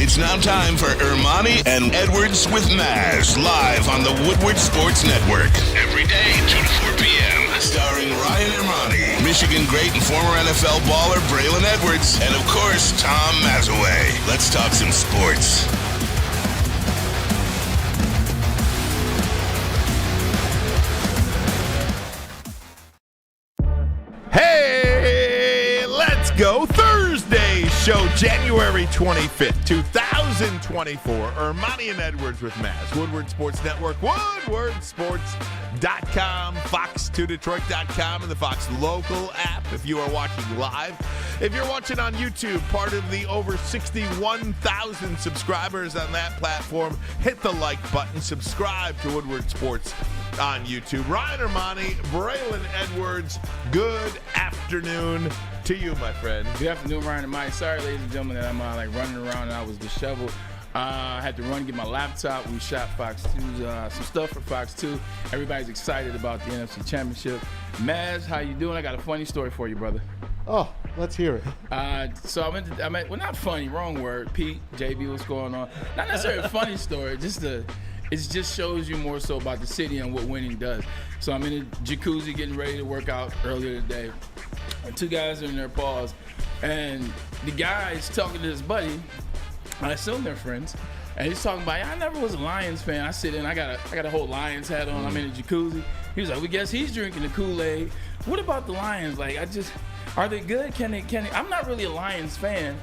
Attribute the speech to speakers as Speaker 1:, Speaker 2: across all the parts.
Speaker 1: It's now time for Ermanni and Edwards with Maz, live on the Woodward Sports Network. Every day, 2 to 4 p.m. Starring Ryan Ermanni, Michigan great and former NFL baller Braylon Edwards, and of course, Tom Mazaway. Let's talk some sports.
Speaker 2: Hey, let's go. Thursday show, January 25th, 2024. Ermanni and Edwards with Maz. Woodward Sports Network, woodwardsports.com, fox2detroit.com, and the Fox local app if you are watching live. If you're watching on YouTube, part of the over 61,000 subscribers on that platform, hit the like button, subscribe to Woodward Sports on YouTube. Ryan Ermanni, Braylon Edwards, good afternoon to you, my friend.
Speaker 3: Good afternoon, Ryan Ermanni. Sorry, ladies and gentlemen, that I'm running around and I was disheveled. I had to run and get my laptop. We shot Fox 2, some stuff for Fox 2. Everybody's excited about the NFC Championship. Maz, how you doing? I got a funny story for you, brother.
Speaker 4: Oh, let's hear it.
Speaker 3: So I met, well, not funny, wrong word. Pete, JB, what's going on? Not necessarily a funny story, it just shows you more so about the city and what winning does. So I'm in a jacuzzi getting ready to work out earlier today. And two guys are in their paws. And the guy's talking to his buddy. I assume they're friends. And he's talking about, I never was a Lions fan. I sit in, I got a whole Lions hat on. I'm in a jacuzzi. He was like, we guess he's drinking the Kool-Aid. What about the Lions? Are they good? Can they? I'm not really a Lions fan,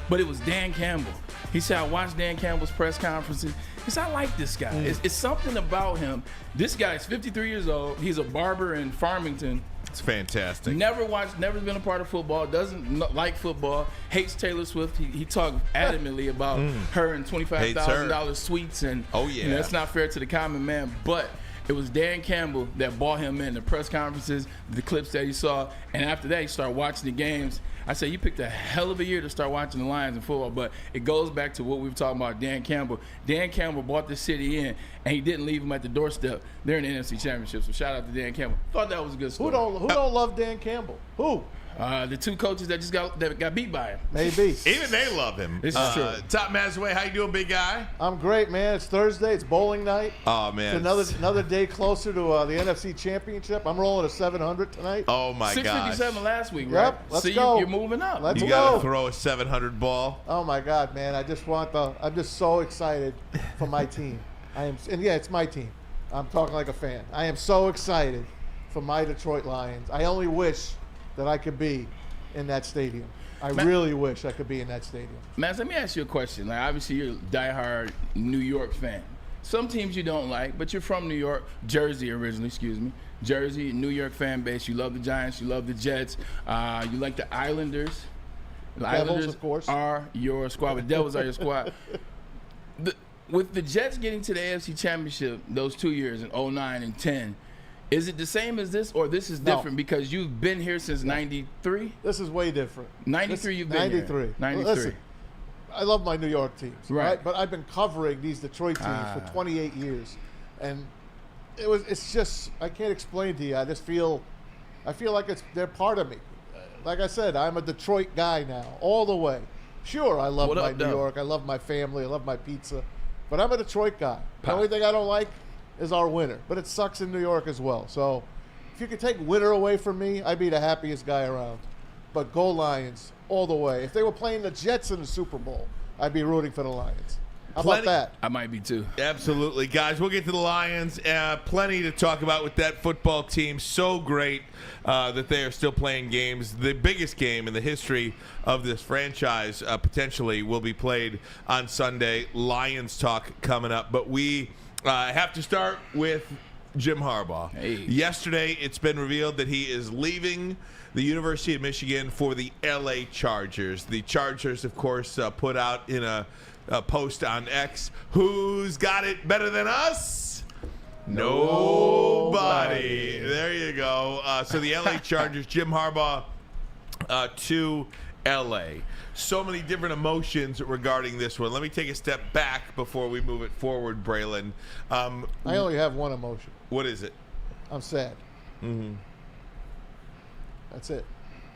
Speaker 3: but it was Dan Campbell. He said, I watched Dan Campbell's press conferences. He said, I like this guy. It's something about him. This guy is 53 years old. He's a barber in Farmington.
Speaker 2: It's fantastic.
Speaker 3: Never been a part of football, doesn't like football, hates Taylor Swift. He talked adamantly about her and $25,000 suites. And that's not fair to the common man. But it was Dan Campbell that brought him in, the press conferences, the clips that he saw. And after that, he started watching the games. I said, you picked a hell of a year to start watching the Lions in football, but it goes back to what we were talking about, Dan Campbell. Dan Campbell brought the city in, and he didn't leave him at the doorstep. They're in the NFC Championship, so shout out to Dan Campbell. Thought that was a good story.
Speaker 4: Who don't love Dan Campbell? Who?
Speaker 3: The two coaches that got beat by him.
Speaker 4: Maybe.
Speaker 2: Even they love him.
Speaker 3: This is true.
Speaker 2: Top Mazaway, how you doing, big guy?
Speaker 4: I'm great, man. It's Thursday. It's bowling night.
Speaker 2: Oh, man.
Speaker 4: It's another day closer to the NFC Championship. I'm rolling a 700 tonight.
Speaker 2: Oh, my God.
Speaker 3: 657 last week, right?
Speaker 4: Yep, let's go.
Speaker 3: You're moving up.
Speaker 4: Let's
Speaker 2: You
Speaker 4: go.
Speaker 2: got to throw a 700 ball.
Speaker 4: Oh, my God, man. I'm just so excited for my team. It's my team. I'm talking like a fan. I am so excited for my Detroit Lions. I only wish that I could be in that stadium. I really wish I could be in that stadium. Matt,
Speaker 3: let me ask you a question. Obviously, you're a diehard New York fan. Some teams you don't like, but you're from New York, Jersey originally, Jersey, New York fan base. You love the Giants, you love the Jets, you like the Islanders. The Islanders,
Speaker 4: of course,
Speaker 3: are your squad. The Devils are your squad. With the Jets getting to the AFC Championship those 2 years in 09 and 10, is it the same as this, or this is different because you've been here since 93?
Speaker 4: This is way different.
Speaker 3: 93 you've been
Speaker 4: 93.
Speaker 3: here. 93.
Speaker 4: Listen, I love my New York teams,
Speaker 3: right?
Speaker 4: But I've been covering these Detroit teams for 28 years. And it's just, I can't explain to you. I feel like they're part of me. Like I said, I'm a Detroit guy now, all the way. Sure, I love my New York. I love my family. I love my pizza. But I'm a Detroit guy. The only thing I don't like is our winter, but it sucks in New York as well. So if you could take winter away from me, I'd be the happiest guy around. But go Lions all the way. If they were playing the Jets in the Super Bowl, I'd be rooting for the Lions. How about that?
Speaker 3: I might be too.
Speaker 2: Absolutely. Guys, we'll get to the Lions. Plenty to talk about with that football team. So great that they are still playing games. The biggest game in the history of this franchise potentially will be played on Sunday. Lions talk coming up. But we have to start with Jim Harbaugh.
Speaker 3: Hey.
Speaker 2: Yesterday, it's been revealed that he is leaving the University of Michigan for the LA Chargers. The Chargers, of course, put out in a post on X, who's got it better than us? Nobody. There you go. So the LA Chargers, Jim Harbaugh to LA. So many different emotions regarding this one. Let me take a step back before we move it forward, Braylon.
Speaker 4: I only have one emotion.
Speaker 2: What is it?
Speaker 4: I'm sad.
Speaker 2: Mm-hmm.
Speaker 4: That's it.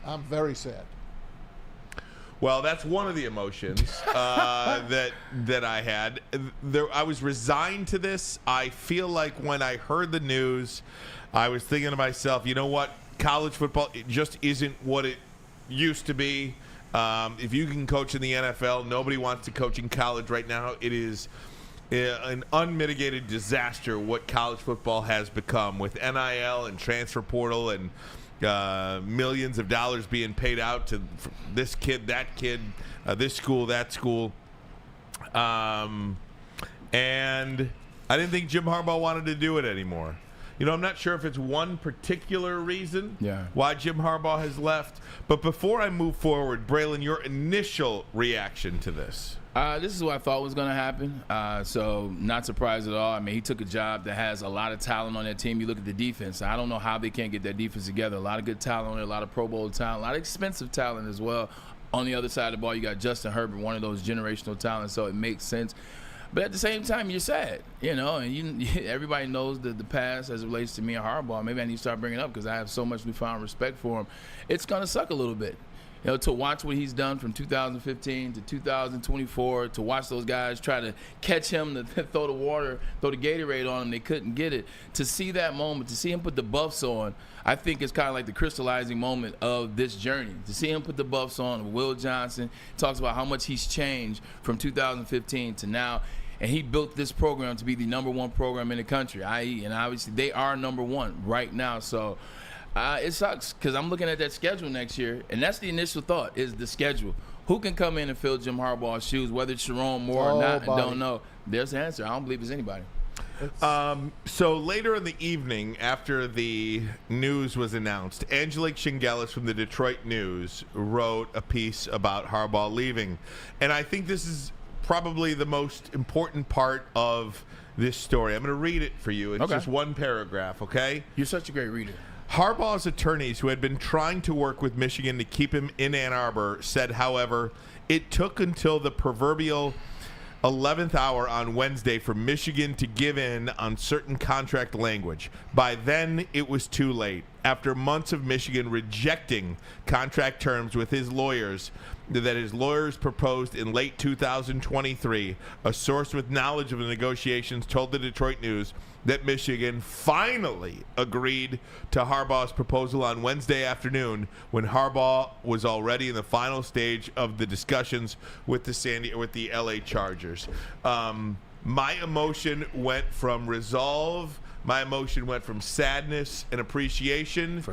Speaker 4: I'm very sad.
Speaker 2: Well, that's one of the emotions that I had. I was resigned to this. I feel like when I heard the news, I was thinking to myself, you know what? College football, it just isn't what it used to be. If you can coach in the NFL, nobody wants to coach in college right now. It is an unmitigated disaster what college football has become with NIL and transfer portal and millions of dollars being paid out to this kid, that kid, this school, that school. And I didn't think Jim Harbaugh wanted to do it anymore. I'm not sure if it's one particular reason why Jim Harbaugh has left. But before I move forward, Braylon, your initial reaction to this?
Speaker 3: This is what I thought was going to happen. So not surprised at all. I mean, he took a job that has a lot of talent on that team. You look at the defense. I don't know how they can't get that defense together. A lot of good talent on it, a lot of Pro Bowl talent, a lot of expensive talent as well. On the other side of the ball, you got Justin Herbert, one of those generational talents, so it makes sense. But at the same time, you're sad, and everybody knows the past as it relates to me and Harbaugh. Maybe I need to start bringing it up because I have so much newfound respect for him. It's going to suck a little bit. To watch what he's done from 2015 to 2024, to watch those guys try to catch him, to throw the Gatorade on him, they couldn't get it. To see that moment, to see him put the buffs on, I think it's kind of like the crystallizing moment of this journey. To see him put the buffs on, Will Johnson talks about how much he's changed from 2015 to now. And he built this program to be the number one program in the country, i.e., and obviously they are number one right now. So it sucks because I'm looking at that schedule next year, and that's the initial thought is the schedule. Who can come in and fill Jim Harbaugh's shoes, whether it's Sharon Moore or not, I don't know. There's the answer. I don't believe it's anybody.
Speaker 2: So later in the evening, after the news was announced, Angelique Shingelis from the Detroit News wrote a piece about Harbaugh leaving. And I think this is probably the most important part of this story. I'm going to read it for you. It's just one paragraph, okay?
Speaker 3: You're such a great reader.
Speaker 2: Harbaugh's attorneys, who had been trying to work with Michigan to keep him in Ann Arbor, said, however, it took until the proverbial 11th hour on Wednesday for Michigan to give in on certain contract language. By then, it was too late. After months of Michigan rejecting contract terms with his lawyers that his lawyers proposed in late 2023, a source with knowledge of the negotiations told the Detroit News that Michigan finally agreed to Harbaugh's proposal on Wednesday afternoon when Harbaugh was already in the final stage of the discussions with the LA Chargers. My emotion went from resolve, my emotion went from sadness and appreciation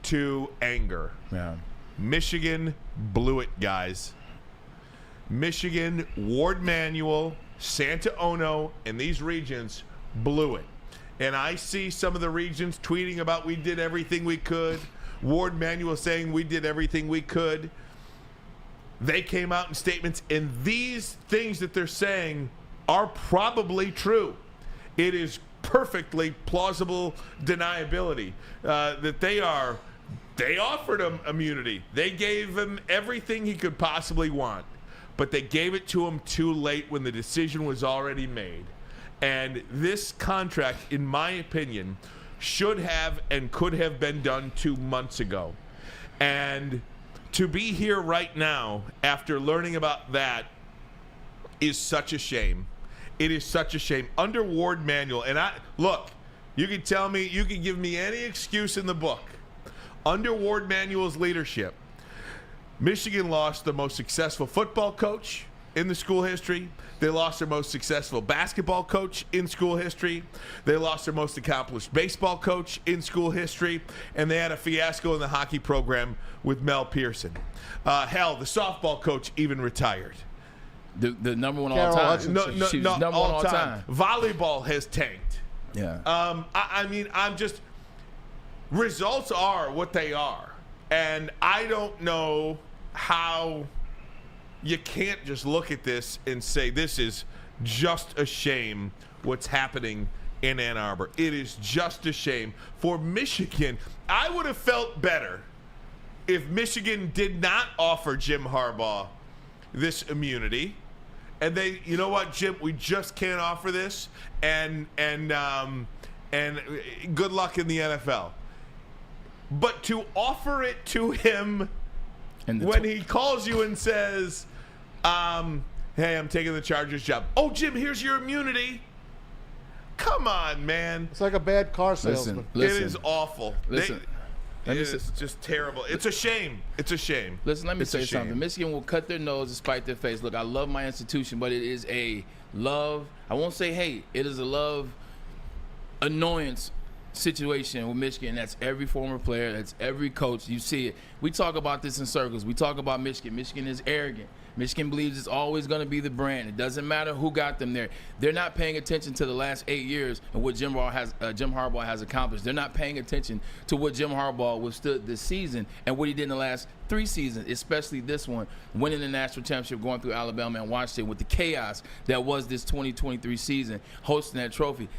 Speaker 2: to anger.
Speaker 3: Yeah.
Speaker 2: Michigan blew it, guys. Michigan, Ward Manuel, Santa Ono, and these regions blew it. And I see some of the regions tweeting about we did everything we could. Ward Manuel saying we did everything we could. They came out in statements, and these things that they're saying are probably true. It is perfectly plausible deniability that they offered him immunity. They gave him everything he could possibly want, but they gave it to him too late when the decision was already made. And this contract, in my opinion, should have and could have been done 2 months ago. And to be here right now after learning about that is such a shame. It is such a shame. Under Ward Manuel, and look, you can tell me, you can give me any excuse in the book. Under Ward Manuel's leadership, Michigan lost the most successful football coach in the school history. They lost their most successful basketball coach in school history. They lost their most accomplished baseball coach in school history. And they had a fiasco in the hockey program with Mel Pearson. Hell, the softball coach even retired.
Speaker 3: The number one all time.
Speaker 2: She was number one all time. Volleyball has tanked.
Speaker 3: Yeah.
Speaker 2: I mean, results are what they are. And I don't know how you can't just look at this and say this is just a shame what's happening in Ann Arbor. It is just a shame. For Michigan, I would have felt better if Michigan did not offer Jim Harbaugh this immunity. And they, you know what, Jim, we just can't offer this. And good luck in the NFL. But to offer it to him when he calls you and says, hey, I'm taking the Chargers job. Oh, Jim, here's your immunity. Come on, man.
Speaker 4: It's like a bad car salesman.
Speaker 2: It is awful.
Speaker 3: Listen.
Speaker 2: It is just terrible. It's a shame. It's a shame.
Speaker 3: Listen, let me say something. Michigan will cut their nose despite their face. Look, I love my institution, but it is a love. I won't say hate. It is a love annoyance situation with Michigan. That's every former player. That's every coach. You see it. We talk about this in circles. We talk about Michigan. Michigan is arrogant. Michigan believes it's always going to be the brand. It doesn't matter who got them there. They're not paying attention to the last 8 years and what Jim Harbaugh has accomplished. They're not paying attention to what Jim Harbaugh withstood this season and what he did in the last 3 seasons, especially this one, winning the national championship, going through Alabama and Washington with the chaos that was this 2023 season, hosting that trophy.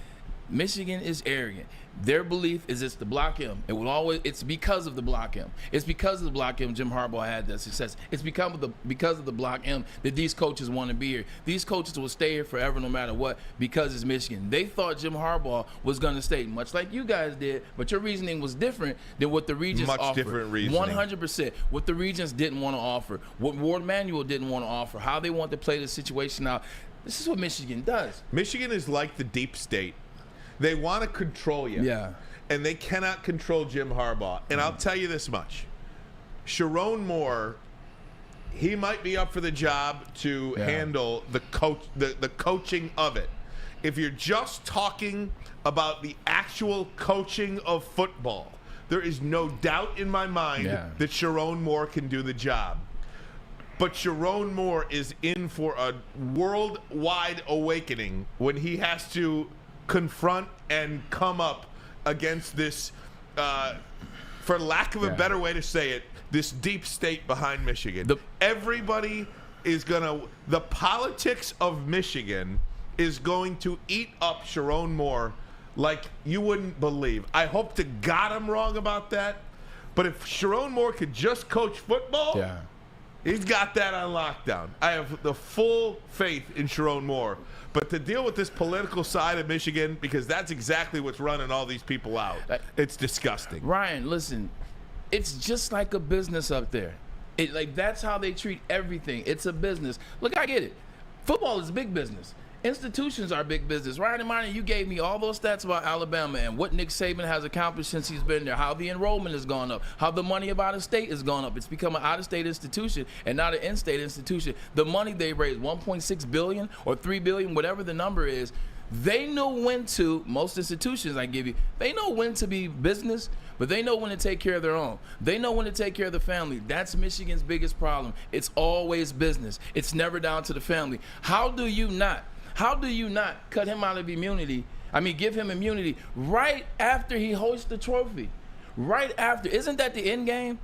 Speaker 3: Michigan is arrogant. Their belief is it's the Block M. It's because of the Block M. It's because of the Block M Jim Harbaugh had that success. It's because of the Block M that these coaches want to be here. These coaches will stay here forever no matter what because it's Michigan. They thought Jim Harbaugh was going to stay, much like you guys did, but your reasoning was different than what the Regents offered.
Speaker 2: Much different reasoning.
Speaker 3: 100%. What the Regents didn't want to offer, what Ward Manuel didn't want to offer, how they want to play the situation out. This is what Michigan does.
Speaker 2: Michigan is like the deep state. They want to control you.
Speaker 3: Yeah.
Speaker 2: And they cannot control Jim Harbaugh. And I'll tell you this much. Sharon Moore, he might be up for the job to handle the coaching of it. If you're just talking about the actual coaching of football, there is no doubt in my mind that Sharon Moore can do the job. But Sharon Moore is in for a worldwide awakening when he has to confront and come up against this, for lack of a better way to say it, this deep state behind Michigan. Everybody is the politics of Michigan is going to eat up Sharon Moore like you wouldn't believe. I hope to God I'm wrong about that, but if Sharon Moore could just coach football, he's got that on lockdown. I have the full faith in Sharon Moore. But to deal with this political side of Michigan, because that's exactly what's running all these people out, it's disgusting.
Speaker 3: Ryan, listen, it's just like a business up there. That's how they treat everything. It's a business. Look, I get it. Football is big business. Institutions are big business. Ryan Ermanni, you gave me all those stats about Alabama and what Nick Saban has accomplished since he's been there, how the enrollment has gone up, how the money of out-of-state has gone up. It's become an out-of-state institution and not an in-state institution. The money they raised, $1.6 billion or $3 billion, whatever the number is, they know when to, most institutions I give you, they know when to be business, but they know when to take care of their own. They know when to take care of the family. That's Michigan's biggest problem. It's always business. It's never down to the family. How do you not cut him out of immunity? I mean, give him immunity right after he hoists the trophy. Right after. Isn't that the end game?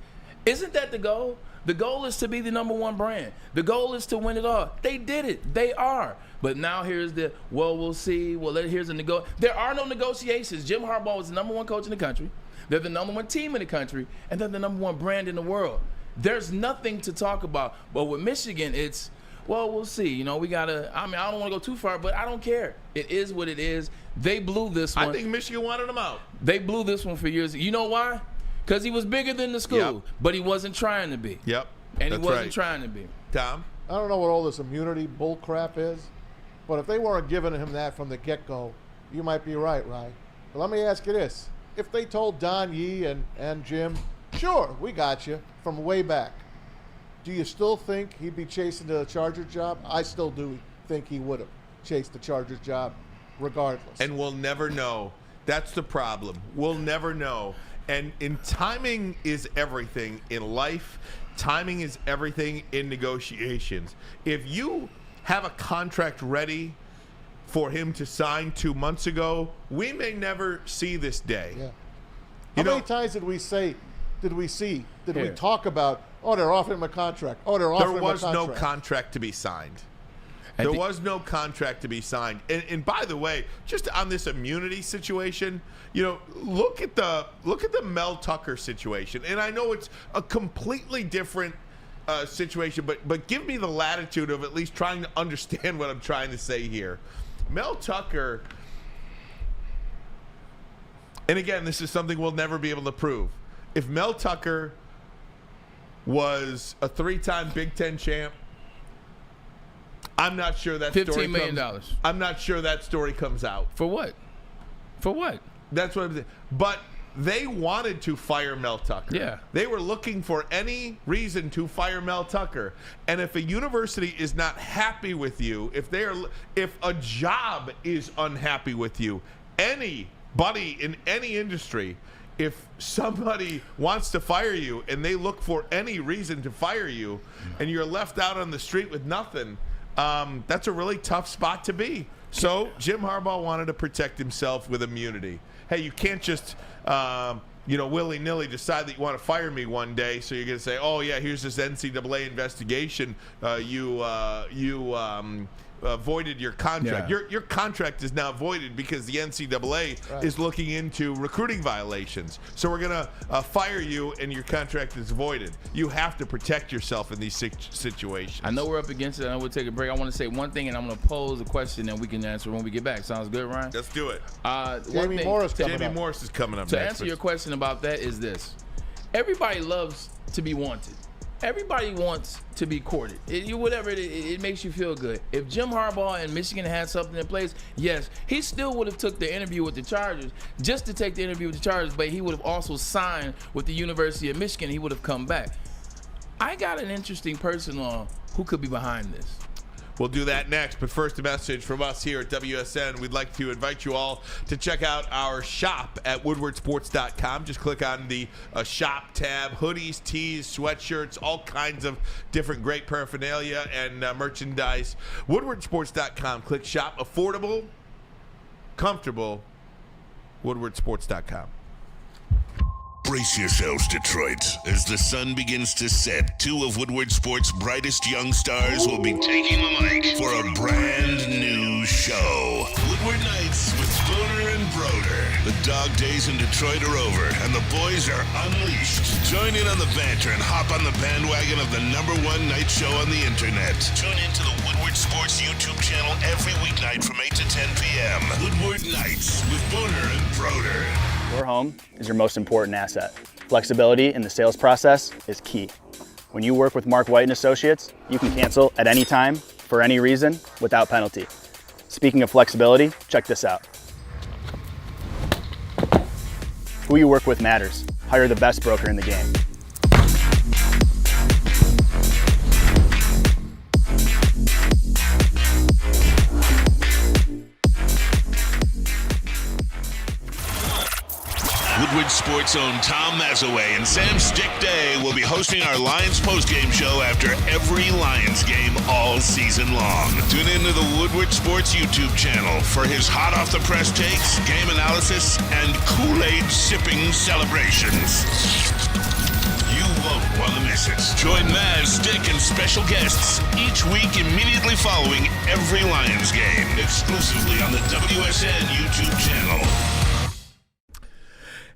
Speaker 3: Isn't that the goal? The goal is to be the #1 brand. The goal is to win it all. They did it. They are. But now here's we'll see. Here's a There are no negotiations. Jim Harbaugh is the #1 coach in the country. They're the #1 team in the country. And they're the #1 brand in the world. There's nothing to talk about. But with Michigan, it's, we'll see. I don't want to go too far, but I don't care. It is what it is. They blew this one.
Speaker 2: I think Michigan wanted him out.
Speaker 3: They blew this one for years. You know why? Because he was bigger than the school, but he wasn't trying to be.
Speaker 2: Yep.
Speaker 3: And he wasn't trying to be.
Speaker 2: Tom?
Speaker 4: I don't know what all this immunity bull crap is, but if they weren't giving him that from the get-go, you might be right, Ryan. But let me ask you this. If they told Don Yee and Jim, sure, we got you, from way back, do you still think he'd be chasing the Chargers job? I still do think he would have chased the Chargers job regardless.
Speaker 2: And we'll never know. That's the problem. We'll never know. And timing is everything in life. Timing is everything in negotiations. If you have a contract ready for him to sign 2 months ago, we may never see this day.
Speaker 4: Yeah. How many times did we talk about, they're offering him a contract. There was
Speaker 2: no contract to be signed. There was no contract to be signed. And by the way, just on this immunity situation, look at the Mel Tucker situation. And I know it's a completely different situation, but give me the latitude of at least trying to understand what I'm trying to say here. Mel Tucker, and again, this is something we'll never be able to prove. If Mel Tucker was a 3-time Big Ten champ. I'm not sure that
Speaker 3: $15 million.
Speaker 2: I'm not sure that story comes out.
Speaker 3: For what? For what?
Speaker 2: That's what I'm saying. But they wanted to fire Mel Tucker.
Speaker 3: Yeah.
Speaker 2: They were looking for any reason to fire Mel Tucker. And if a university is not happy with you, if a job is unhappy with you, anybody in any industry, if somebody wants to fire you and they look for any reason to fire you and you're left out on the street with nothing, that's a really tough spot to be. So Jim Harbaugh wanted to protect himself with immunity. Hey, you can't just, willy-nilly decide that you want to fire me one day. So you're going to say, oh, yeah, here's this NCAA investigation. You voided your contract.
Speaker 3: Yeah.
Speaker 2: Your contract is now voided because the NCAA is looking into recruiting violations. So we're going to fire you and your contract is voided. You have to protect yourself in these situations.
Speaker 3: I know we're up against it. I know we'll take a break. I want to say one thing, and I'm going to pose a question and we can answer when we get back. Sounds good, Ryan?
Speaker 2: Let's do it.
Speaker 4: Jamie Morris
Speaker 2: is coming up
Speaker 3: to
Speaker 2: next.
Speaker 3: answer your question about that is this. Everybody loves to be wanted. Everybody wants to be courted. It makes you feel good. If Jim Harbaugh and Michigan had something in place, yes, he still would have took the interview with the Chargers just to take the interview with the Chargers, but he would have also signed with the University of Michigan. He would have come back. I got an interesting person on who could be behind this.
Speaker 2: We'll do that next, but first a message from us here at WSN. We'd like to invite you all to check out our shop at woodwardsports.com. Just click on the shop tab. Hoodies, tees, sweatshirts, all kinds of different great paraphernalia and merchandise. Woodwardsports.com. Click shop. Affordable, comfortable. Woodwardsports.com.
Speaker 1: Brace yourselves, Detroit. As the sun begins to set, 2 of Woodward Sports' brightest young stars will be taking the mic for a brand new show. Woodward Nights with Spooner and Broder. The dog days in Detroit are over, and the boys are unleashed. Join in on the banter and hop on the bandwagon of the #1 night show on the internet. Tune into the Woodward Sports YouTube channel every weeknight from 8 to 10 p.m. Woodward Nights with Spooner and Broder.
Speaker 5: Your home is your most important asset. Flexibility in the sales process is key. When you work with Mark White & Associates, you can cancel at any time, for any reason, without penalty. Speaking of flexibility, check this out. Who you work with matters. Hire the best broker in the game.
Speaker 1: Woodward Sports' own Tom Mazaway and Sam Stick Day will be hosting our Lions postgame show after every Lions game all season long. Tune into the Woodward Sports YouTube channel for his hot-off-the-press takes, game analysis, and Kool-Aid sipping celebrations. You won't want to miss it. Join Maz, Stick, and special guests each week immediately following every Lions game, exclusively on the WSN YouTube channel.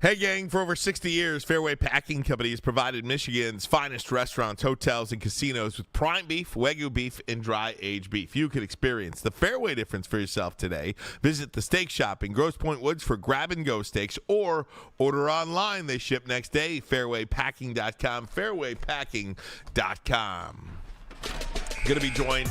Speaker 2: Hey, gang, for over 60 years, Fairway Packing Company has provided Michigan's finest restaurants, hotels, and casinos with prime beef, Wagyu beef, and dry-aged beef. You can experience the Fairway difference for yourself today. Visit the steak shop in Grosse Pointe Woods for grab-and-go steaks, or order online. They ship next day. FairwayPacking.com, FairwayPacking.com. Going to be joined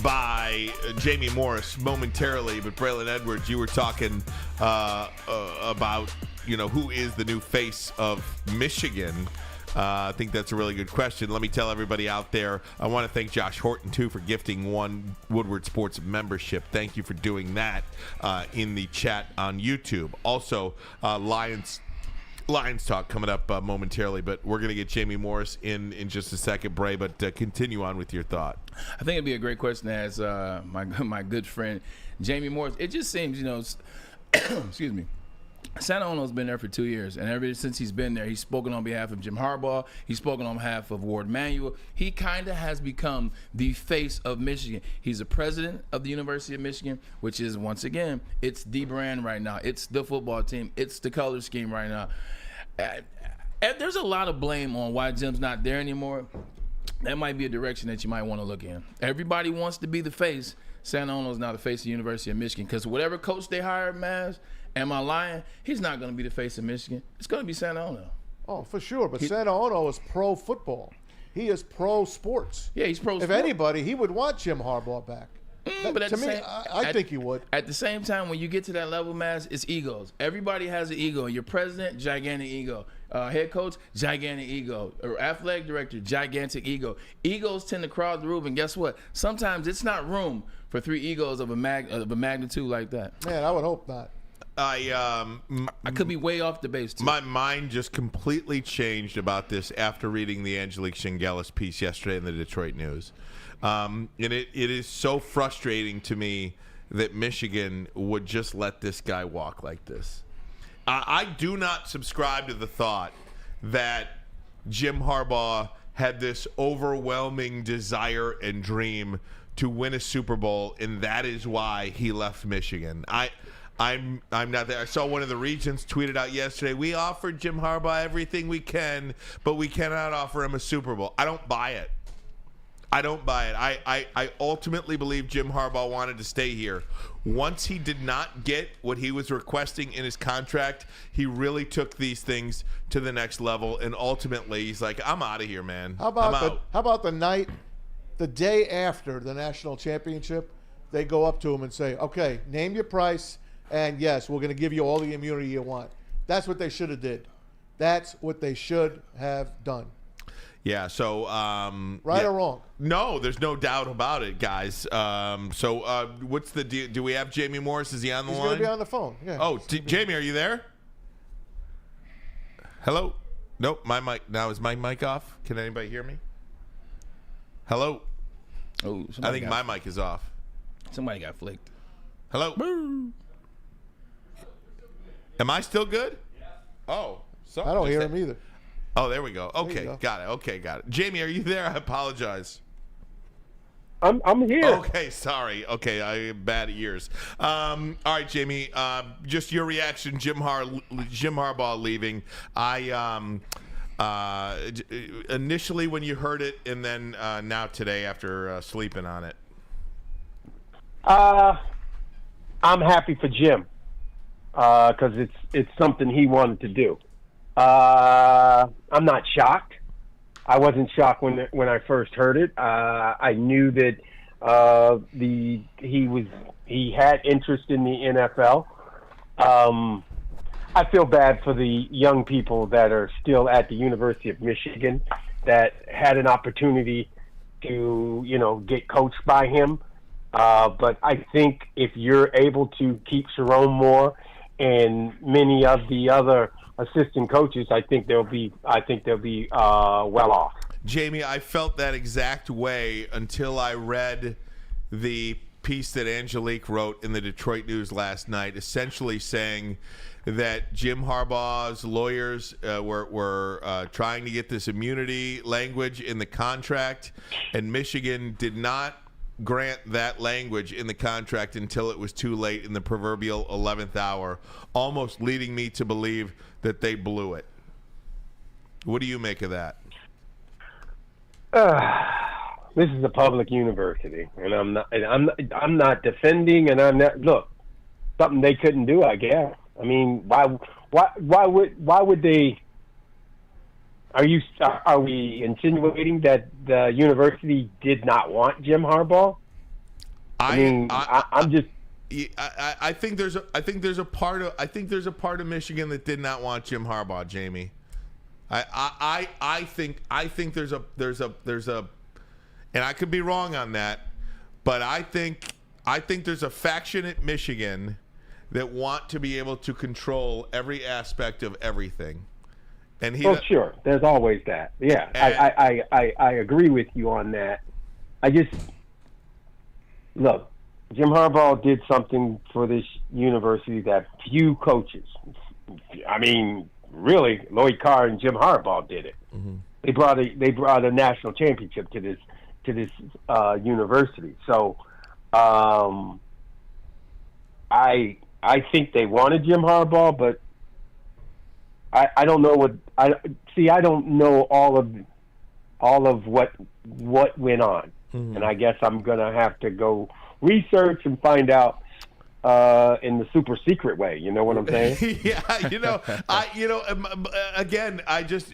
Speaker 2: by Jamie Morris momentarily, but Braylon Edwards, you were talking about who is the new face of Michigan. I think that's a really good question. Let me tell everybody out there, I want to thank Josh Horton, too, for gifting one Woodward Sports membership. Thank you for doing that in the chat on YouTube. Also, Lions Talk coming up momentarily, but we're going to get Jamie Morris in just a second, Bray, but continue on with your thought.
Speaker 3: I think it'd be a great question to ask my good friend Jamie Morris. It just seems, excuse me, Santa Ono's been there for 2 years, and ever since he's been there, he's spoken on behalf of Jim Harbaugh. He's spoken on behalf of Ward Manuel. He kind of has become the face of Michigan. He's the president of the University of Michigan, which is, once again, it's the brand right now. It's the football team. It's the color scheme right now. There's a lot of blame on why Jim's not there anymore. That might be a direction that you might want to look in. Everybody wants to be the face. Santa Ono's now the face of the University of Michigan, because whatever coach they hired, Maz, am I lying? He's not going to be the face of Michigan. It's going to be Santa Ono.
Speaker 4: Oh, for sure. But Santa Ono is pro football. He is pro sports.
Speaker 3: Yeah, he's pro
Speaker 4: If
Speaker 3: sport.
Speaker 4: anybody, he would want Jim Harbaugh back.
Speaker 3: But
Speaker 4: To me, I think he would.
Speaker 3: At the same time, when you get to that level, Maz, it's egos. Everybody has an ego. Your president, gigantic ego. Head coach, gigantic ego. Or athletic director, gigantic ego. Egos tend to crowd the room, and guess what? Sometimes it's not room for three egos of a magnitude like that.
Speaker 4: Man, I would hope not.
Speaker 2: I
Speaker 3: could be way off the base, too.
Speaker 2: My mind just completely changed about this after reading the Angelique Shingelis piece yesterday in the Detroit News. And it is so frustrating to me that Michigan would just let this guy walk like this. I do not subscribe to the thought that Jim Harbaugh had this overwhelming desire and dream to win a Super Bowl, and that is why he left Michigan. I'm not there. I saw one of the regents tweeted out yesterday, we offered Jim Harbaugh everything we can, but we cannot offer him a Super Bowl. I don't buy it. I ultimately believe Jim Harbaugh wanted to stay here. Once he did not get what he was requesting in his contract, he really took these things to the next level, and ultimately he's like, I'm out of here, man.
Speaker 4: How about the day after the national championship, they go up to him and say, okay, name your price, and yes, we're going to give you all the immunity you want. That's what they should have did. That's what they should have done.
Speaker 2: Yeah, so
Speaker 4: right or wrong?
Speaker 2: No, there's no doubt about it, guys. What's the deal? Do we have Jamie Morris? Is he on the line?
Speaker 4: He's going to be on the phone. Yeah.
Speaker 2: Oh, Jamie, are you there? Hello? Nope, my mic. Now is my mic off? Can anybody hear me? Hello?
Speaker 3: Oh,
Speaker 2: I think my mic is off.
Speaker 3: Somebody got flicked.
Speaker 2: Hello?
Speaker 3: Boo.
Speaker 2: Am I still good? Oh,
Speaker 4: I don't hear him either.
Speaker 2: Oh, there we go. Okay, got it. Okay, got it. Jamie, are you there? I apologize.
Speaker 6: I'm here.
Speaker 2: Okay, sorry. Okay, I have bad ears. All right, Jamie. Just your reaction, Jim Harbaugh leaving. Initially when you heard it, and then now today after sleeping on it.
Speaker 6: I'm happy for Jim because it's something he wanted to do. I'm not shocked. I wasn't shocked when I first heard it. I knew that he had interest in the NFL. I feel bad for the young people that are still at the University of Michigan that had an opportunity to get coached by him. But I think if you're able to keep Sharon Moore and many of the other assistant coaches, I think they'll be well off.
Speaker 2: Jamie, I felt that exact way until I read the piece that Angelique wrote in the Detroit News last night, essentially saying that Jim Harbaugh's lawyers were trying to get this immunity language in the contract, and Michigan did not grant that language in the contract until it was too late in the proverbial 11th hour, almost leading me to believe that they blew it. What do you make of that?
Speaker 6: This is a public university, and I'm not defending, and I'm not. Look, something they couldn't do, I guess. I mean, why would they? Are we insinuating that the university did not want Jim Harbaugh? I'm just.
Speaker 2: I think there's a part of Michigan that did not want Jim Harbaugh, Jamie. I think there's a, and I could be wrong on that, but I think there's a faction at Michigan that want to be able to control every aspect of everything. And
Speaker 6: sure, there's always that. Yeah, I agree with you on that. Look, Jim Harbaugh did something for this university that few coaches, I mean, really, Lloyd Carr and Jim Harbaugh did it. Mm-hmm. They brought a national championship to this university. So, I think they wanted Jim Harbaugh, but I don't know I don't know all of what went on, and I guess I'm gonna have to go research and find out in the super secret way. You know what I'm saying?
Speaker 2: Yeah, again, I just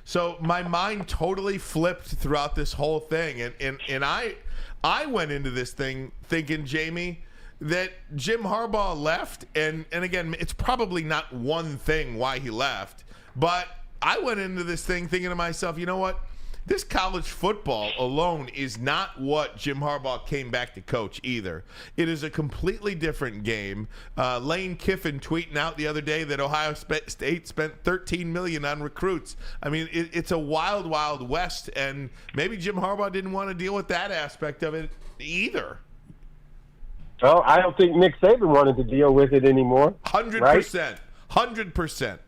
Speaker 2: so my mind totally flipped throughout this whole thing, and I went into this thing thinking, Jamie, that Jim Harbaugh left, and again, it's probably not one thing why he left, but I went into this thing thinking to myself, you know what? This college football alone is not what Jim Harbaugh came back to coach either. It is a completely different game. Lane Kiffin tweeting out the other day that Ohio State spent $13 million on recruits. I mean, it's a wild, wild west, and maybe Jim Harbaugh didn't want to deal with that aspect of it either.
Speaker 6: Well, I don't think Nick Saban wanted to deal with it anymore.
Speaker 2: 100%. 100%.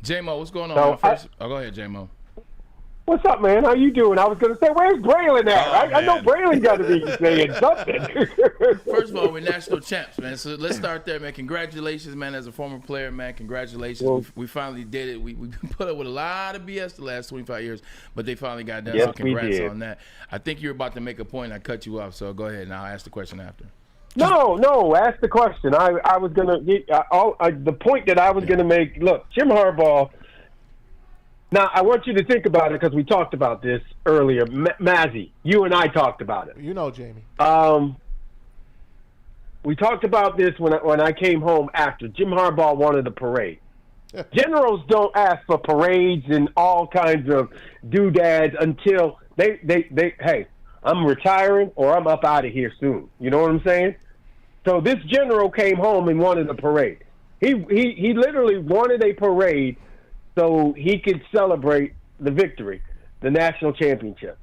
Speaker 3: J-Mo, what's going on? Go ahead, J-Mo.
Speaker 6: What's up, man? How you doing? I was going to say, where's Braylon at? I know Braylon got to be saying something.
Speaker 3: First of all, we're national champs, man. So let's start there, man. Congratulations, man, as a former player, man. Congratulations.
Speaker 6: Well,
Speaker 3: we finally did it. We put up with a lot of BS the last 25 years, but they finally got done.
Speaker 6: Yes,
Speaker 3: so congrats
Speaker 6: we did.
Speaker 3: on that. I think you were about to make a point. I cut you off, so go ahead, and I'll ask the question after.
Speaker 6: No. Ask the question. I was going to get the point that I was going to make. Look, Jim Harbaugh. Now, I want you to think about it because we talked about this earlier. Mazzy, you and I talked about it.
Speaker 4: You know, Jamie.
Speaker 6: We talked about this when I came home after. Jim Harbaugh wanted a parade. Generals don't ask for parades and all kinds of doodads until they hey, I'm retiring or I'm up out of here soon. You know what I'm saying? So this general came home and wanted a parade. He literally wanted a parade so he could celebrate the victory, the national championship.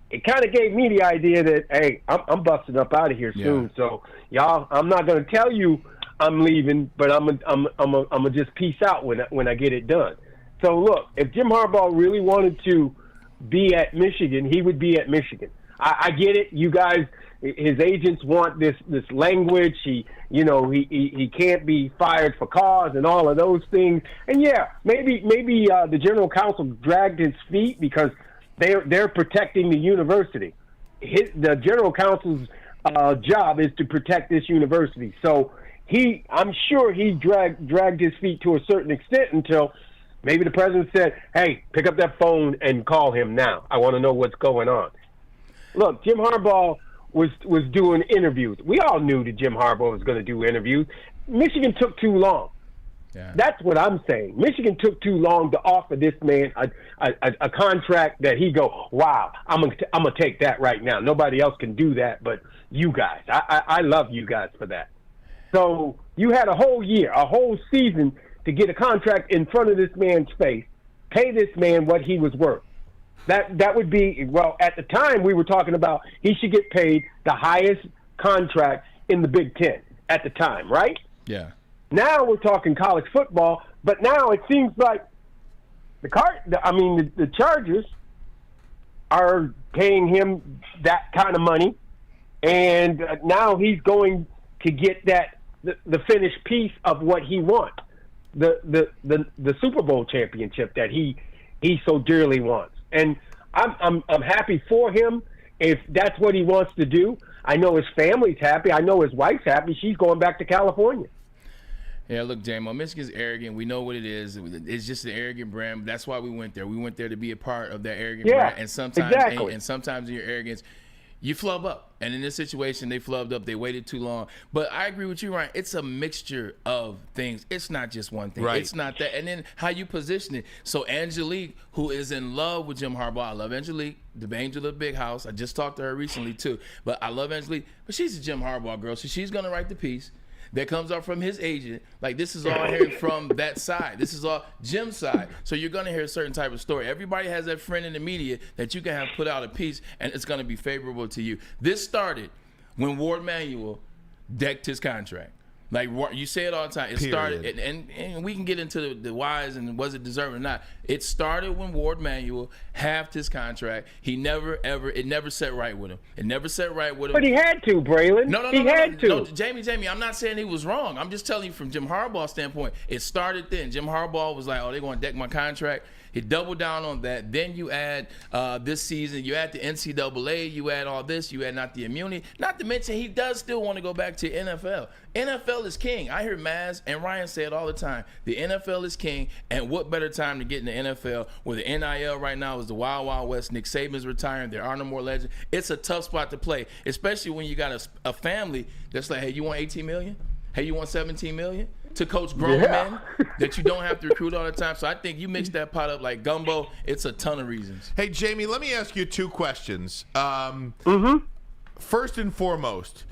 Speaker 6: It kind of gave me the idea that, hey, I'm busting up out of here soon. Yeah. So, y'all, I'm not going to tell you I'm leaving, but I'm gonna just peace out when I get it done. So, look, if Jim Harbaugh really wanted to be at Michigan, he would be at Michigan. I get it. You guys, his agents want this language. He can't be fired for cause and all of those things. And yeah, maybe the general counsel dragged his feet because they're protecting the university. The general counsel's job is to protect this university. So I'm sure he dragged his feet to a certain extent until maybe the president said, "Hey, pick up that phone and call him now. I want to know what's going on." Look, Jim Harbaugh was doing interviews. We all knew that Jim Harbaugh was going to do interviews. Michigan took too long. Yeah. That's what I'm saying. Michigan took too long to offer this man a contract that he go, wow, I'm gonna take that right now. Nobody else can do that but you guys. I love you guys for that. So you had a whole year, a whole season to get a contract in front of this man's face, pay this man what he was worth. That would be, well, at the time we were talking about he should get paid the highest contract in the Big Ten at the time, right?
Speaker 3: Yeah.
Speaker 6: Now we're talking college football, but now it seems like the Chargers are paying him that kind of money, and now he's going to get the finished piece of what he wants, the Super Bowl championship that he so dearly wants. And I'm happy for him if that's what he wants to do. I know his family's happy. I know his wife's happy. She's going back to California.
Speaker 3: Yeah, look, J-Mo, Michigan's arrogant. We know what it is. It's just an arrogant brand. That's why we went there. We went there to be a part of that arrogant brand. And sometimes,
Speaker 6: exactly.
Speaker 3: And sometimes in your arrogance, you flub up. And in this situation, they flubbed up. They waited too long. But I agree with you, Ryan. It's a mixture of things. It's not just one thing.
Speaker 2: Right.
Speaker 3: It's not that. And then how you position it. So Angelique, who is in love with Jim Harbaugh. I love Angelique, the angel of the big house. I just talked to her recently, too. But I love Angelique. But she's a Jim Harbaugh girl, so she's going to write the piece that comes out from his agent. Like, this is all hearing from that side. This is all Jim's side. So you're going to hear a certain type of story. Everybody has that friend in the media that you can have put out a piece, and it's going to be favorable to you. This started when Ward Manuel decked his contract. Like, you say it all the time. It started, and we can get into the whys and was it deserved or not. It started when Ward Manuel halved his contract. It never set right with him. It never set right with him.
Speaker 6: But he had to, Braylon. No,
Speaker 3: Jamie, I'm not saying he was wrong. I'm just telling you from Jim Harbaugh's standpoint, it started then. Jim Harbaugh was like, oh, they're going to deck my contract. He doubled down on that. Then you add this season, you add the NCAA, you add all this, you add not the immunity. Not to mention he does still want to go back to NFL. NFL is king. I hear Maz and Ryan say it all the time. The NFL is king, and what better time to get in the NFL where the NIL right now is the Wild Wild West. Nick Saban's retiring. There are no more legends. It's a tough spot to play, especially when you got a family that's like, hey, you want 18 million? Hey, you want 17 million? To coach grown men that you don't have to recruit all the time. So I think you mix that pot up like gumbo. It's a ton of reasons.
Speaker 2: Hey, Jamie, let me ask you 2 questions. First and foremost,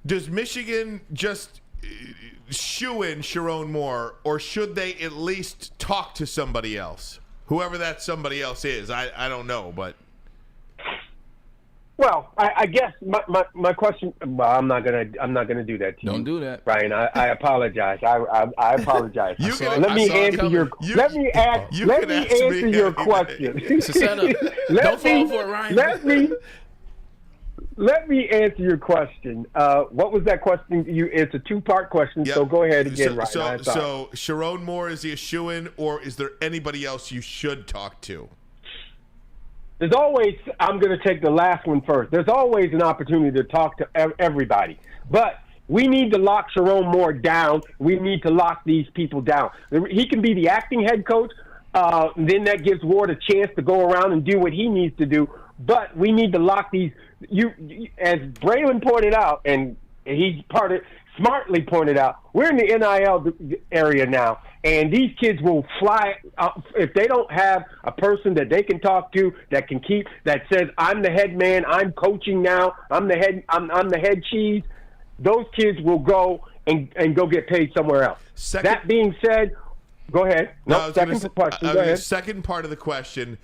Speaker 2: does Michigan just shoo in Sharon Moore, or should they at least talk to somebody else? Whoever that somebody else is, I don't know, but.
Speaker 6: Well, I guess my question. Well, I'm not gonna do that to you.
Speaker 3: Don't do that,
Speaker 6: Brian. I apologize. I apologize.
Speaker 2: Let
Speaker 6: me answer your question.
Speaker 3: Let me
Speaker 6: answer your question. What was that question? It's a 2-part question, so go ahead again, Ryan.
Speaker 2: So Sharon Moore, is he a shoo-in, or is there anybody else you should talk to?
Speaker 6: There's always, I'm going to take the last one first. There's always an opportunity to talk to everybody. But we need to lock Sharon Moore down. We need to lock these people down. He can be the acting head coach. Then that gives Ward a chance to go around and do what he needs to do. But we need to lock these. As Braylon pointed out, and he smartly pointed out, we're in the NIL area now, and these kids will fly if they don't have a person that they can talk to that says, I'm the head man, I'm coaching now, I'm the head cheese. Those kids will go and go get paid somewhere else. That being said, go ahead. Second
Speaker 2: part of the question: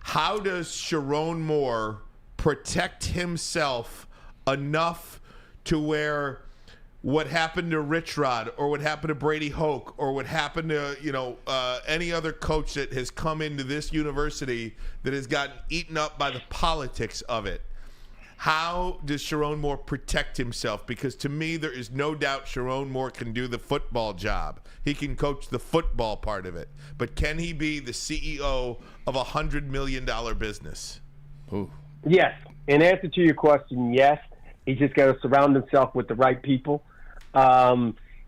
Speaker 2: how does Sharon Moore protect himself enough to where what happened to Rich Rod, or what happened to Brady Hoke, or what happened to any other coach that has come into this university that has gotten eaten up by the politics of it? How does Sharon Moore protect himself? Because to me, there is no doubt Sharon Moore can do the football job. He can coach the football part of it. But can he be the CEO of a $100 million business?
Speaker 3: Ooh.
Speaker 6: Yes. In answer to your question, yes. He's just got to surround himself with the right people.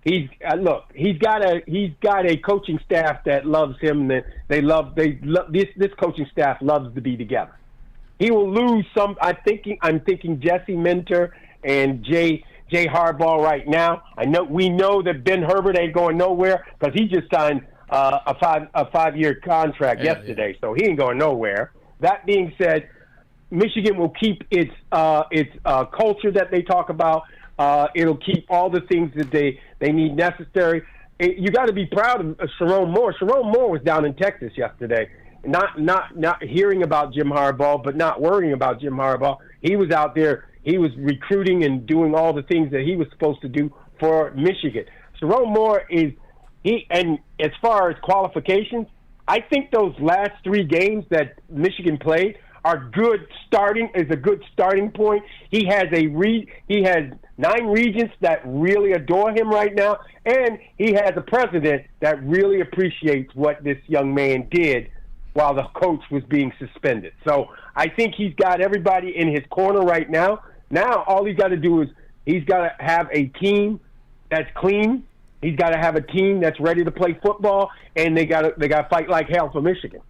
Speaker 6: He's got a coaching staff that loves him. That this coaching staff loves to be together. He will lose some. I'm thinking Jesse Minter and Jay Harbaugh right now. We know that Ben Herbert ain't going nowhere because he just signed a 5-year contract yesterday, so he ain't going nowhere. That being said, Michigan will keep its culture that they talk about. It'll keep all the things that they need necessary. You got to be proud of Sharon Moore. Sharon Moore was down in Texas yesterday, not hearing about Jim Harbaugh, but not worrying about Jim Harbaugh. He was out there. He was recruiting and doing all the things that he was supposed to do for Michigan. Sharon Moore and as far as qualifications, I think those last 3 games that Michigan played are a good starting point. He has 9 regents that really adore him right now, and he has a president that really appreciates what this young man did while the coach was being suspended. So I think he's got everybody in his corner right now. Now all he's got to do is he's got to have a team that's clean. He's got to have a team that's ready to play football, and they got to fight like hell for Michigan.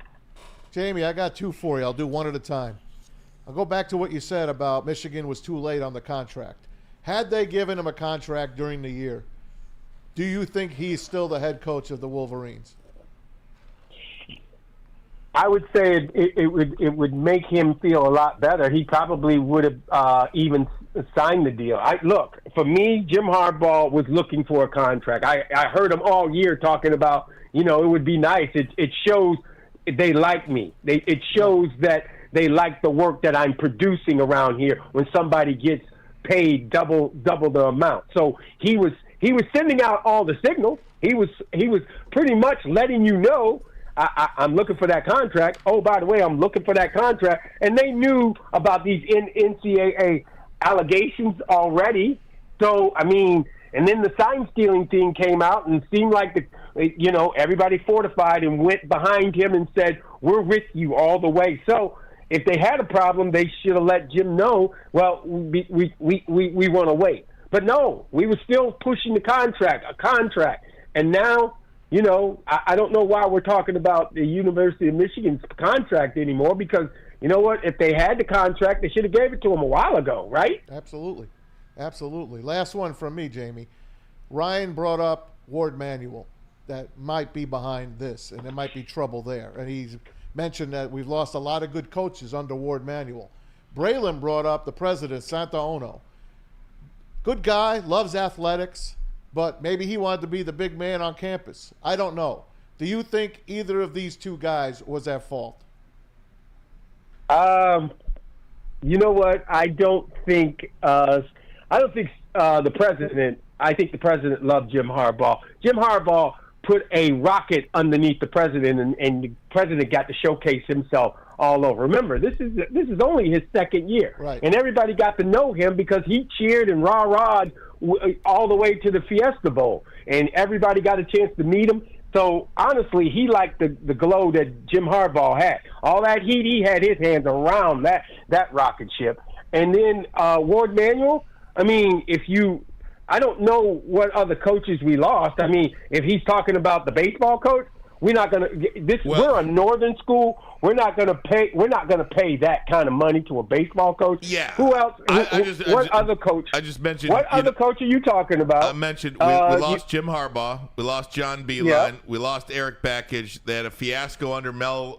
Speaker 4: Jamie, I got 2 for you. I'll do one at a time. I'll go back to what you said about Michigan was too late on the contract. Had they given him a contract during the year, do you think he's still the head coach of the Wolverines?
Speaker 6: I would say it would make him feel a lot better. He probably would have even signed the deal. Look, for me, Jim Harbaugh was looking for a contract. I heard him all year talking about, it would be nice. It shows they like me. It shows that they like the work that I'm producing around here when somebody gets paid double the amount. So he was sending out all the signals. He was pretty much letting you know, I'm looking for that contract. Oh, by the way, I'm looking for that contract. And they knew about these NCAA allegations already. So, and then the sign stealing thing came out and seemed like everybody fortified and went behind him and said, we're with you all the way. So if they had a problem, they should have let Jim know, well, we want to wait. But no, we were still pushing a contract. And now, I don't know why we're talking about the University of Michigan's contract anymore, because you know what? If they had the contract, they should have gave it to him a while ago, right?
Speaker 4: Absolutely. Last one from me, Jamie. Ryan brought up Ward Manuel that might be behind this, and there might be trouble there. And he's mentioned that we've lost a lot of good coaches under Ward Manuel. Braylon brought up the president, Santa Ono. Good guy, loves athletics, but maybe he wanted to be the big man on campus. I don't know. Do you think either of these two guys was at fault?
Speaker 6: You know what? I don't think the president. I think the president loved Jim Harbaugh. Jim Harbaugh put a rocket underneath the president, and the president got to showcase himself all over. Remember, this is only his second year,
Speaker 4: right?
Speaker 6: And everybody got to know him because he cheered and rah-rahed all the way to the Fiesta Bowl, and everybody got a chance to meet him. So honestly, he liked the glow that Jim Harbaugh had. All that heat, he had his hands around that rocket ship. And then Ward Manuel, I mean, I don't know what other coaches we lost. I mean, if he's talking about the baseball coach, we're not going to. We're a northern school. We're not going to pay. We're not going to pay that kind of money to a baseball coach.
Speaker 2: Yeah.
Speaker 6: Who else? What other coach?
Speaker 2: I just mentioned.
Speaker 6: What other coach are you talking about?
Speaker 2: I mentioned we lost Jim Harbaugh. We lost John Beeline.
Speaker 6: Yeah.
Speaker 2: We lost Eric Backage. They had a fiasco under Mel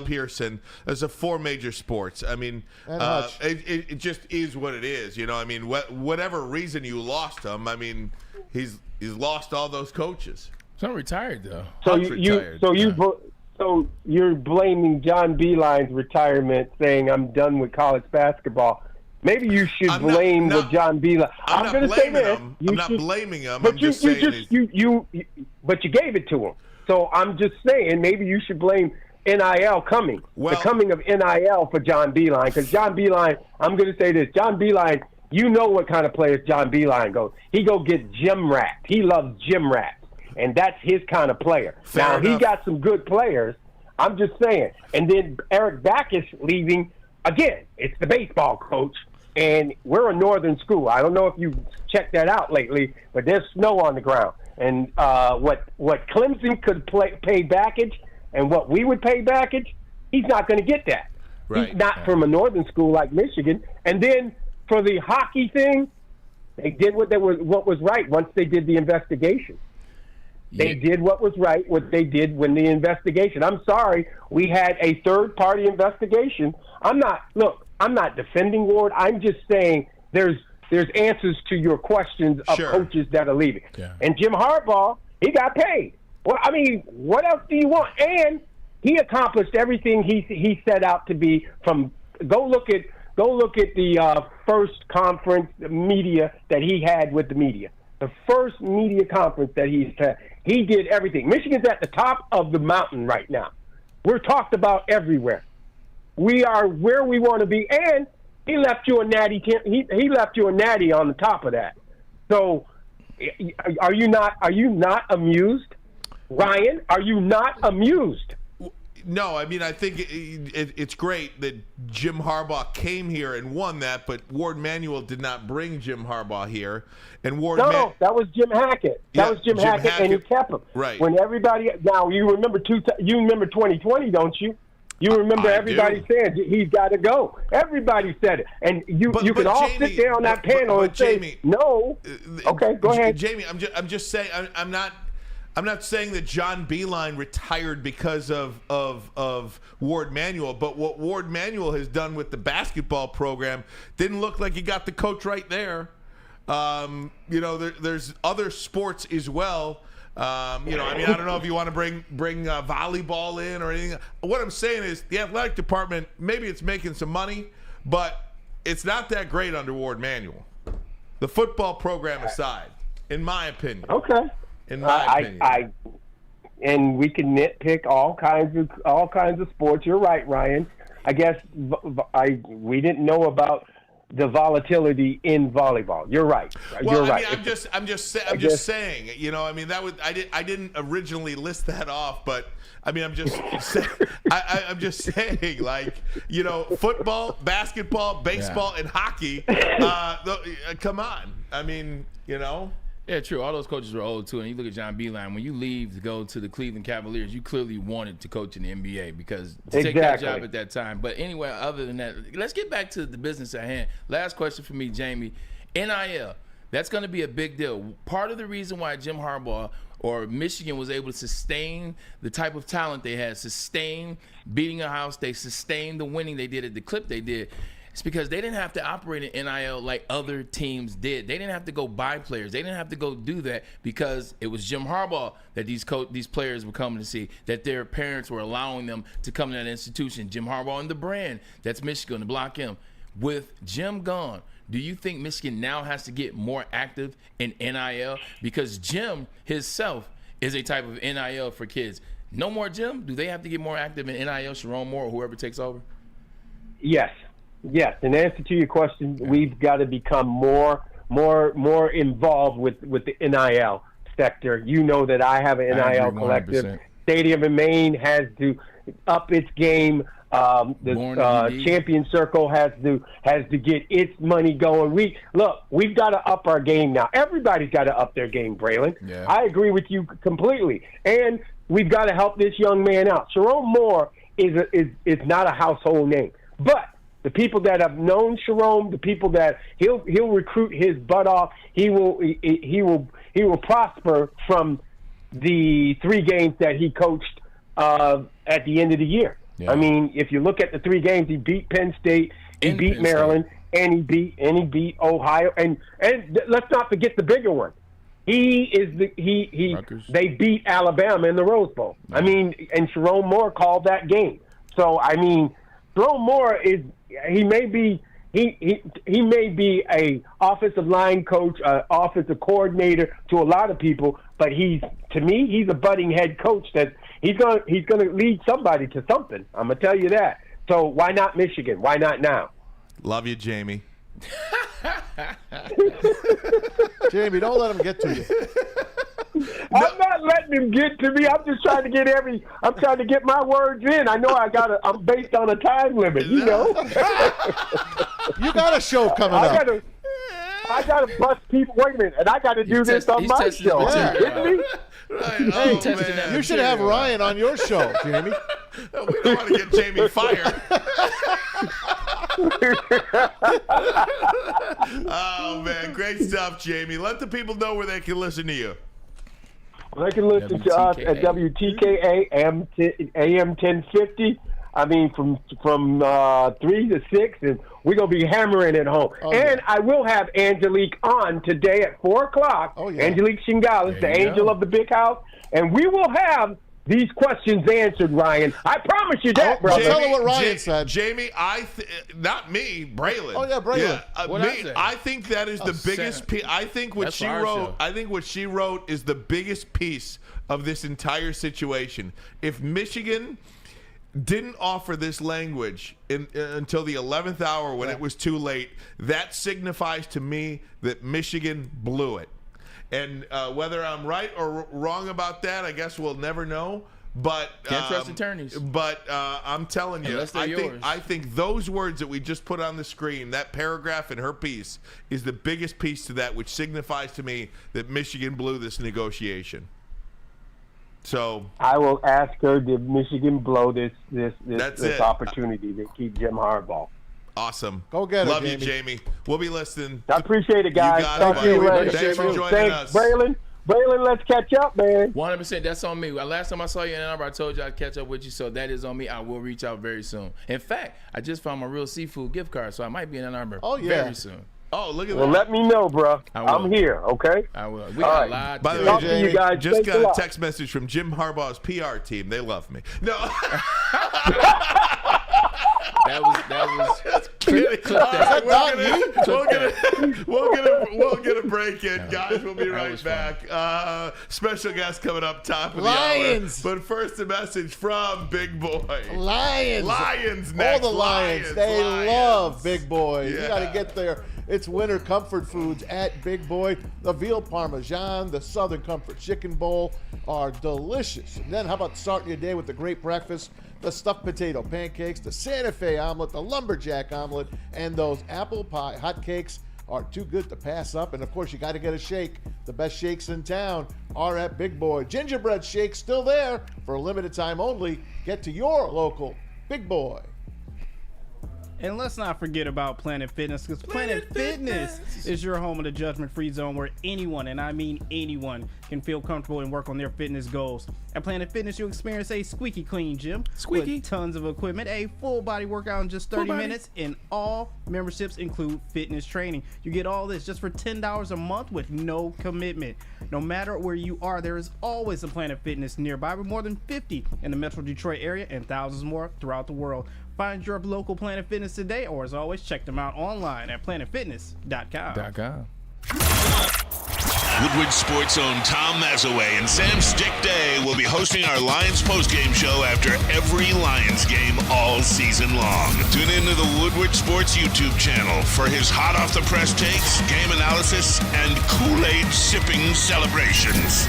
Speaker 2: Pearson. There's 4 major sports. I mean, it just is what it is. I mean, whatever reason you lost him. I mean, he's lost all those coaches.
Speaker 3: He's not retired though.
Speaker 6: So you're blaming John Beeline's retirement, saying I'm done with college basketball. Maybe you should blame what John Beeline.
Speaker 2: I'm going to say this. I'm not blaming him.
Speaker 6: But
Speaker 2: I'm just saying
Speaker 6: but you gave it to him. So I'm just saying maybe you should blame NIL coming. The coming of NIL for John Beeline. Because John Beeline, I'm going to say this. John Beeline, you know what kind of players John Beeline goes. He go get gym rats. He loves gym rats. And that's his kind of player. Fair enough. He got some good players. I'm just saying. And then Eric Backus leaving. Again, it's the baseball coach. And we're a northern school. I don't know if you've checked that out lately, but there's snow on the ground. And what Clemson could pay Backus and what we would pay Backus, he's not going to get that. Right. He's not from a northern school like Michigan. And then for the hockey thing, they did what was right once they did the investigation. They did what was right, what they did when the investigation. I'm sorry, we had a third-party investigation. I'm not defending Ward. I'm just saying there's answers to your questions of coaches that are leaving. Yeah. And Jim Harbaugh, he got paid. Well, I mean, what else do you want? And he accomplished everything he set out to be. Go look at the first conference media that he had with the media. The first media conference that he's had. He did everything. Michigan's at the top of the mountain right now. We're talked about everywhere. We are where we want to be, and he left you a natty. He left you a natty on the top of that. So, are you not amused, Ryan? Are you not amused?
Speaker 2: No, I mean, I think it's great that Jim Harbaugh came here and won that, but Ward Manuel did not bring Jim Harbaugh here. And
Speaker 6: that was Jim Hackett. That was Jim Hackett, and he kept him.
Speaker 2: Right.
Speaker 6: When everybody now you remember 2020, don't you? You remember everybody saying he's got to go. Everybody said it, and you could all sit there on that panel and say no. Okay, go ahead,
Speaker 2: Jamie. I'm just saying I'm not saying that John Beeline retired because of Ward Manuel, but what Ward Manuel has done with the basketball program didn't look like he got the coach right there. There's other sports as well. I don't know if you want to bring volleyball in or anything. What I'm saying is the athletic department, maybe it's making some money, but it's not that great under Ward Manuel. The football program aside, in my opinion.
Speaker 6: Okay.
Speaker 2: In my opinion.
Speaker 6: And we can nitpick all kinds of sports. You're right, Ryan. I guess we didn't know about the volatility in volleyball. You're right.
Speaker 2: Well,
Speaker 6: You're right.
Speaker 2: I'm just saying. You know, I mean, I didn't originally list that off, but I mean, I'm just saying. I'm just saying, like, you know, football, basketball, baseball, and hockey. Come on. I mean, you know.
Speaker 3: Yeah, true. All those coaches were old too. And you look at John Beilein. When you leave to go to the Cleveland Cavaliers, you clearly wanted to coach in the NBA because to take that job at that time. But anyway, other than that, let's get back to the business at hand. Last question for me, Jamie. NIL. That's going to be a big deal. Part of the reason why Jim Harbaugh or Michigan was able to sustain the type of talent they had, sustain beating Ohio State, sustain the winning they did at the clip they did, it's because they didn't have to operate in NIL like other teams did. They didn't have to go buy players. They didn't have to go do that because it was Jim Harbaugh that these players were coming to see, that their parents were allowing them to come to that institution. Jim Harbaugh and the brand, that's Michigan, the Block M. With Jim gone, do you think Michigan now has to get more active in NIL? Because Jim himself is a type of NIL for kids. No more Jim? Do they have to get more active in NIL, Sharon Moore, or whoever takes over?
Speaker 6: Yes. Yes, in answer to your question, we've got to become more involved with the NIL sector. You know that I have an NIL collective. Stadium in Maine has to up its game. The Champion Circle has to get its money going. We've got to up our game now. Everybody's got to up their game, Braylon.
Speaker 3: Yeah.
Speaker 6: I agree with you completely. And we've got to help this young man out. Sharon Moore is not a household name, but the people that have known Sharon, the people that he'll recruit his butt off, he will prosper from the 3 games that he coached at the end of the year. Yeah. I mean, if you look at the 3 games, he beat Penn State, he beat Maryland, and he beat Ohio, and let's not forget the bigger one. They beat Alabama in the Rose Bowl. Yeah. I mean, and Sharon Moore called that game. So I mean, Sharon Moore he may be a offensive line coach, offensive coordinator to a lot of people, but he's a budding head coach that he's gonna lead somebody to something. I'm gonna tell you that. So why not Michigan? Why not now?
Speaker 2: Love you, Jamie.
Speaker 4: Jamie, don't let him get to you.
Speaker 6: I'm not letting him get to me. I'm just trying to get my words in. I know I'm based on a time limit, you know.
Speaker 4: You got a show coming up.
Speaker 6: I gotta bust people. Wait a minute, and I gotta do this on my show.
Speaker 4: Yeah.
Speaker 6: Kidding me?
Speaker 2: Right.
Speaker 4: Hey, you should have Ryan on your show, Jamie.
Speaker 2: We don't want to get Jamie fired. Oh, man. Great stuff, Jamie. Let the people know where they can listen to you.
Speaker 6: Well, they can listen to us at WTKA AM 1050. I mean, from 3 to 6, and we're going to be hammering it home. Oh, and I will have Angelique on today at 4 o'clock. Oh, yeah. Angelique Shingales, the angel of the big house. And we will have these questions answered, Ryan. I promise you that, brother.
Speaker 4: Tell her what Ryan said.
Speaker 2: Jamie, not me, Braylon.
Speaker 4: Oh, yeah, Braylon.
Speaker 2: Yeah, I think that is the biggest piece. I think what she wrote is the biggest piece of this entire situation. If Michigan didn't offer this language until the 11th hour when it was too late, that signifies to me that Michigan blew it. And whether I'm right or wrong about that, I guess we'll never know. But
Speaker 3: can't trust attorneys.
Speaker 2: But I'm telling you, I think those words that we just put on the screen, that paragraph in her piece, is the biggest piece to that, which signifies to me that Michigan blew this negotiation. So
Speaker 6: I will ask her, did Michigan blow this opportunity to keep Jim Harbaugh?
Speaker 2: Awesome.
Speaker 4: Go get it,
Speaker 2: Love you, Jamie. We'll be listening.
Speaker 6: I appreciate it, guys.
Speaker 2: Talk to you later. Thanks for joining us.
Speaker 6: Braylon, let's catch up, man.
Speaker 3: 100%. That's on me. Last time I saw you in Ann Arbor, I told you I'd catch up with you, so that is on me. I will reach out very soon. In fact, I just found my Real Seafood gift card, so I might be in Ann Arbor very soon.
Speaker 2: Oh, look at that.
Speaker 6: Well, let me know, bro. I'm here, okay?
Speaker 3: I will. We got a lot.
Speaker 2: By the way, Jamie, you guys, just got a text message from Jim Harbaugh's PR team. They love me. No.
Speaker 3: That was Clip that.
Speaker 2: We'll get a break in, guys. We'll be right back. Special guest coming up top of the hour. But first, a message from Big Boy. Lions next.
Speaker 4: All the Lions. They love Big Boy.
Speaker 2: Yeah.
Speaker 4: You got to get there. It's winter comfort foods at Big Boy. The veal parmesan, the Southern Comfort chicken bowl are delicious. And then how about starting your day with a great breakfast? The stuffed potato pancakes, the Santa Fe omelet, the lumberjack omelet, and those apple pie hotcakes are too good to pass up. And of course, you got to get a shake. The best shakes in town are at Big Boy. Gingerbread shake still there for a limited time only. Get to your local Big Boy.
Speaker 7: And let's not forget about Planet Fitness, because Planet Fitness is your home of the judgment-free zone where anyone, and I mean anyone, can feel comfortable and work on their fitness goals. At Planet Fitness, you'll experience a squeaky clean gym with tons of equipment, a full-body workout in just 30 minutes, and all memberships include fitness training. You get all this just for $10 a month with no commitment. No matter where you are, there is always a Planet Fitness nearby, with more than 50 in the Metro Detroit area and thousands more throughout the world. Find your local Planet Fitness today, or as always, check them out online at planetfitness.com.
Speaker 1: Woodward Sports' own Tom Mazaway and Sam Stick Day will be hosting our Lions postgame show after every Lions game all season long. Tune into the Woodward Sports YouTube channel for his hot-off-the-press takes, game analysis, and Kool-Aid sipping celebrations.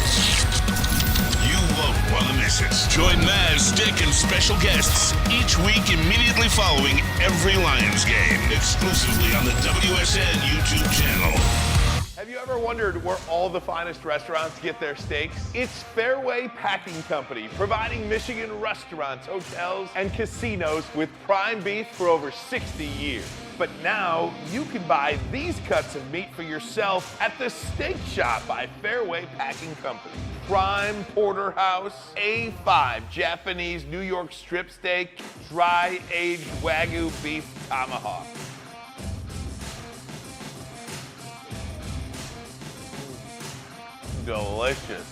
Speaker 1: You won't want to miss it. Join Maz, Stick, and special guests each week immediately following every Lions game, exclusively on the WSN YouTube channel.
Speaker 2: Have you ever wondered where all the finest restaurants get their steaks? It's Fairway Packing Company, providing Michigan restaurants, hotels, and casinos with prime beef for over 60 years. But now you can buy these cuts of meat for yourself at the Steak Shop by Fairway Packing Company. Prime porterhouse, A5 Japanese New York strip steak, dry aged Wagyu beef tomahawk. Delicious.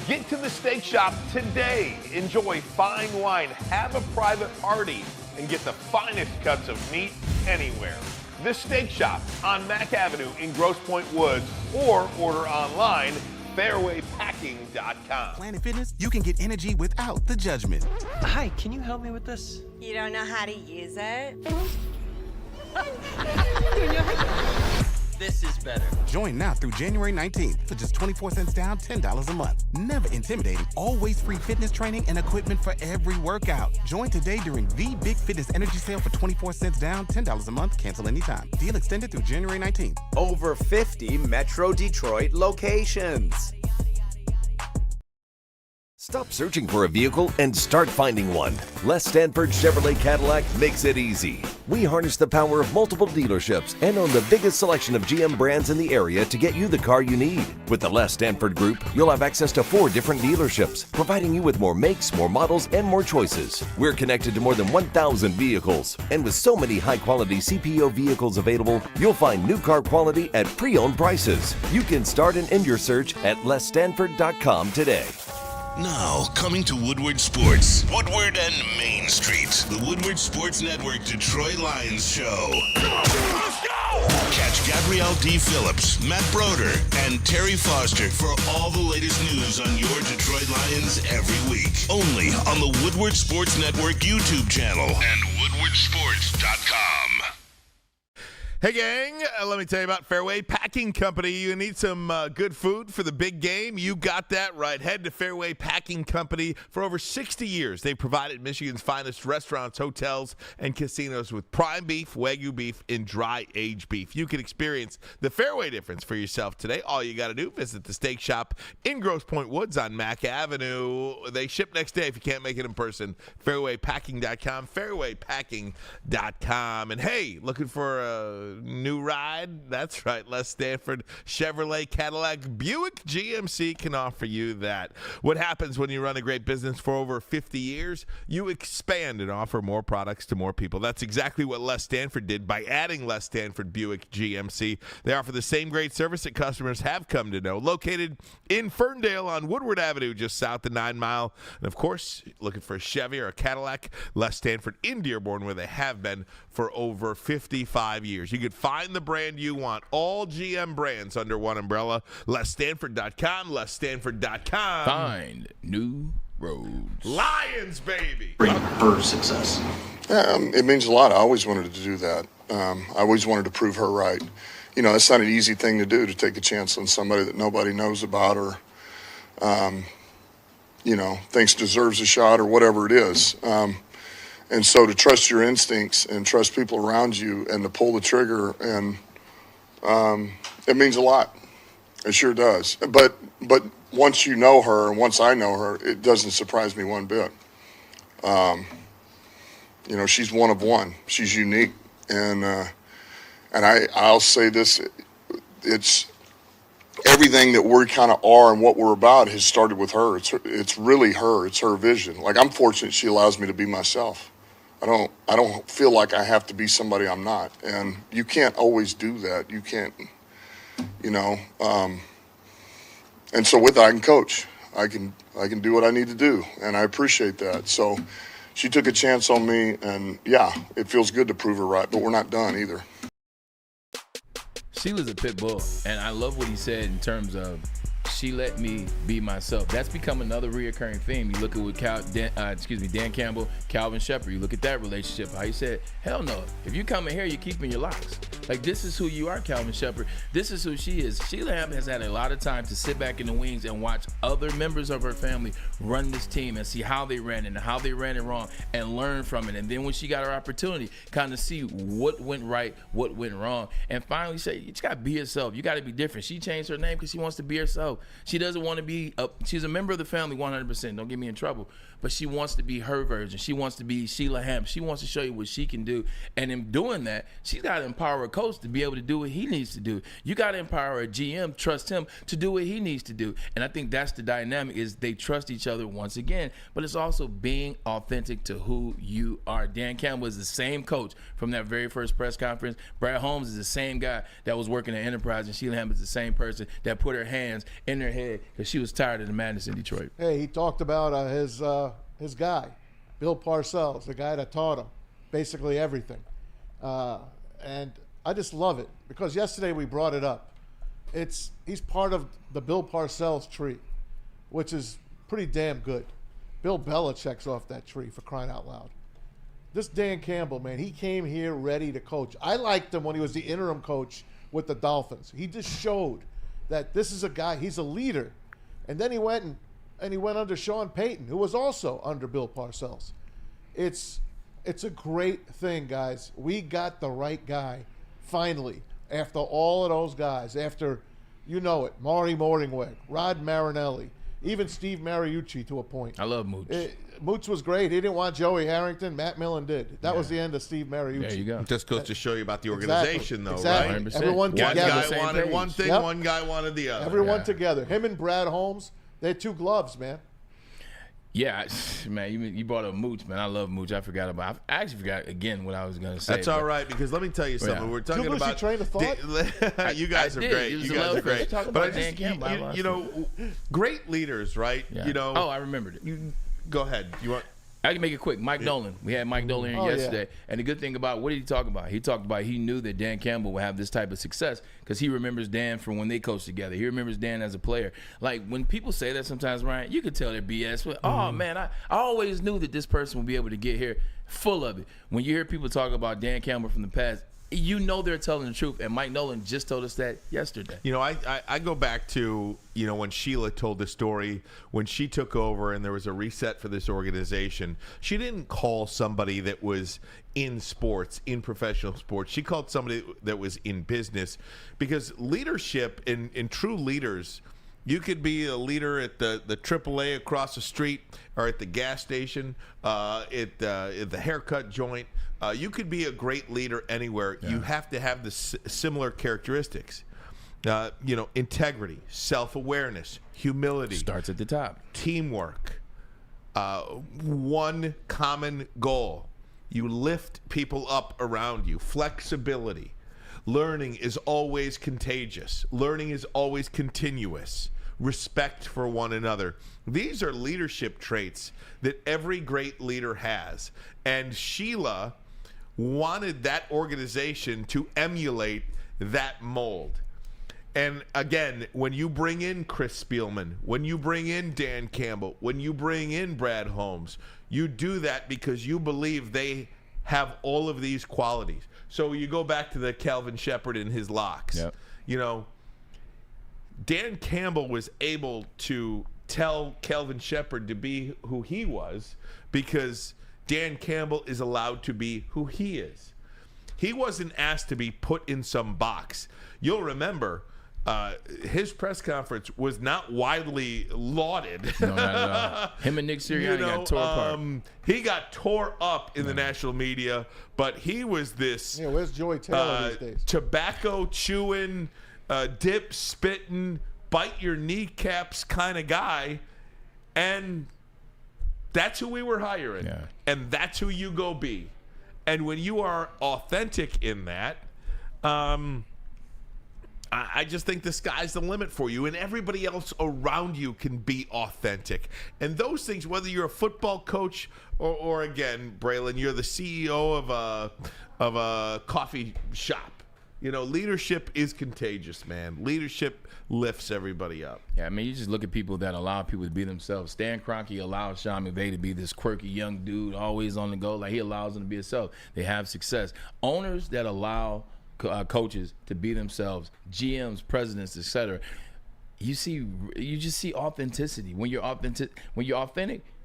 Speaker 2: Get to the Steak Shop today. Enjoy fine wine, have a private party, and get the finest cuts of meat anywhere. The Steak Shop on Mack Avenue in Grosse Pointe Woods, or order online, fairwaypacking.com.
Speaker 8: Planet Fitness, you can get energy without the judgment.
Speaker 9: Hi, can you help me with this?
Speaker 10: You don't know how to use it?
Speaker 9: This is better.
Speaker 8: Join now through January 19th for just 24 cents down, $10 a month. Never intimidating, always free fitness training and equipment for every workout. Join today during the Big Fitness Energy Sale for 24 cents down, $10 a month, cancel anytime. Deal extended through January 19th.
Speaker 11: Over 50 Metro Detroit locations.
Speaker 12: Stop searching for a vehicle and start finding one. Les Stanford Chevrolet Cadillac makes it easy. We harness the power of multiple dealerships and own the biggest selection of GM brands in the area to get you the car you need. With the Les Stanford Group, you'll have access to 4 different dealerships, providing you with more makes, more models, and more choices. We're connected to more than 1,000 vehicles, and with so many high-quality CPO vehicles available, you'll find new car quality at pre-owned prices. You can start and end your search at lesstanford.com today.
Speaker 1: Now, coming to Woodward Sports, Woodward and Main Street, the Woodward Sports Network Detroit Lions Show. Let's go! Catch Gabrielle D. Phillips, Matt Broder, and Terry Foster for all the latest news on your Detroit Lions every week. Only on the Woodward Sports Network YouTube channel and woodwardsports.com.
Speaker 2: Hey, gang, let me tell you about Fairway Packing Company. You need some good food for the big game? You got that right. Head to Fairway Packing Company. For over 60 years, they've provided Michigan's finest restaurants, hotels, and casinos with prime beef, Wagyu beef, and dry-aged beef. You can experience the Fairway difference for yourself today. All you got to do, visit the Steak Shop in Grosse Pointe Woods on Mack Avenue. They ship next day if you can't make it in person. Fairwaypacking.com, fairwaypacking.com. And, hey, looking for a new ride ride? That's right. Les Stanford Chevrolet Cadillac Buick GMC can offer you that. What happens when you run a great business for over 50 years? You expand and offer more products to more people. That's exactly what Les Stanford did by adding Les Stanford Buick GMC. They offer the same great service that customers have come to know. Located in Ferndale on Woodward Avenue, just south of 9 Mile. And, of course, looking for a Chevy or a Cadillac, Les Stanford in Dearborn, where they have been for over 55 years. You can find the brand you want. All GM brands under one umbrella. LesStanford.com. LesStanford.com.
Speaker 3: Find new roads.
Speaker 2: Lions, baby.
Speaker 13: Her success.
Speaker 14: It means a lot. I always wanted to do that. I always wanted to prove her right. You know, it's not an easy thing to do, to take a chance on somebody that nobody knows about or, you know, thinks deserves a shot or whatever it is. And so to trust your instincts and trust people around you and to pull the trigger, and it means a lot. It sure does. But once you know her and once I know her, it doesn't surprise me one bit. You know, she's one of one. She's unique. And I'll say this, it's everything that we kind of are and what we're about has started with her. It's really her. It's her vision. Like, I'm fortunate she allows me to be myself. I don't feel like I have to be somebody I'm not. And you can't always do that. You can't, you know. And so with that, I can coach. I can do what I need to do, and I appreciate that. So she took a chance on me, and yeah, it feels good to prove her right, but we're not done either.
Speaker 3: Sheila's a pit bull, and I love what he said in terms of she let me be myself. That's become another reoccurring theme. You look at what Dan Campbell, Calvin Shepard. You look at that relationship. How he said, "Hell no! If you come in here, you're keeping your locks. Like, this is who you are, Calvin Shepard. This is who she is." Sheila has had a lot of time to sit back in the wings and watch other members of her family run this team and see how they ran it and how they ran it wrong and learn from it. And then when she got her opportunity, kind of see what went right, what went wrong, and finally say, "You just got to be yourself. You got to be different." She changed her name because she wants to be herself. She doesn't want to be she's a member of the family 100%. Don't get me in trouble. But she wants to be her version. She wants to be Sheila Ham. She wants to show you what she can do. And in doing that, she's got to empower a coach to be able to do what he needs to do. You got to empower a GM, trust him to do what he needs to do. And I think that's the dynamic, is they trust each other once again. But it's also being authentic to who you are. Dan Campbell is the same coach from that very first press conference. Brad Holmes is the same guy that was working at Enterprise. And Sheila Ham is the same person that put her hands in her head because she was tired of the madness in Detroit.
Speaker 4: Hey, he talked about his guy, Bill Parcells, the guy that taught him basically everything. And I just love it because yesterday we brought it up. He's part of the Bill Parcells tree, which is pretty damn good. Bill Belichick's off that tree, for crying out loud. This Dan Campbell, man, he came here ready to coach. I liked him when he was the interim coach with the Dolphins. He just showed that this is a guy, he's a leader. And then he went under Sean Payton, who was also under Bill Parcells. It's a great thing, guys. We got the right guy, finally, after all of those guys, after, you know it, Maury Morningweg, Rod Marinelli, even Steve Mariucci to a point.
Speaker 3: I love Mooch.
Speaker 4: Mooch was great. He didn't want Joey Harrington. Matt Millen did. That was the end of Steve Mariucci.
Speaker 3: There you go.
Speaker 2: Just goes to show you about the organization, though,
Speaker 4: exactly.
Speaker 2: right?
Speaker 3: 100%.
Speaker 4: Everyone together.
Speaker 2: One guy wanted one thing, one guy wanted the other.
Speaker 4: Everyone together. Him and Brad Holmes, they had two gloves, man.
Speaker 3: Yeah, man, you brought up Mooch, man. I love Mooch. I actually forgot again what I was going to say.
Speaker 2: That's all right, because let me tell you something. We're talking about
Speaker 4: train of thought.
Speaker 2: You guys are great. You guys are great.
Speaker 3: But Dan Campbell,
Speaker 2: you know, great leaders, right?
Speaker 3: Yeah.
Speaker 2: You know.
Speaker 3: Oh, I remembered it.
Speaker 2: Go ahead. You want?
Speaker 3: I can make it quick. Mike Nolan. We had Mike Nolan here yesterday.
Speaker 4: Yeah.
Speaker 3: And the good thing about, what did he talk about? He talked about he knew that Dan Campbell would have this type of success because he remembers Dan from when they coached together. He remembers Dan as a player. Like, when people say that sometimes, Ryan, you can tell they're BS. But, oh, man, I always knew that this person would be able to get here, full of it. When you hear people talk about Dan Campbell from the past, you know they're telling the truth, and Mike Nolan just told us that yesterday.
Speaker 2: You know, I go back to, you know, when Sheila told the story, when she took over and there was a reset for this organization, she didn't call somebody that was in sports, in professional sports. She called somebody that was in business, because leadership and true leaders, You could be a leader at the AAA across the street, or at the gas station, at the haircut joint. You could be a great leader anywhere. Yeah. You have to have the similar characteristics. Integrity, self-awareness, humility.
Speaker 3: Starts at the top.
Speaker 2: Teamwork. One common goal. You lift people up around you. Flexibility. Learning is always contagious. Learning is always continuous. Respect for one another. These are leadership traits that every great leader has. And Sheila wanted that organization to emulate that mold. And again, when you bring in Chris Spielman, when you bring in Dan Campbell, when you bring in Brad Holmes, you do that because you believe they have all of these qualities. So you go back to the Calvin Shepard and his locks.
Speaker 3: Yep.
Speaker 2: Dan Campbell was able to tell Calvin Shepard to be who he was because Dan Campbell is allowed to be who he is. He wasn't asked to be put in some box. You'll remember his press conference was not widely lauded.
Speaker 3: No, not at all. Him and Nick Sirianni got tore apart.
Speaker 2: He got tore up in the national media, but he was this
Speaker 4: where's Joey Taylor these days?
Speaker 2: Tobacco chewing, dip spitting, bite your kneecaps kind of guy, and that's who we were hiring.
Speaker 3: Yeah.
Speaker 2: And that's who you go be. And when you are authentic in that, I just think the sky's the limit for you, and everybody else around you can be authentic. And those things, whether you're a football coach or again, Braylon, you're the CEO of a coffee shop. Leadership is contagious, man. Leadership lifts everybody up.
Speaker 3: Yeah, I mean, you just look at people that allow people to be themselves. Stan Kroenke allowed Sean McVay to be this quirky young dude, always on the go. Like, he allows them to be himself. They have success. Owners that allow coaches to be themselves, GMs, presidents, etc. You just see authenticity. When you're authentic,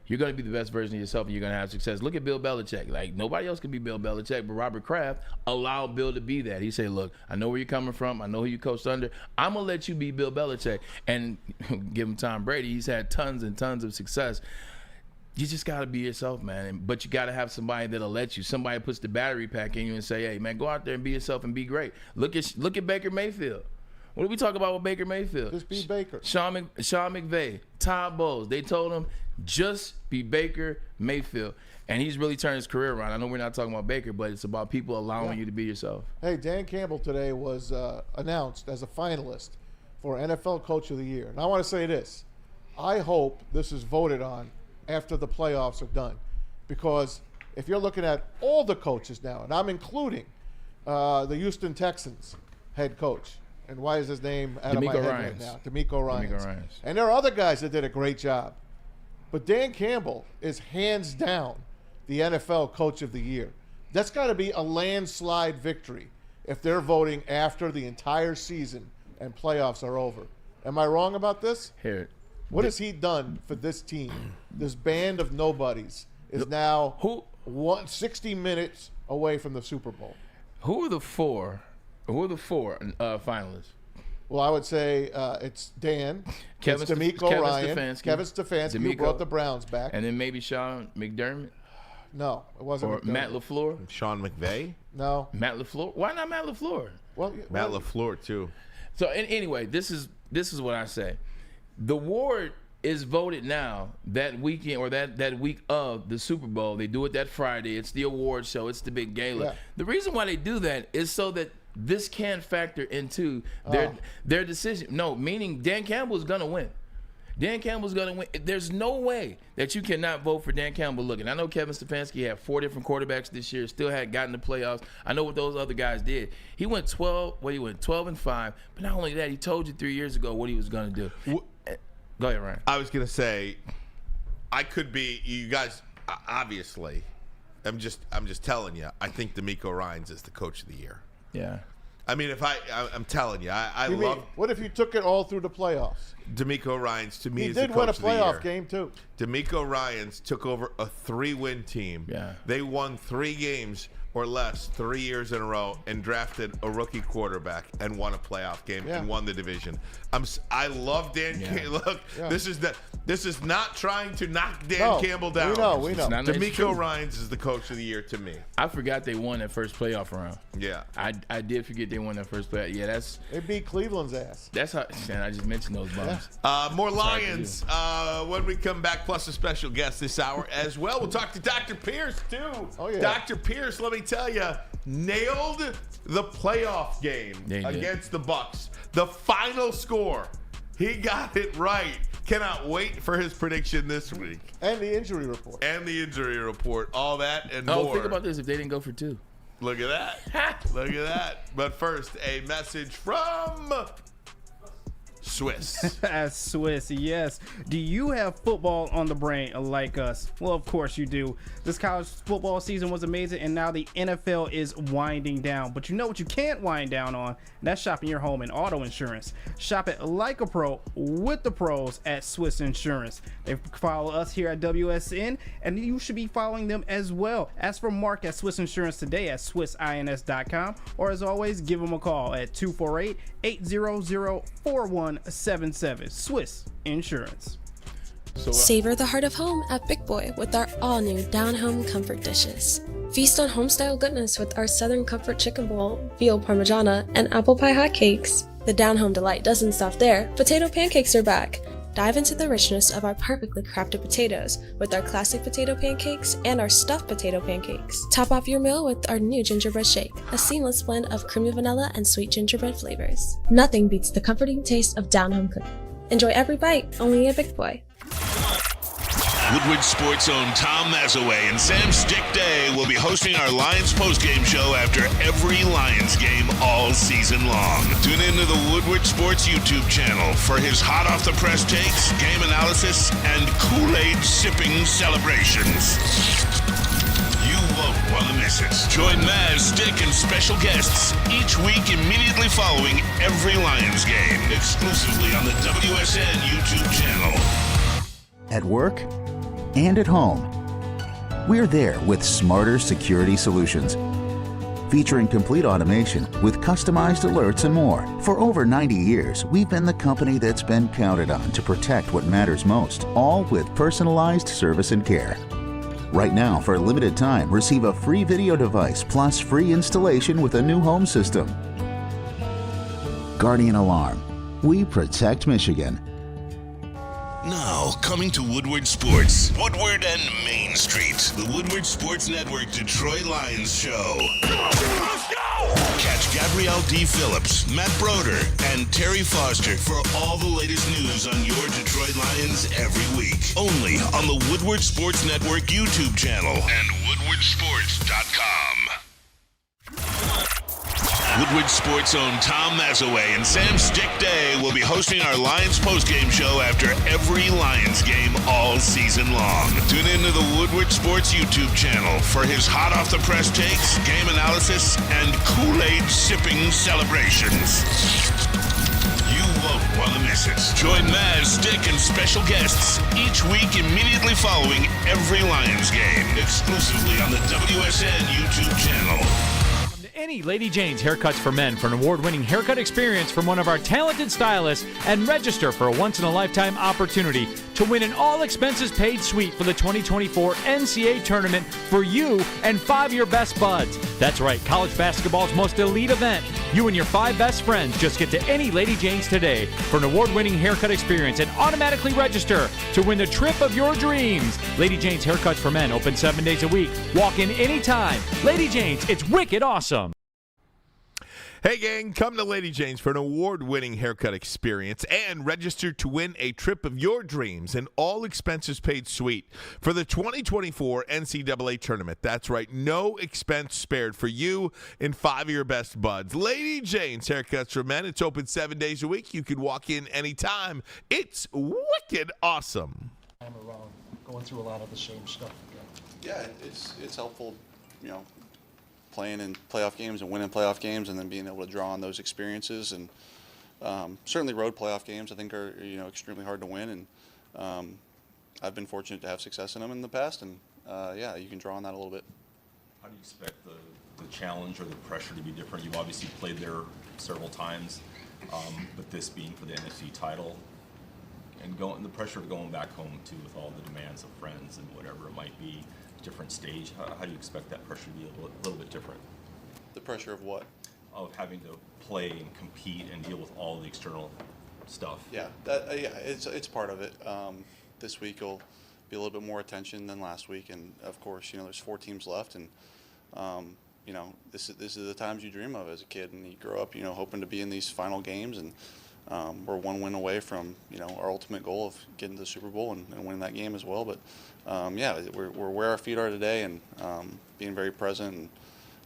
Speaker 3: you're going to be the best version of yourself, and you're going to have success. Look at Bill Belichick. Like, nobody else can be Bill Belichick, but Robert Kraft allowed Bill to be that. He said, "Look, I know where you're coming from. I know who you coached under. I'm gonna let you be Bill Belichick." And give him Tom Brady. He's had tons and tons of success. You just got to be yourself, man. But you got to have somebody that'll let you. Somebody puts the battery pack in you and say, "Hey, man, go out there and be yourself and be great." Look at Baker Mayfield. What do we talk about with Baker Mayfield?
Speaker 4: Just be Baker.
Speaker 3: Sean McVay, Todd Bowles. They told him, just be Baker Mayfield. And he's really turned his career around. I know we're not talking about Baker, but it's about people allowing you to be yourself.
Speaker 4: Hey, Dan Campbell today was announced as a finalist for NFL Coach of the Year. And I want to say this. I hope this is voted on after the playoffs are done. Because if you're looking at all the coaches now, and I'm including the Houston Texans head coach, and why is his name out of my head right now? DeMeco Ryans. And there are other guys that did a great job. But Dan Campbell is hands down the NFL Coach of the Year. That's got to be a landslide victory if they're voting after the entire season and playoffs are over. Am I wrong about this?
Speaker 3: Here.
Speaker 4: What has he done for this team? This band of nobodies is now 60 minutes away from the Super Bowl.
Speaker 3: Who are the four finalists?
Speaker 4: Well, I would say it's Dan,
Speaker 3: Kevin
Speaker 4: Ryan,
Speaker 3: Stefanski,
Speaker 4: Kevin Stefanski, who brought the Browns back.
Speaker 3: And then maybe Sean McDermott?
Speaker 4: No, it wasn't
Speaker 3: Or
Speaker 4: McDermott.
Speaker 3: Matt LaFleur?
Speaker 2: Sean McVay?
Speaker 4: No.
Speaker 3: Matt LaFleur? Why not Matt LaFleur?
Speaker 4: Well,
Speaker 2: Matt LaFleur, too.
Speaker 3: So anyway, this is what I say. The award is voted now that weekend or that week of the Super Bowl. They do it that Friday. It's the award show. It's the big gala.
Speaker 4: Yeah.
Speaker 3: The reason why they do that is so that this can factor into their decision. No, meaning Dan Campbell's going to win. Dan Campbell's going to win. There's no way that you cannot vote for Dan Campbell. Look, and I know Kevin Stefanski had 4 different quarterbacks this year, still had gotten the playoffs. I know what those other guys did. He went 12-5, but not only that, he told you 3 years ago what he was going to do. Go ahead, Ryan.
Speaker 2: I was going to say, I could be, you guys, obviously, I'm just telling you, I think DeMeco Ryans is the coach of the year.
Speaker 3: Yeah.
Speaker 2: I mean, I'm telling you, I
Speaker 4: You
Speaker 2: love
Speaker 4: mean, what if you took it all through the playoffs?
Speaker 2: DeMeco Ryans. To me,
Speaker 4: He
Speaker 2: is the
Speaker 4: did
Speaker 2: coach
Speaker 4: win a
Speaker 2: of the year.
Speaker 4: playoff game, too.
Speaker 2: DeMeco Ryans took over a 3-win team.
Speaker 3: Yeah.
Speaker 2: They won 3 games or less 3 years in a row and drafted a rookie quarterback and won a playoff game and won the division. I love Dan Campbell. Look, this is not trying to knock Dan Campbell down.
Speaker 4: We know.
Speaker 2: DeMeco Ryans is the coach of the year to me.
Speaker 3: I forgot they won that first playoff round.
Speaker 2: Yeah.
Speaker 3: I did forget they won that first playoff. Yeah,
Speaker 4: they beat Cleveland's ass.
Speaker 3: That's how. I just mentioned those bums.
Speaker 2: More Lions when we come back, plus a special guest this hour as well. We'll talk to Dr. Pierce too.
Speaker 4: Oh yeah.
Speaker 2: Dr. Pierce, let me tell you, nailed the playoff game against the Bucks. The final score, he got it right. Cannot wait for his prediction this week.
Speaker 4: And the injury report.
Speaker 2: All that and more.
Speaker 3: Think about this if they didn't go for 2.
Speaker 2: Look at that. Look at that. But first, a message from Swiss.
Speaker 7: Swiss, yes. Do you have football on the brain like us? Well, of course you do. This college football season was amazing, and now the NFL is winding down. But you know what you can't wind down on? And that's shopping your home and auto insurance. Shop it like a pro with the pros at Swiss Insurance. They follow us here at WSN, and you should be following them as well. Ask for Mark at Swiss Insurance today at SwissINS.com, or as always, give them a call at 248-800-4177. Swiss Insurance.
Speaker 13: Savor the heart of home at Big Boy with our all-new Down Home Comfort dishes. Feast on home-style goodness with our Southern Comfort Chicken Bowl, veal parmigiana, and apple pie hotcakes. The Down Home delight doesn't stop there. Potato pancakes are back. Dive into the richness of our perfectly crafted potatoes with our classic potato pancakes and our stuffed potato pancakes. Top off your meal with our new gingerbread shake, a seamless blend of creamy vanilla and sweet gingerbread flavors. Nothing beats the comforting taste of Down Home cooking. Enjoy every bite, only at Big Boy.
Speaker 1: Woodward Sports' own Tom Mazaway and Sam Stick Day will be hosting our Lions postgame show after every Lions game all season long. Tune into the Woodward Sports YouTube channel for his hot-off-the-press takes, game analysis, and Kool-Aid sipping celebrations. You won't want to miss it. Join Maz, Stick, and special guests each week immediately following every Lions game, exclusively on the WSN YouTube channel.
Speaker 15: At work and at home, we're there with smarter security solutions. Featuring complete automation with customized alerts and more. For over 90 years, we've been the company that's been counted on to protect what matters most, all with personalized service and care. Right now, for a limited time, receive a free video device plus free installation with a new home system. Guardian Alarm. We protect Michigan.
Speaker 1: Now, coming to Woodward Sports, Woodward and Main Street, the Woodward Sports Network Detroit Lions show. Let's go! Catch Gabrielle D. Phillips, Matt Broder, and Terry Foster for all the latest news on your Detroit Lions every week. Only on the Woodward Sports Network YouTube channel and woodwardsports.com. Woodward Sports' own Tom Mazaway and Sam Stick Day will be hosting our Lions postgame show after every Lions game all season long. Tune into the Woodward Sports YouTube channel for his hot-off-the-press takes, game analysis, and Kool-Aid sipping celebrations. You won't want to miss it. Join Maz, Stick, and special guests each week immediately following every Lions game, exclusively on the WSN YouTube channel.
Speaker 16: Any Lady Jane's Haircuts for Men for an award-winning haircut experience from one of our talented stylists, and register for a once-in-a-lifetime opportunity to win an all-expenses-paid suite for the 2024 NCAA tournament for you and 5 of your best buds. That's right, college basketball's most elite event. You and your 5 best friends just get to any Lady Jane's today for an award-winning haircut experience and automatically register to win the trip of your dreams. Lady Jane's Haircuts for Men, open 7 days a week. Walk in anytime. Lady Jane's, it's wicked awesome.
Speaker 2: Hey gang, come to Lady Jane's for an award-winning haircut experience and register to win a trip of your dreams, an all-expenses-paid suite for the 2024 NCAA tournament. That's right, no expense spared for you and 5 of your best buds. Lady Jane's Haircuts for Men. It's open 7 days a week. You can walk in anytime. It's wicked awesome.
Speaker 17: I'm around going through a lot of the same stuff again.
Speaker 18: Yeah, it's helpful, you know, playing in playoff games and winning playoff games, and then being able to draw on those experiences. And certainly road playoff games, I think, are extremely hard to win. And I've been fortunate to have success in them in the past. And yeah, you can draw on that a little bit.
Speaker 19: How do you expect the the challenge or the pressure to be different? You've obviously played there several times, but this being for the NFC title, and the pressure of going back home too with all the demands of friends and whatever it might be, different stage. How do you expect that pressure to be a little bit different?
Speaker 18: The pressure of what?
Speaker 19: Of having to play and compete and deal with all the external stuff.
Speaker 18: Yeah, it's part of it. This week will be a little bit more attention than last week, and of course, there's 4 teams left, and this is the times you dream of as a kid, and you grow up, hoping to be in these final games, and we're one win away from our ultimate goal of getting to the Super Bowl and winning that game as well. But we're where our feet are today, and being very present,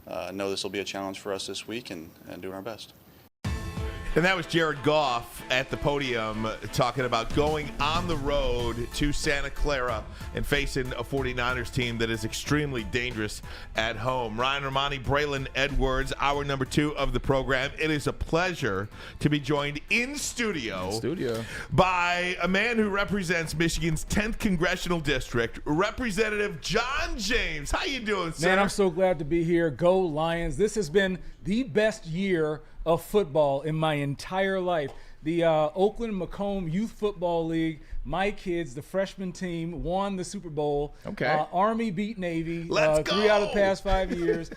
Speaker 18: and know this will be a challenge for us this week, and doing our best.
Speaker 2: And that was Jared Goff at the podium talking about going on the road to Santa Clara and facing a 49ers team that is extremely dangerous at home. Ryan Ermanni, Braylon Edwards, hour number 2 of the program. It is a pleasure to be joined in studio by a man who represents Michigan's 10th Congressional District, Representative John James. How you doing, sir?
Speaker 20: Man, I'm so glad to be here. Go Lions. This has been the best year of football in my entire life. The Oakland Macomb Youth Football League, my kids, the freshman team, won the Super Bowl.
Speaker 3: Okay.
Speaker 20: Army beat Navy.
Speaker 2: Let's go.
Speaker 20: 3 out of the past 5 years.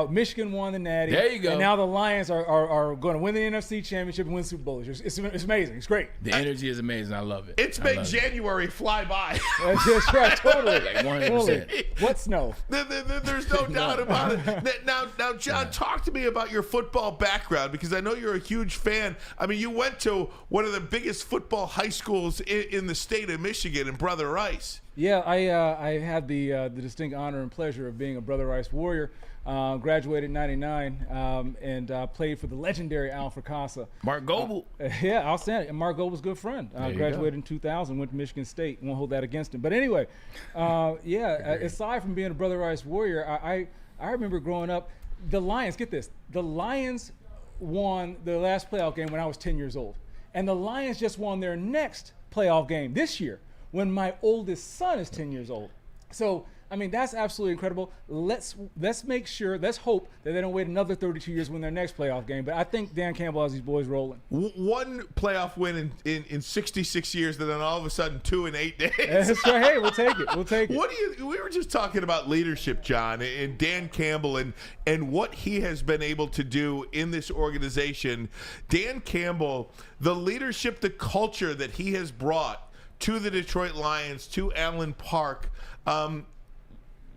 Speaker 20: Michigan won the Natty.
Speaker 3: There you go.
Speaker 20: And now the Lions are going to win the NFC Championship and win the Super Bowl. It's amazing. It's great.
Speaker 3: The energy is amazing. I love it.
Speaker 2: It's made January fly by.
Speaker 20: That's right. Totally.
Speaker 3: Like 100%.
Speaker 20: What snow?
Speaker 2: There's no doubt about it. Now, John, talk to me about your football background, because I know you're a huge fan. I mean, you went to one of the biggest football high schools in the state of Michigan in Brother Rice.
Speaker 20: Yeah, I had the distinct honor and pleasure of being a Brother Rice Warrior. Graduated in '99 and played for the legendary Al Fracassa.
Speaker 3: Mark Goebel.
Speaker 20: Yeah, outstanding. And Mark Goebel's a good friend. Graduated in 2000, went to Michigan State. Won't hold that against him. But anyway, aside from being a Brother Rice Warrior, I remember growing up, the Lions, get this, the Lions won the last playoff game when I was 10 years old. And the Lions just won their next playoff game this year when my oldest son is 10 years old. So, I mean, that's absolutely incredible. Let's make sure, let's hope that they don't wait another 32 years to win their next playoff game. But I think Dan Campbell has these boys rolling.
Speaker 2: One playoff win in 66 years, and then all of a sudden 2 in 8 days.
Speaker 20: That's right. Hey, we'll take it. We'll take it.
Speaker 2: We were just talking about leadership, John, and Dan Campbell and what he has been able to do in this organization. Dan Campbell, the leadership, the culture that he has brought to the Detroit Lions, to Allen Park.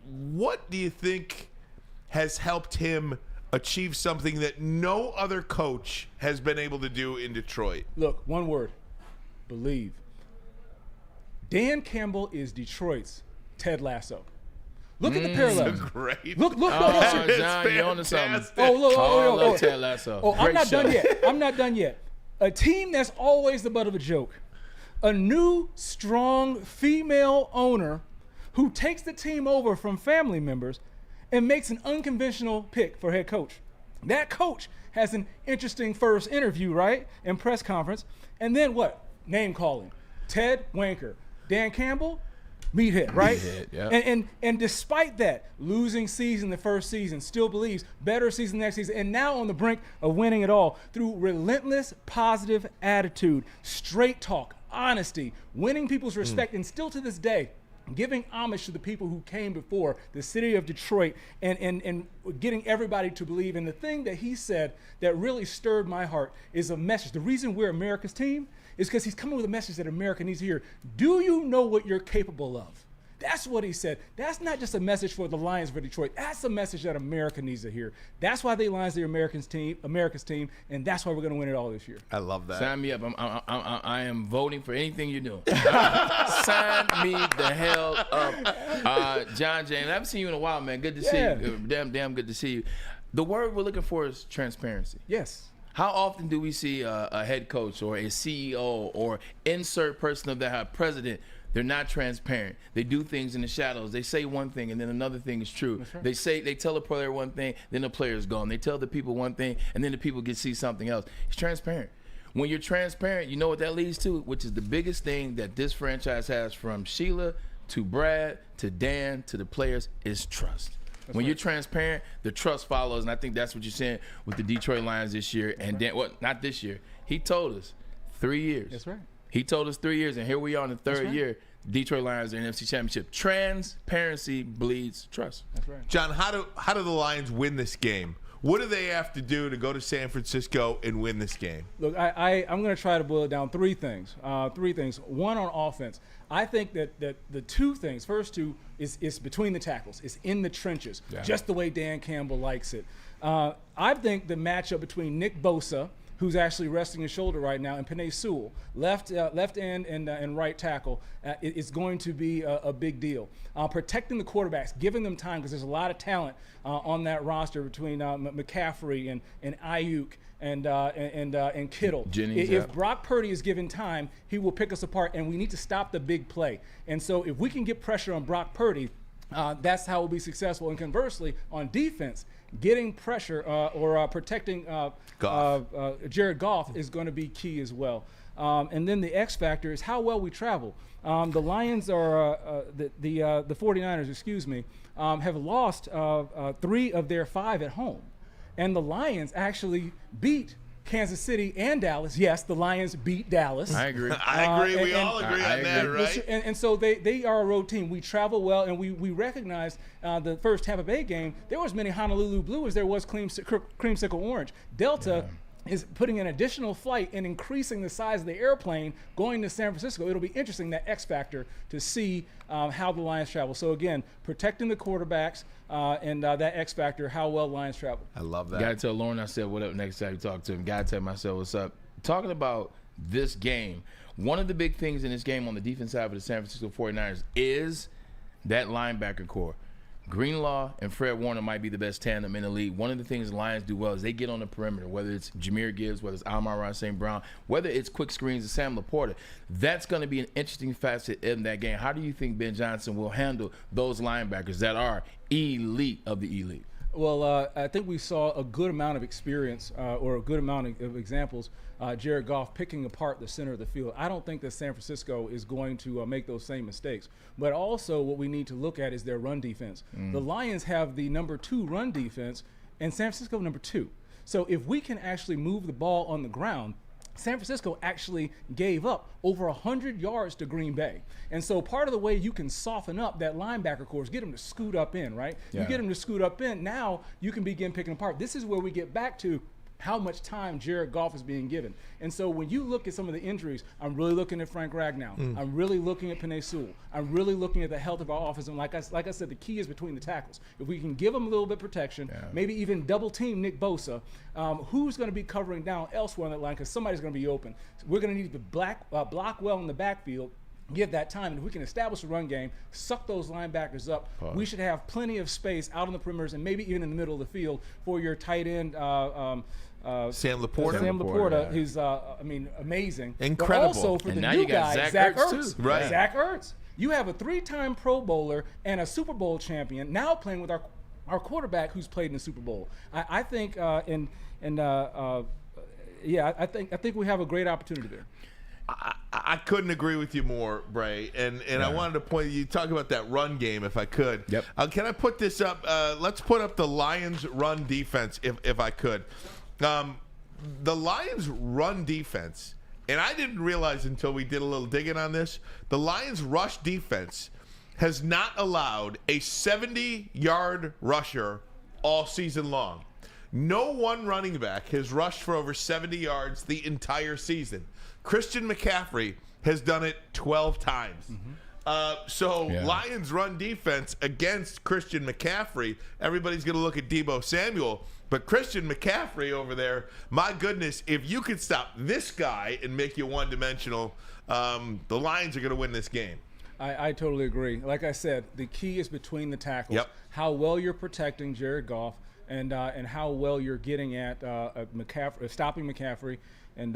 Speaker 2: What do you think has helped him achieve something that no other coach has been able to do in Detroit?
Speaker 20: Look, one word: believe. Dan Campbell is Detroit's Ted Lasso. Look at the parallels.
Speaker 2: Great.
Speaker 20: Look.
Speaker 3: John, you're on to something.
Speaker 20: Oh,
Speaker 3: Ted Lasso.
Speaker 20: Oh, I'm
Speaker 3: Great
Speaker 20: not
Speaker 3: show.
Speaker 20: done yet. I'm not done yet. A team that's always the butt of a joke. A new, strong female owner who takes the team over from family members and makes an unconventional pick for head coach. That coach has an interesting first interview, right? And press conference. And then what? Name calling. Ted Wanker. Dan Campbell, meathead, right?
Speaker 3: Meathead, yeah.
Speaker 20: And despite that, losing season the first season, still believes, better season next season, and now on the brink of winning it all through relentless positive attitude, straight talk, honesty, winning people's respect, and still to this day, giving homage to the people who came before, the city of Detroit, and getting everybody to believe. And the thing that he said that really stirred my heart is a message. The reason we're America's team is because he's coming with a message that America needs to hear. Do you know what you're capable of? That's what he said. That's not just a message for the Lions for Detroit. That's a message that America needs to hear. That's why the Lions are America's team, and that's why we're going to win it all this year.
Speaker 2: I love that.
Speaker 3: Sign me up. I am voting for anything you're doing. Sign me the hell up. John James, I haven't seen you in a while, man. Good to see you. Damn good to see you. The word we're looking for is transparency.
Speaker 20: Yes.
Speaker 3: How often do we see a head coach or a CEO or insert person of that president? They're not transparent. They do things in the shadows. They say one thing and then another thing is true.
Speaker 20: Right.
Speaker 3: They tell a player one thing, then the player is gone. They tell the people one thing and then the people get to see something else. It's transparent. When you're transparent, you know what that leads to, which is the biggest thing that this franchise has, from Sheila to Brad to Dan to the players, is trust. When you're transparent, the trust follows, and I think that's what you're saying with the Detroit Lions this year. And then, not this year. He told us 3 years.
Speaker 20: That's right.
Speaker 3: He told us 3 years, and here we are in the third year. Detroit Lions are in NFC Championship. Transparency bleeds trust.
Speaker 20: That's right.
Speaker 2: John, how do the Lions win this game? What do they have to do to go to San Francisco and win this game?
Speaker 20: Look, I'm going to try to boil it down three things. One, on offense. I think that the two things, first two, is between the tackles. It's in the trenches, just the way Dan Campbell likes it. I think the matchup between Nick Bosa, who's actually resting his shoulder right now, and Penei Sewell, left end and right tackle, is going to be a big deal. Protecting the quarterbacks, giving them time, because there's a lot of talent on that roster between McCaffrey and Ayuk and Kittle. If Brock Purdy is given time, he will pick us apart, and we need to stop the big play. And so if we can get pressure on Brock Purdy, that's how we'll be successful. And conversely, on defense, getting pressure or protecting Jared Goff is going to be key as well. And then the X factor is how well we travel. The Lions are the 49ers, have lost 3 of their 5 at home, and the Lions actually beat Kansas City and Dallas. Yes, the Lions beat Dallas.
Speaker 3: I agree.
Speaker 2: We all agree on that, right?
Speaker 20: And so they are a road team. We travel well, and we recognize the first Tampa Bay game, there was as many Honolulu Blue as there was Creamsicle Orange. Delta is putting an additional flight and increasing the size of the airplane going to San Francisco. It'll be interesting, that X factor, to see how the Lions travel. So again, protecting the quarterbacks and that X factor, how well Lions travel.
Speaker 2: I love that.
Speaker 3: Got to tell Lauren I said what up next time you talk to him. Got to tell myself what's up. Talking about this game, one of the big things in this game on the defense side of the San Francisco 49ers is that linebacker core. Greenlaw and Fred Warner might be the best tandem in the league. One of the things the Lions do well is they get on the perimeter, whether it's Jahmyr Gibbs, whether it's Amon-Ra St. Brown, whether it's quick screens to Sam Laporta. That's going to be an interesting facet in that game. How do you think Ben Johnson will handle those linebackers that are elite of the elite?
Speaker 20: Well, I think we saw a good amount of experience or a good amount of examples. Jared Goff picking apart the center of the field. I don't think that San Francisco is going to make those same mistakes. But also what we need to look at is their run defense. The Lions have the number 2 run defense and San Francisco number 2. So if we can actually move the ball on the ground, San Francisco actually gave up over 100 yards to Green Bay. And so part of the way you can soften up that linebacker core is get them to scoot up in, right? Yeah. You get them to scoot up in, now you can begin picking apart. This is where we get back to how much time Jared Goff is being given. And so when you look at some of the injuries, I'm really looking at Frank Ragnow. I'm really looking at Penei Sewell. I'm really looking at the health of our offense. And like I said, the key is between the tackles. If we can give them a little bit of protection, maybe even double team Nick Bosa, who's going to be covering down elsewhere on that line, because somebody's going to be open. So we're going to need to block well in the backfield, give that time, and if we can establish a run game, suck those linebackers up, we should have plenty of space out on the perimeters and maybe even in the middle of the field for your tight end,
Speaker 2: Sam Laporta.
Speaker 20: Who's amazing.
Speaker 2: Incredible.
Speaker 20: But also for the
Speaker 3: now
Speaker 20: new
Speaker 3: you got
Speaker 20: guy,
Speaker 3: Zach
Speaker 20: Ertz
Speaker 3: Ertz,
Speaker 20: too.
Speaker 2: Right.
Speaker 20: Zach Ertz. You have a 3-time Pro Bowler and a Super Bowl champion now playing with our quarterback who's played in the Super Bowl. I think I think we have a great opportunity there.
Speaker 2: I couldn't agree with you more, Bray. And I wanted to point you talk about that run game if I could.
Speaker 3: Yep.
Speaker 2: Can I put this up? Let's put up the Lions run defense if I could. The Lions run defense, and I didn't realize until we did a little digging on this, the Lions rush defense has not allowed a 70-yard rusher all season long. No one running back has rushed for over 70 yards the entire season. Christian McCaffrey has done it 12 times. Lions run defense against Christian McCaffrey. Everybody's going to look at Deebo Samuel. But Christian McCaffrey over there, my goodness, if you could stop this guy and make you one-dimensional, the Lions are going to win this game.
Speaker 20: I totally agree. Like I said, the key is between the tackles.
Speaker 2: Yep.
Speaker 20: How well you're protecting Jared Goff and how well you're getting at McCaffrey, stopping McCaffrey and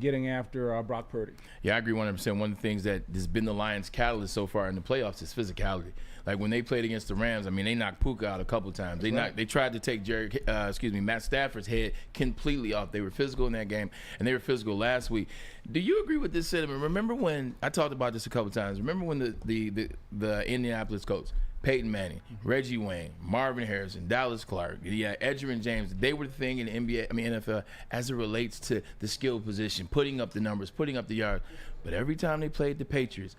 Speaker 20: getting after Brock Purdy.
Speaker 3: Yeah, I agree 100%. One of the things that has been the Lions' catalyst so far in the playoffs is physicality. Like when they played against the Rams, I mean, they knocked Puka out a couple of times. They tried to take Matt Stafford's head completely off. They were physical in that game, and they were physical last week. Do you agree with this sentiment? Remember when I talked about this a couple of times? Remember when the Indianapolis coach Peyton Manning, Reggie Wayne, Marvin Harrison, Dallas Clark, Edgerrin James. They were the thing in the NFL as it relates to the skill position, putting up the numbers, putting up the yards. But every time they played the Patriots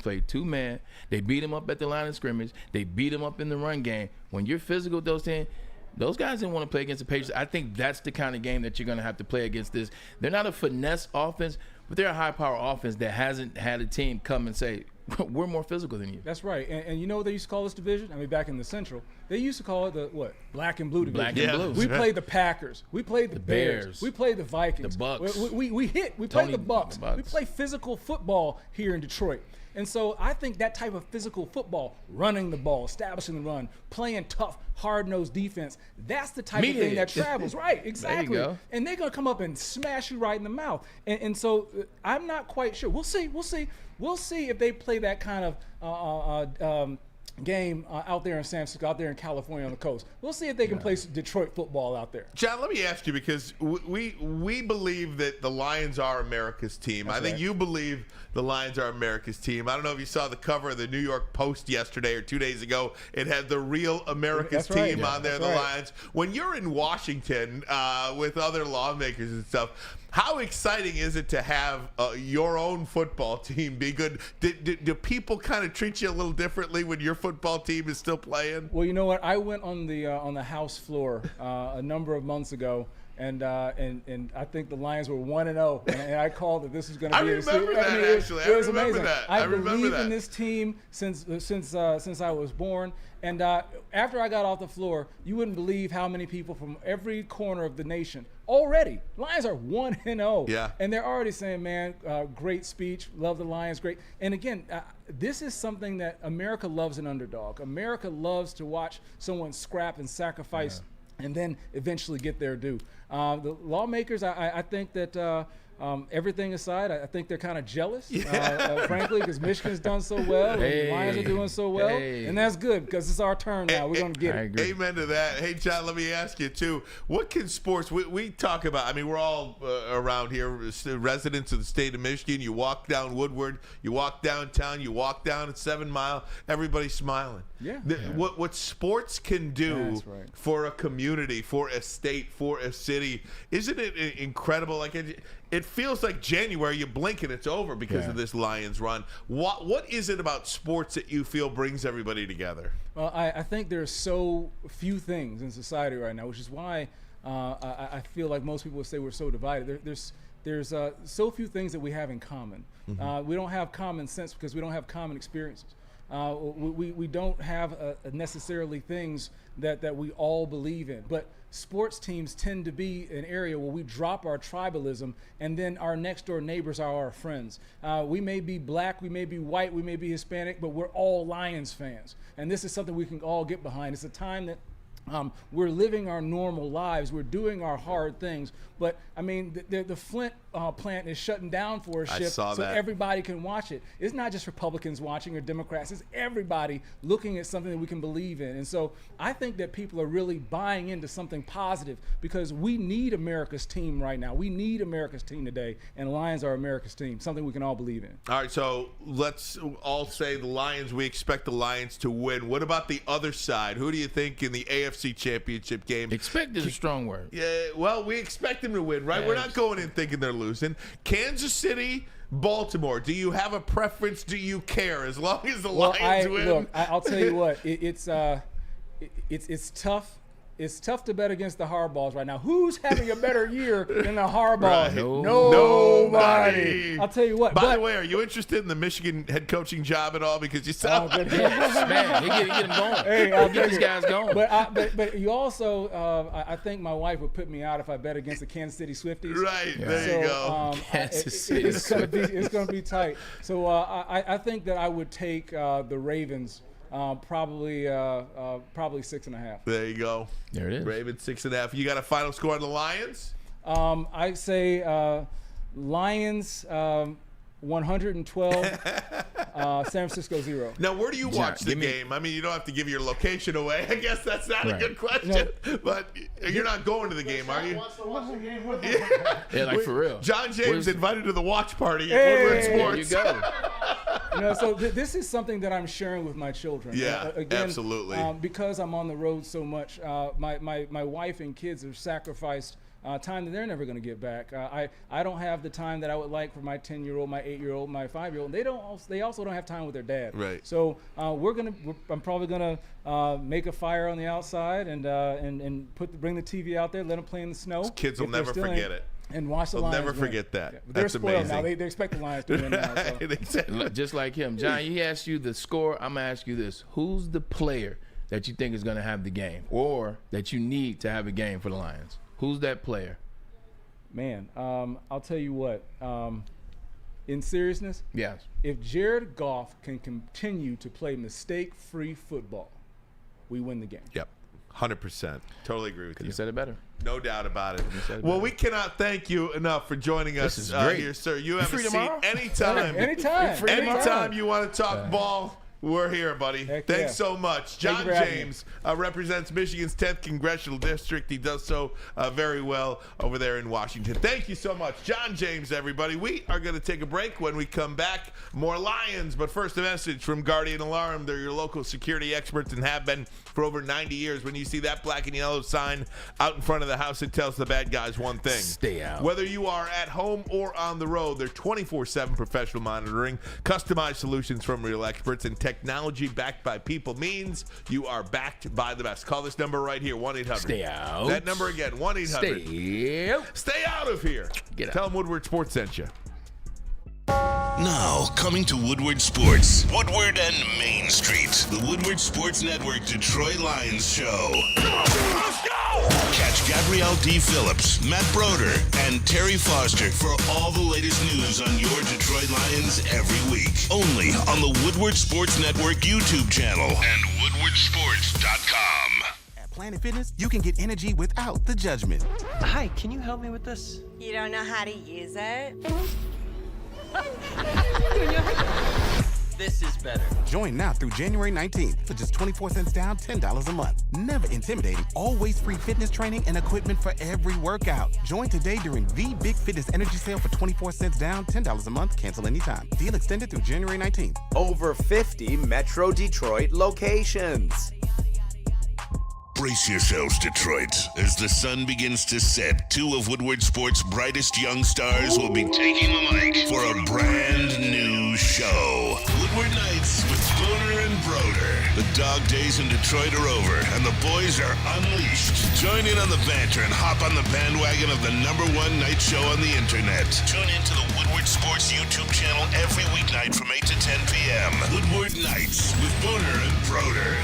Speaker 3: played two-man. They beat them up at the line of scrimmage. They beat them up in the run game. When you're physical, those guys didn't want to play against the Patriots. I think that's the kind of game that you're going to have to play against this. They're not a finesse offense, but they're a high-power offense that hasn't had a team come and say, we're more physical than you.
Speaker 20: That's right. And you know what they used to call this division? I mean, back in the Central, they used to call it the, what? Black and blue division.
Speaker 3: Black and blue.
Speaker 20: We played the Packers. We played the Bears. We played the Vikings.
Speaker 3: The Bucks.
Speaker 20: We played the Bucks. We play physical football here in Detroit. And so I think that type of physical football, running the ball, establishing the run, playing tough, hard-nosed defense, that's the type of thing that travels. Right, exactly.
Speaker 3: There you go.
Speaker 20: And they're going to come up and smash you right in the mouth. And so I'm not quite sure. We'll see. We'll see if they play that kind of game out there in San Francisco, out there in California on the coast. We'll see if they can play Detroit football out there.
Speaker 2: John, let me ask you, because we believe that the Lions are America's team.
Speaker 20: That's
Speaker 2: I think
Speaker 20: right.
Speaker 2: you believe the Lions are America's team. I don't know if you saw the cover of the New York Post yesterday or 2 days ago. It had the real America's team on there, the Lions. When you're in Washington with other lawmakers and stuff, how exciting is it to have your own football team be good? Do people kind of treat you a little differently when your football team is still playing?
Speaker 20: Well, you know what? I went on the House floor a number of months ago, and I think the Lions were 1-0, and I called that this was going to be.
Speaker 2: I remember that actually.
Speaker 20: It was amazing. I
Speaker 2: remember
Speaker 20: believed
Speaker 2: that.
Speaker 20: in this team since I was born. And after I got off the floor, you wouldn't believe how many people from every corner of the nation already. Lions are 1-0.
Speaker 2: Yeah.
Speaker 20: And they're already saying, man, great speech, love the Lions, great. And again, this is something that America loves an underdog. America loves to watch someone scrap and sacrifice and then eventually get their due. The lawmakers, I think that everything aside, I think they're kind of jealous, frankly, because Michigan's done so well, and the Lions are doing so well, and that's good because it's our turn now. We're going to get it.
Speaker 2: Amen to that. Hey, John, let me ask you, too, what can sports, we talk about, I mean, we're all around here, residents of the state of Michigan. You walk down Woodward, you walk downtown, you walk down at 7 Mile, everybody's smiling.
Speaker 20: Yeah.
Speaker 2: What sports can do for a community, for a state, for a city, isn't it incredible? Like it feels like January, you blink and it's over because of this Lions run. What is it about sports that you feel brings everybody together?
Speaker 20: Well, I think there's so few things in society right now, which is why I feel like most people would say we're so divided. There's so few things that we have in common. We don't have common sense because we don't have common experiences. We don't have necessarily things that we all believe in. But sports teams tend to be an area where we drop our tribalism, and then our next door neighbors are our friends. We may be black, we may be white, we may be Hispanic, but we're all Lions fans. And this is something we can all get behind. It's a time that we're living our normal lives. We're doing our hard things. But, I mean, the Flint plant is shutting down for a shift so everybody can watch it. It's not just Republicans watching or Democrats. It's everybody looking at something that we can believe in. And so I think that people are really buying into something positive because we need America's team right now. We need America's team today, and the Lions are America's team, something we can all believe in.
Speaker 2: All right, so let's all say the Lions, we expect the Lions to win. What about the other side? Who do you think in the AFC Championship game?
Speaker 3: Expect is a strong word.
Speaker 2: Yeah, well, we expect them to win, right? We're not going in thinking they're losing. Kansas City, Baltimore. Do you have a preference? Do you care? As long as the Lions win.
Speaker 20: Look, I'll tell you what. It's tough. It's tough to bet against the Harbaughs right now. Who's having a better year than the Harbaughs?
Speaker 2: Right.
Speaker 20: Nobody. I'll tell you what.
Speaker 2: By the way, are you interested in the Michigan head coaching job at all? Because you sound
Speaker 3: man, he get him going.
Speaker 20: Hey, I'll
Speaker 3: get these guys going.
Speaker 20: But you also, I think my wife would put me out if I bet against the Kansas City Swifties.
Speaker 2: Right, there you go.
Speaker 3: Kansas City.
Speaker 20: It's going to be tight. So I think that I would take the Ravens. Probably 6.5.
Speaker 2: There you go.
Speaker 3: There it is.
Speaker 2: Ravens 6.5. You got a final score on the Lions?
Speaker 20: I say Lions 112, San Francisco 0.
Speaker 2: Now, where do you watch the game? I mean, you don't have to give your location away. I guess that's not a good question. But you're not going to the game, are you?
Speaker 4: Wants to watch the game with me.
Speaker 3: Yeah, like for real.
Speaker 2: John James invited to the watch party at Woodward Sports.
Speaker 3: There you go.
Speaker 20: So this is something that I'm sharing with my children.
Speaker 2: Yeah,
Speaker 20: Again,
Speaker 2: absolutely.
Speaker 20: Because I'm on the road so much, my wife and kids have sacrificed time that they're never going to get back. I don't have the time that I would like for my 10-year-old, my 8-year-old, my 5-year-old. They also don't have time with their dad.
Speaker 2: Right.
Speaker 20: So I'm probably gonna make a fire on the outside and bring the TV out there, let them play in the snow.
Speaker 2: Kids will never forget it.
Speaker 20: And watch the Lions.
Speaker 2: They'll never
Speaker 20: win.
Speaker 2: forget that.
Speaker 20: Yeah, they're
Speaker 2: That's
Speaker 20: spoiled
Speaker 2: amazing.
Speaker 20: now. They expect the Lions to win now. So.
Speaker 2: Exactly.
Speaker 3: Just like him. John, he asked you the score. I'm going to ask you this. Who's the player that you think is going to have the game or that you need to have a game for the Lions? Who's that player?
Speaker 20: Man, I'll tell you what. In seriousness,
Speaker 3: yes.
Speaker 20: If Jared Goff can continue to play mistake-free football, we win the game.
Speaker 2: Yep. 100%. Totally agree with you.
Speaker 3: You said it better.
Speaker 2: No doubt about it. Well, we cannot thank you enough for joining us here, sir. You have a seat anytime. Anytime you want to talk ball, we're here, buddy. Thanks so much. John James represents Michigan's 10th Congressional District. He does so very well over there in Washington. Thank you so much. John James, everybody. We are going to take a break. When we come back, more Lions. But first, a message from Guardian Alarm. They're your local security experts and have been for over 90 years. When you see that black and yellow sign out in front of the house, it tells the bad guys one thing.
Speaker 3: Stay out.
Speaker 2: Whether you are at home or on the road, they're 24/7 professional monitoring, customized solutions from real experts, and technology backed by people means you are backed by the best. Call this number right here, 1-800.
Speaker 3: Stay out.
Speaker 2: That number again, 1-800. Stay out of here. Tell them Woodward Sports sent you.
Speaker 1: Now, coming to Woodward Sports, Woodward and Main Street, the Woodward Sports Network Detroit Lions Show. Let's go! Catch Gabrielle D. Phillips, Matt Broder, and Terry Foster for all the latest news on your Detroit Lions every week. Only on the Woodward Sports Network YouTube channel and woodwardsports.com.
Speaker 8: At Planet Fitness, you can get energy without the judgment.
Speaker 9: Hi, can you help me with this?
Speaker 10: You don't know how to use it?
Speaker 9: This is better.
Speaker 8: Join now through January 19th for just 24 cents down, $10 a month. Never intimidating, always free fitness training and equipment for every workout. Join today during the Big Fitness Energy Sale for 24 cents down, $10 a month. Cancel anytime. Deal extended through January 19th.
Speaker 11: Over 50 Metro Detroit locations.
Speaker 1: Brace yourselves, Detroit. As the sun begins to set, two of Woodward Sports' brightest young stars will be taking the mic for a brand new show. Woodward Nights with Spooner and Broder. The dog days in Detroit are over, and the boys are unleashed. Join in on the banter and hop on the bandwagon of the #1 night show on the internet. Tune into the Woodward Sports YouTube channel every weeknight from 8 to 10 p.m. Woodward Nights with Spooner and Broder.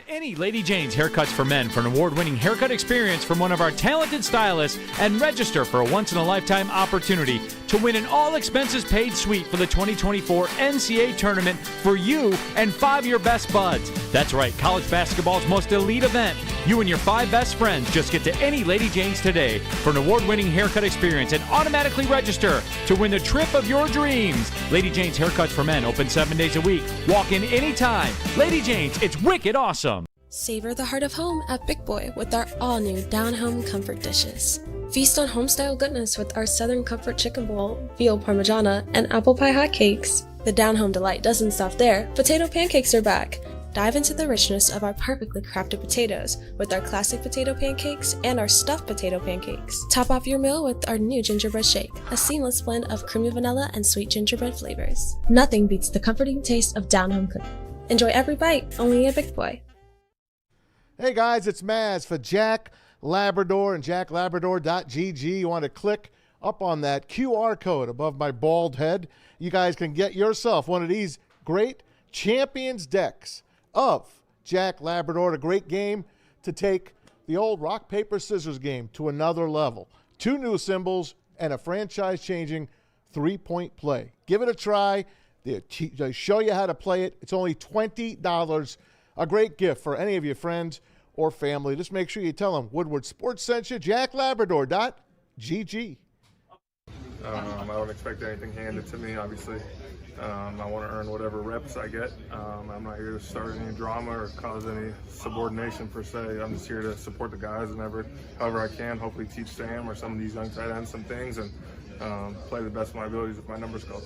Speaker 16: Any Lady Jane's haircuts for men for an award-winning haircut experience from one of our talented stylists and register for a once-in-a-lifetime opportunity to win an all-expenses-paid suite for the 2024 NCAA tournament for you and 5 of your best buds. That's right, college basketball's most elite event. You and your 5 best friends just get to any Lady Jane's today for an award-winning haircut experience and automatically register to win the trip of your dreams. Lady Jane's haircuts for men open 7 days a week. Walk in anytime. Lady Jane's, it's wicked awesome.
Speaker 13: Savor the heart of home at Big Boy with our all-new down-home comfort dishes. Feast on home-style goodness with our Southern Comfort Chicken Bowl, veal parmigiana, and apple pie hotcakes. The down-home delight doesn't stop there. Potato pancakes are back. Dive into the richness of our perfectly crafted potatoes with our classic potato pancakes and our stuffed potato pancakes. Top off your meal with our new gingerbread shake, a seamless blend of creamy vanilla and sweet gingerbread flavors. Nothing beats the comforting taste of down-home cooking. Enjoy every bite, only at Big Boy.
Speaker 4: Hey guys, it's Maz for Jack Labrador and jacklabrador.gg. You want to click up on that QR code above my bald head. You guys can get yourself one of these great Champions decks of Jack Labrador. A great game to take the old rock, paper, scissors game to another level. 2 new symbols and a franchise-changing 3-point play. Give it a try. They show you how to play it. It's only $20. A great gift for any of your friends or family. Just make sure you tell them Woodward Sports sent you, jacklabrador.gg.
Speaker 21: I don't expect anything handed to me, obviously. I want to earn whatever reps I get. I'm not here to start any drama or cause any subordination per se. I'm just here to support the guys and however I can, hopefully teach Sam or some of these young tight ends some things and play the best of my abilities if my numbers go.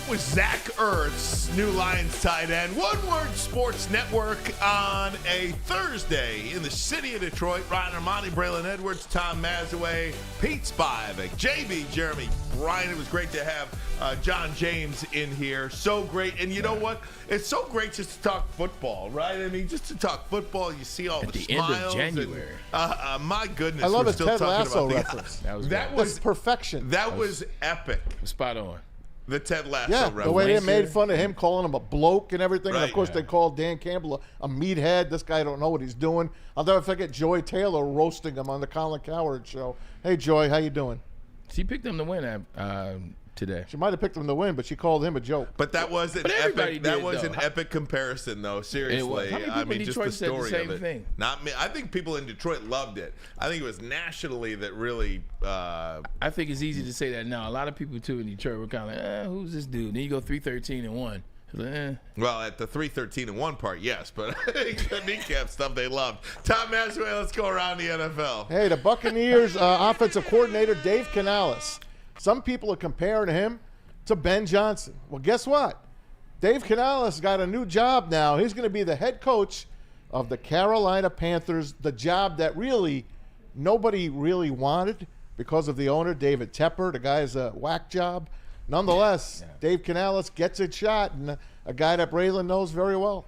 Speaker 2: with Zach Ertz, new Lions tight end. Woodward Sports Network on a Thursday in the city of Detroit. Ryan Ermanni, Braylon Edwards, Tom Mazaway, Pete Spivak, JB, Jeremy, Brian. It was great to have John James in here. So great. And you know what? It's so great just to talk football, right? I mean, just to talk football, you see all the smiles.
Speaker 3: End of January.
Speaker 2: And, my goodness.
Speaker 4: I love his
Speaker 2: still
Speaker 4: Ted
Speaker 2: talking
Speaker 4: Lasso
Speaker 2: about
Speaker 4: reference.
Speaker 2: That was
Speaker 4: perfection.
Speaker 2: That was epic.
Speaker 3: Spot on.
Speaker 2: The Ted Lasso reference.
Speaker 4: The way they made fun of him, calling him a bloke and everything. And of course, they called Dan Campbell a meathead. This guy don't know what he's doing. I'll never forget Joy Taylor roasting him on the Colin Cowherd show. Hey, Joy, how you doing?
Speaker 3: She picked him to win today.
Speaker 4: She might have picked him to win, but she called him a joke.
Speaker 2: But that was an epic. That was an epic comparison, though. Seriously,
Speaker 3: How many people in Detroit
Speaker 2: just the
Speaker 3: said
Speaker 2: story
Speaker 3: the same
Speaker 2: of it.
Speaker 3: thing?
Speaker 2: Not me. I think people in Detroit loved it. I think it was nationally that really.
Speaker 3: I think it's easy to say that now. A lot of people too in Detroit were kind of like, who's this dude? Then you go 3-13-1. Like,
Speaker 2: Well, at the 3-13-1 part, yes, but the kneecap stuff they loved. Tom Mazaway, let's go around the NFL.
Speaker 4: Hey, the Buccaneers offensive coordinator Dave Canales. Some people are comparing him to Ben Johnson. Well, guess what? Dave Canales got a new job now. He's going to be the head coach of the Carolina Panthers, the job that really nobody really wanted because of the owner, David Tepper. The guy's a whack job. Nonetheless, Dave Canales gets a shot, and a guy that Braylon knows very well.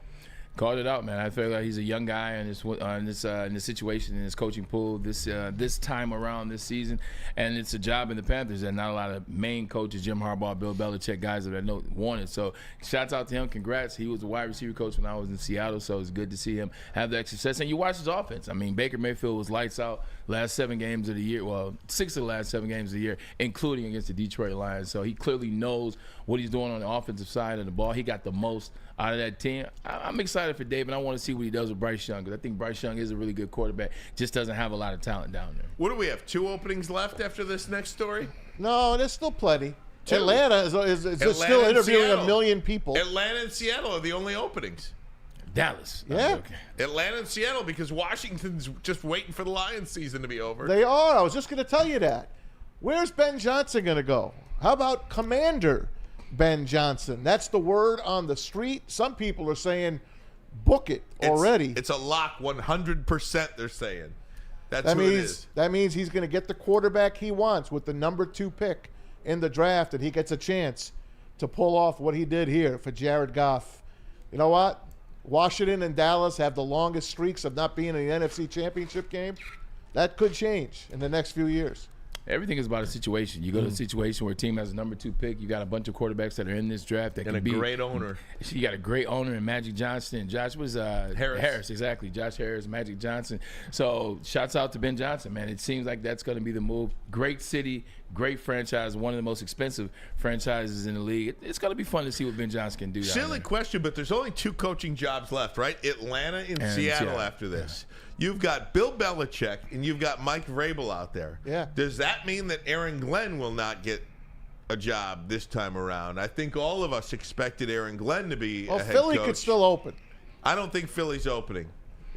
Speaker 3: Called it out, man. I feel like he's a young guy in this situation in his coaching pool this time around this season, and it's a job in the Panthers that not a lot of main coaches, Jim Harbaugh, Bill Belichick, guys that I know wanted. So shouts out to him. Congrats. He was a wide receiver coach when I was in Seattle, so it's good to see him have that success. And you watch his offense. I mean, Baker Mayfield was lights out last 7 games of the year. Well, 6 of the last 7 games of the year, including against the Detroit Lions. So he clearly knows what he's doing on the offensive side of the ball. He got the most out of that team. I'm excited for Dave, and I want to see what he does with Bryce Young, because I think Bryce Young is a really good quarterback, just doesn't have a lot of talent down there.
Speaker 2: What do we have, 2 openings left after this next story?
Speaker 4: No, there's still plenty.
Speaker 2: 2.
Speaker 4: Atlanta is still interviewing a million people.
Speaker 2: Atlanta and Seattle are the only openings.
Speaker 3: Dallas.
Speaker 4: Yeah.
Speaker 3: Okay.
Speaker 2: Atlanta and Seattle, because Washington's just waiting for the Lions season to be over.
Speaker 4: They are. I was just going to tell you that. Where's Ben Johnson going to go? How about Commander Ben Johnson? That's the word on the street. Some people are saying book it already.
Speaker 2: It's a lock, 100%, they're saying. That
Speaker 4: means,
Speaker 2: it is.
Speaker 4: That means he's going to get the quarterback he wants with the number 2 pick in the draft, and he gets a chance to pull off what he did here for Jared Goff. You know what? Washington and Dallas have the longest streaks of not being in the NFC Championship game. That could change in the next few years.
Speaker 3: Everything is about a situation. You go to a situation where a team has a number 2 pick. You got a bunch of quarterbacks that are in this draft that
Speaker 2: and
Speaker 3: can be
Speaker 2: a great owner.
Speaker 3: You got a great owner in Magic Johnson. And Josh was
Speaker 2: Harris,
Speaker 3: exactly. Josh Harris, Magic Johnson. So shouts out to Ben Johnson, man. It seems like that's going to be the move. Great city, great franchise, one of the most expensive franchises in the league. It's going to be fun to see what Ben Johnson can do.
Speaker 2: Silly question, but there's only 2 coaching jobs left, right? Atlanta and Seattle after this. Yeah. You've got Bill Belichick and you've got Mike Vrabel out there.
Speaker 4: Yeah.
Speaker 2: Does that mean that Aaron Glenn will not get a job this time around? I think all of us expected Aaron Glenn to be a head
Speaker 4: Philly
Speaker 2: coach.
Speaker 4: Could still open.
Speaker 2: I don't think Philly's opening.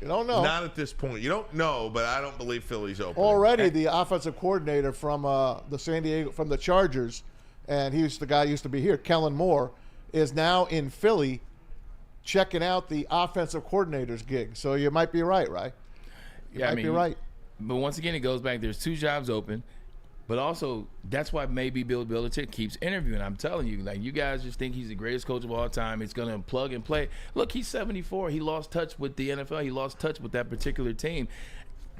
Speaker 4: You don't know.
Speaker 2: Not at this point. You don't know, but I don't believe Philly's opening.
Speaker 4: Already the offensive coordinator from the Chargers, and the guy used to be here, Kellen Moore, is now in Philly checking out the offensive coordinator's gig. So you might be right? You might be right.
Speaker 3: But once again, it goes back. There's 2 jobs open. But also, that's why maybe Bill Belichick keeps interviewing. I'm telling you, like, you guys just think he's the greatest coach of all time. It's going to plug and play. Look, he's 74. He lost touch with the NFL. He lost touch with that particular team.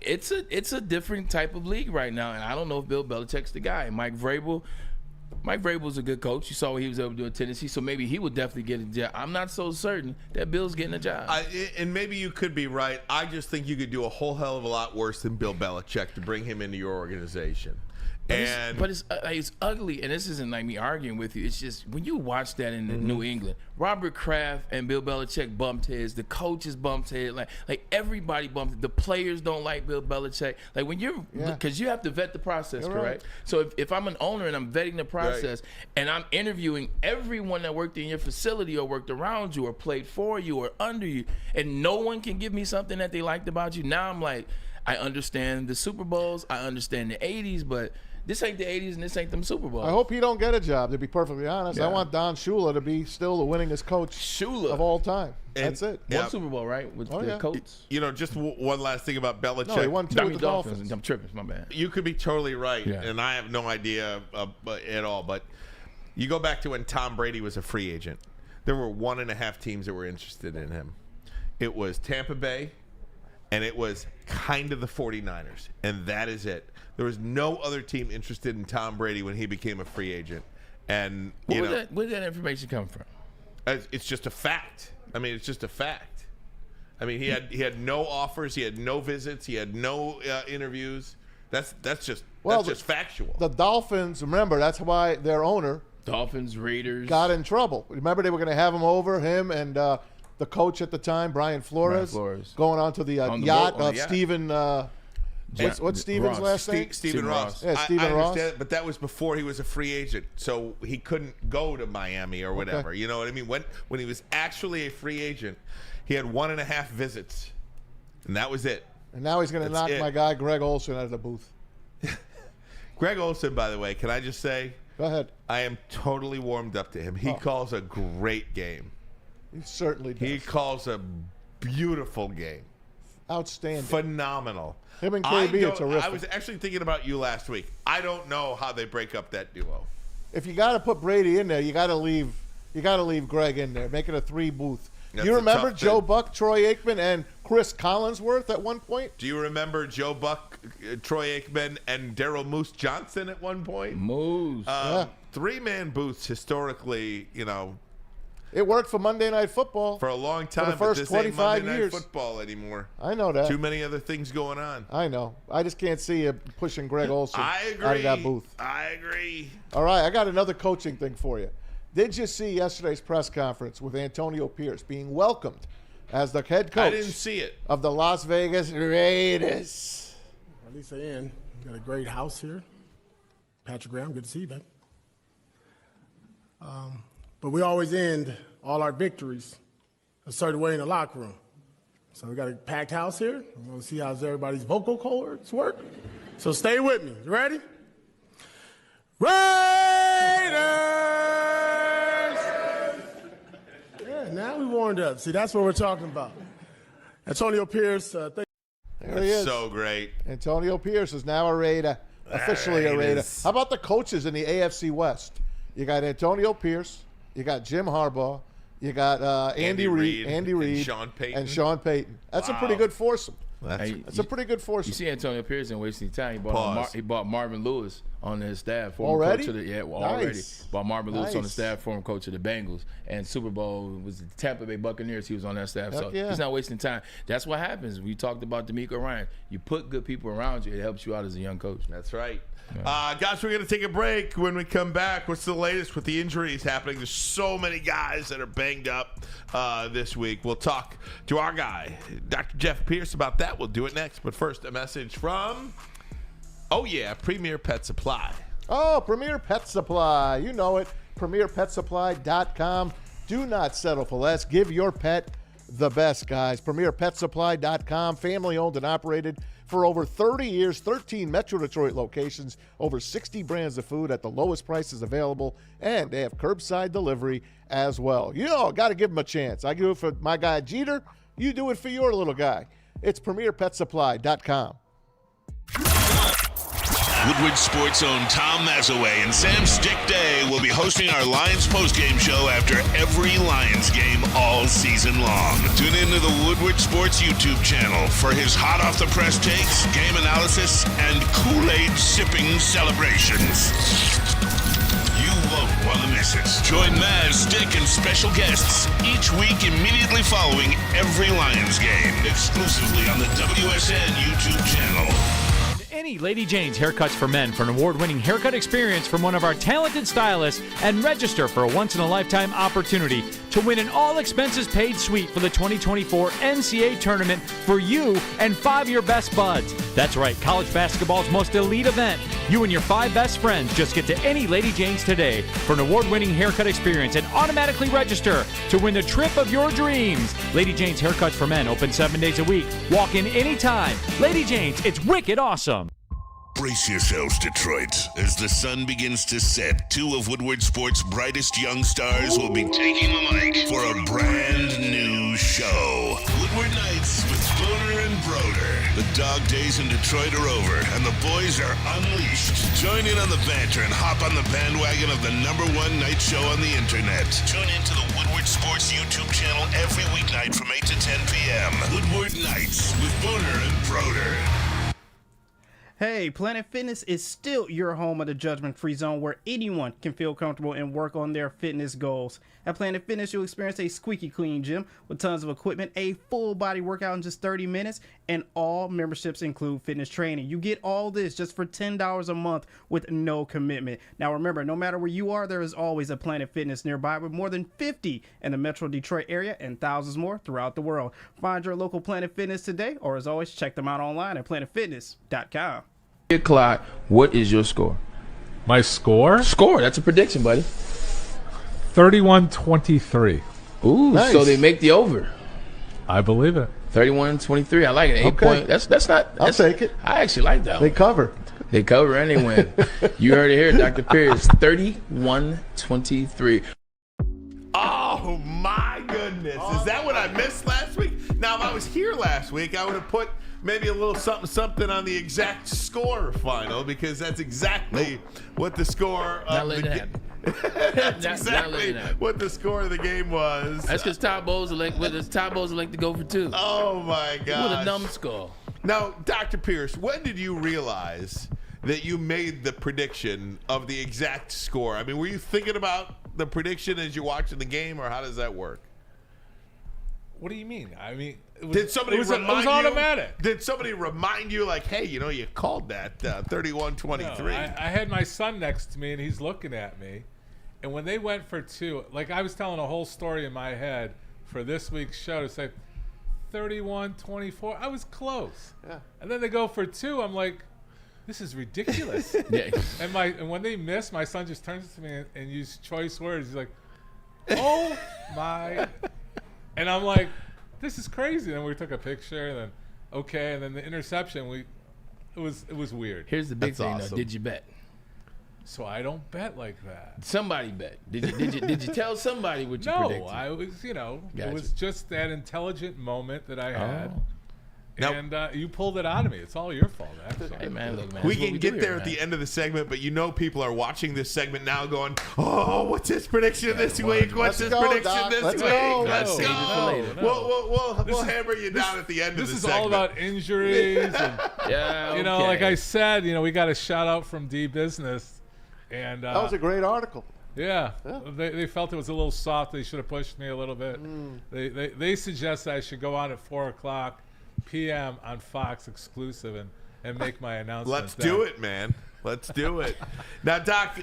Speaker 3: It's a different type of league right now, and I don't know if Bill Belichick's the guy. Mike Vrabel's a good coach. You saw what he was able to do in Tennessee, so maybe he would definitely get a job. I'm not so certain that Bill's getting a job.
Speaker 2: And maybe you could be right. I just think you could do a whole hell of a lot worse than Bill Belichick to bring him into your organization.
Speaker 3: But it's ugly, and this isn't like me arguing with you. It's just when you watch that in New England, Robert Kraft and Bill Belichick bumped heads. The coaches bumped heads. Like everybody bumped heads. The players don't like Bill Belichick. Like when because you have to vet the process, correct? Right. So if I'm an owner and I'm vetting the process, and I'm interviewing everyone that worked in your facility or worked around you or played for you or under you, and no one can give me something that they liked about you, now I'm like, I understand the Super Bowls, I understand the 80s, but This ain't the 80s and this ain't them Super Bowls.
Speaker 4: I hope he don't get a job, to be perfectly honest.
Speaker 3: Yeah.
Speaker 4: I want Don Shula to be still the winningest coach of all time. That's it.
Speaker 3: One Super Bowl, right? With the Colts.
Speaker 2: You know, just one last thing about Belichick.
Speaker 4: No, he won 2 with the Dolphins.
Speaker 3: I'm tripping. My bad.
Speaker 2: You could be totally right,
Speaker 3: Yeah.
Speaker 2: and I have no idea at all. But you go back to when Tom Brady was a free agent. There were 1.5 teams that were interested in him. It was Tampa Bay, and it was kind of the 49ers, and that is it. There was no other team interested in Tom Brady when he became a free agent. And
Speaker 3: Where did that information come from?
Speaker 2: It's just a fact. I mean, it's just a fact. I mean, he had no offers, he had no visits, he had no interviews. That's just factual.
Speaker 4: The Dolphins, remember, that's why their owner,
Speaker 3: Dolphins, Raiders,
Speaker 4: got in trouble. Remember, they were going to have him over, him and the coach at the time, Brian Flores, going on to the yacht of Stephen. What's Stephen's last name?
Speaker 2: Stephen Ross.
Speaker 4: Yeah, Stephen
Speaker 2: I
Speaker 4: Ross.
Speaker 2: understand, but that was before he was a free agent, so he couldn't go to Miami or whatever.
Speaker 4: Okay.
Speaker 2: You know what I mean? When he was actually a free agent, he had 1.5 visits, and that was it.
Speaker 4: And now he's going to knock my guy Greg Olson out of the booth.
Speaker 2: Greg Olson, by the way, can I just say?
Speaker 4: Go ahead.
Speaker 2: I am totally warmed up to him. He calls a great game.
Speaker 4: He certainly does.
Speaker 2: He calls a beautiful game.
Speaker 4: Outstanding.
Speaker 2: Phenomenal.
Speaker 4: Him and KB are terrific.
Speaker 2: I was actually thinking about you last week. I don't know how they break up that duo.
Speaker 4: If you got to put Brady in there, you got to leave Greg in there. Make it a 3 booth.
Speaker 2: That's
Speaker 4: you
Speaker 2: a
Speaker 4: remember
Speaker 2: tough
Speaker 4: Joe
Speaker 2: thing.
Speaker 4: Buck, Troy Aikman, and Chris Collinsworth at one point?
Speaker 2: Do you remember Joe Buck, Troy Aikman, and Daryl Moose Johnson at one point?
Speaker 3: Moose.
Speaker 2: 3-man booths historically, you know.
Speaker 4: It worked for Monday Night Football
Speaker 2: for a long time,
Speaker 4: for the first
Speaker 2: but this
Speaker 4: 25
Speaker 2: ain't Monday
Speaker 4: years.
Speaker 2: Night Football anymore.
Speaker 4: I know that.
Speaker 2: Too many other things going on.
Speaker 4: I know. I just can't see you pushing Greg Olson
Speaker 2: I agree.
Speaker 4: out of that booth.
Speaker 2: I agree.
Speaker 4: All right, I got another coaching thing for you. Did you see yesterday's press conference with Antonio Pierce being welcomed as the head coach
Speaker 2: I didn't see it.
Speaker 4: of the Las Vegas Raiders?
Speaker 5: At least they in. Got a great house here. Patrick Graham, good to see you, babe. But we always end all our victories a certain way in the locker room. So we got a packed house here. We're going to see how everybody's vocal cords work. So stay with me. You ready? Raiders! Yeah, now we warmed up. See, that's what we're talking about. Antonio Pierce,
Speaker 4: There
Speaker 2: That's
Speaker 4: he is.
Speaker 2: so great.
Speaker 4: Antonio Pierce is now a Raider, officially a Raider. How about the coaches in the AFC West? You got Antonio Pierce, you got Jim Harbaugh, you got Andy Reid,
Speaker 2: and Sean Payton.
Speaker 4: That's a pretty good foursome. That's a pretty good foursome.
Speaker 3: You see Antonio Pierce isn't wasting time. He bought Marvin Lewis on his staff.
Speaker 4: Already?
Speaker 3: Already. Bought Marvin Lewis on the
Speaker 4: Nice.
Speaker 3: staff, former coach of the Bengals. And Super Bowl was the Tampa Bay Buccaneers. He was on that staff.
Speaker 4: Heck
Speaker 3: So
Speaker 4: yeah.
Speaker 3: he's not wasting time. That's what happens. We talked about D'Amico Ryan. You put good people around you, it helps you out as a young coach.
Speaker 2: That's right. Guys, we're going to take a break. When we come back, what's the latest with the injuries happening? There's so many guys that are banged up this week. We'll talk to our guy, Dr. Jeff Pierce, about that. We'll do it next. But first, a message from, Premier Pet Supply.
Speaker 4: Oh, Premier Pet Supply. You know it. PremierPetSupply.com. Do not settle for less. Give your pet the best, guys. PremierPetSupply.com. Family owned and operated for over 30 years. 13 Metro Detroit locations. Over 60 brands of food at the lowest prices available. And they have curbside delivery as well. You know, got to give them a chance. I do it for my guy Jeter. You do it for your little guy. It's PremierPetSupply.com.
Speaker 1: Woodward Sports' own Tom Mazaway and Sam Stick Day will be hosting our Lions postgame show after every Lions game all season long. Tune into the Woodward Sports YouTube channel for his hot-off-the-press takes, game analysis, and Kool-Aid sipping celebrations. You won't want to miss it. Join Maz, Stick, and special guests each week immediately following every Lions game, exclusively on the WSN YouTube channel.
Speaker 16: Any Lady Jane's Haircuts for Men for an award-winning haircut experience from one of our talented stylists and register for a once-in-a-lifetime opportunity to win an all-expenses-paid suite for the 2024 NCAA tournament for you and 5 of your best buds. That's right, college basketball's most elite event. You and your 5 best friends just get to any Lady Jane's today for an award-winning haircut experience and automatically register to win the trip of your dreams. Lady Jane's Haircuts for Men open 7 days a week. Walk in anytime. Lady Jane's, it's wicked awesome.
Speaker 1: Brace yourselves, Detroit. As the sun begins to set, two of Woodward Sports' brightest young stars will be taking the mic for a brand new show. Woodward Nights with Spooner and Broder. The dog days in Detroit are over, and the boys are unleashed. Join in on the banter and hop on the bandwagon of the #1 night show on the internet. Tune into the Woodward Sports YouTube channel every weeknight from 8 to 10 p.m. Woodward Nights with Spooner and Broder.
Speaker 7: Hey, Planet Fitness is still your home of the judgment-free zone where anyone can feel comfortable and work on their fitness goals. At Planet Fitness, you'll experience a squeaky clean gym with tons of equipment, a full body workout in just 30 minutes, and all memberships include fitness training. You get all this just for $10 a month with no commitment. Now remember, no matter where you are, there is always a Planet Fitness nearby with more than 50 in the Metro Detroit area and thousands more throughout the world. Find your local Planet Fitness today, or as always, check them out online at planetfitness.com.
Speaker 3: Clyde, what is your score?
Speaker 6: My score?
Speaker 3: Score, that's a prediction, buddy.
Speaker 6: 31-23.
Speaker 3: Ooh, nice. So they make the over.
Speaker 6: I believe it.
Speaker 3: 31-23. I like it. 8 point. That's not.
Speaker 4: I'll take it.
Speaker 3: I actually like that.
Speaker 4: They cover.
Speaker 3: They cover and they win. You heard it here, Dr. Pierce. 31-23.
Speaker 2: Oh my goodness! Is that what I missed last week? Now, if I was here last week, I would have put maybe a little something on the exact score final, because that's exactly what the score of the game. That's exactly what the score of the game was.
Speaker 3: That's because Todd Bowles like to go for 2.
Speaker 2: Oh my God!
Speaker 3: What a numbskull.
Speaker 2: Now, Dr. Pierce, when did you realize that you made the prediction of the exact score? I mean, were you thinking about the prediction as you're watching the game, or how does that work?
Speaker 6: What do you mean? I mean,
Speaker 2: Did somebody remind you?
Speaker 6: It was automatic.
Speaker 2: Did somebody remind you, like, hey, you called that 31-23?
Speaker 6: No, I had my son next to me, and he's looking at me. And when they went for 2, like I was telling a whole story in my head for this week's show to say 31-24. I was close. Yeah. And then they go for 2. I'm like, this is ridiculous.
Speaker 3: Yeah.
Speaker 6: And when they miss, my son just turns to me and uses choice words. He's like, oh my. And I'm like, this is crazy. And we took a picture, and then and then the interception. It was weird.
Speaker 3: Here's the big thing, though. Did you bet?
Speaker 6: So I don't bet like that.
Speaker 3: Somebody bet. Did you tell somebody what you predicted?
Speaker 6: No, I was
Speaker 3: Gotcha.
Speaker 6: It was just that intelligent moment that I had.
Speaker 2: Now,
Speaker 6: and you pulled it out of me. It's all your fault, actually.
Speaker 3: Hey, man, look, man.
Speaker 2: We can get there at the end of the segment, but people are watching this segment now going, oh, what's his prediction this week? What's his prediction this week? Let's go. We'll hammer you down at the end of the segment.
Speaker 6: This is all about injuries. And, like I said, we got a shout out from D Business. And
Speaker 4: that was a great article.
Speaker 6: Yeah. They felt it was a little soft. They should have pushed me a little bit. They suggested I should go on at 4:00 p.m. on Fox exclusive and make my announcement.
Speaker 2: Let's do it, man. Let's do it. Now, Doc,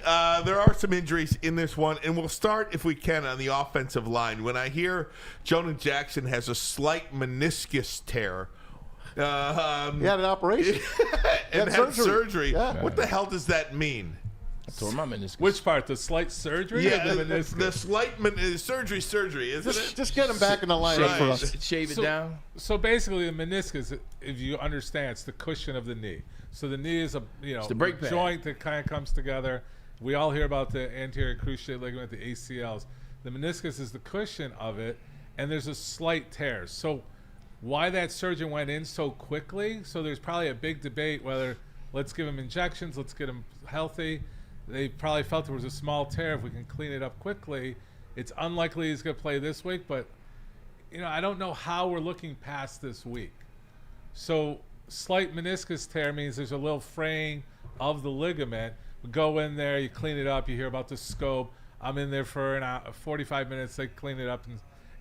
Speaker 2: there are some injuries in this one, and we'll start, if we can, on the offensive line. When I hear Jonah Jackson has a slight meniscus tear.
Speaker 4: He had an operation.
Speaker 2: and had surgery.
Speaker 4: Yeah.
Speaker 2: What the hell does that mean?
Speaker 3: I tore my meniscus.
Speaker 6: Which part? The slight surgery?
Speaker 2: Yeah,
Speaker 6: or the meniscus?
Speaker 2: The slight surgery, isn't it?
Speaker 4: Just get him back in the lineup for us.
Speaker 3: Shave it down.
Speaker 6: So basically, the meniscus, if you understand, it's the cushion of the knee. So the knee is
Speaker 3: it's the brake pad.
Speaker 6: Joint that kind of comes together. We all hear about the anterior cruciate ligament, the ACLs. The meniscus is the cushion of it, and there's a slight tear. So why that surgeon went in so quickly? So there's probably a big debate whether let's give him injections, let's get him healthy. They probably felt there was a small tear. If we can clean it up quickly, it's unlikely he's going to play this week. But, I don't know how we're looking past this week. So slight meniscus tear means there's a little fraying of the ligament. We go in there, you clean it up. You hear about the scope. I'm in there for 45 minutes. They clean it up,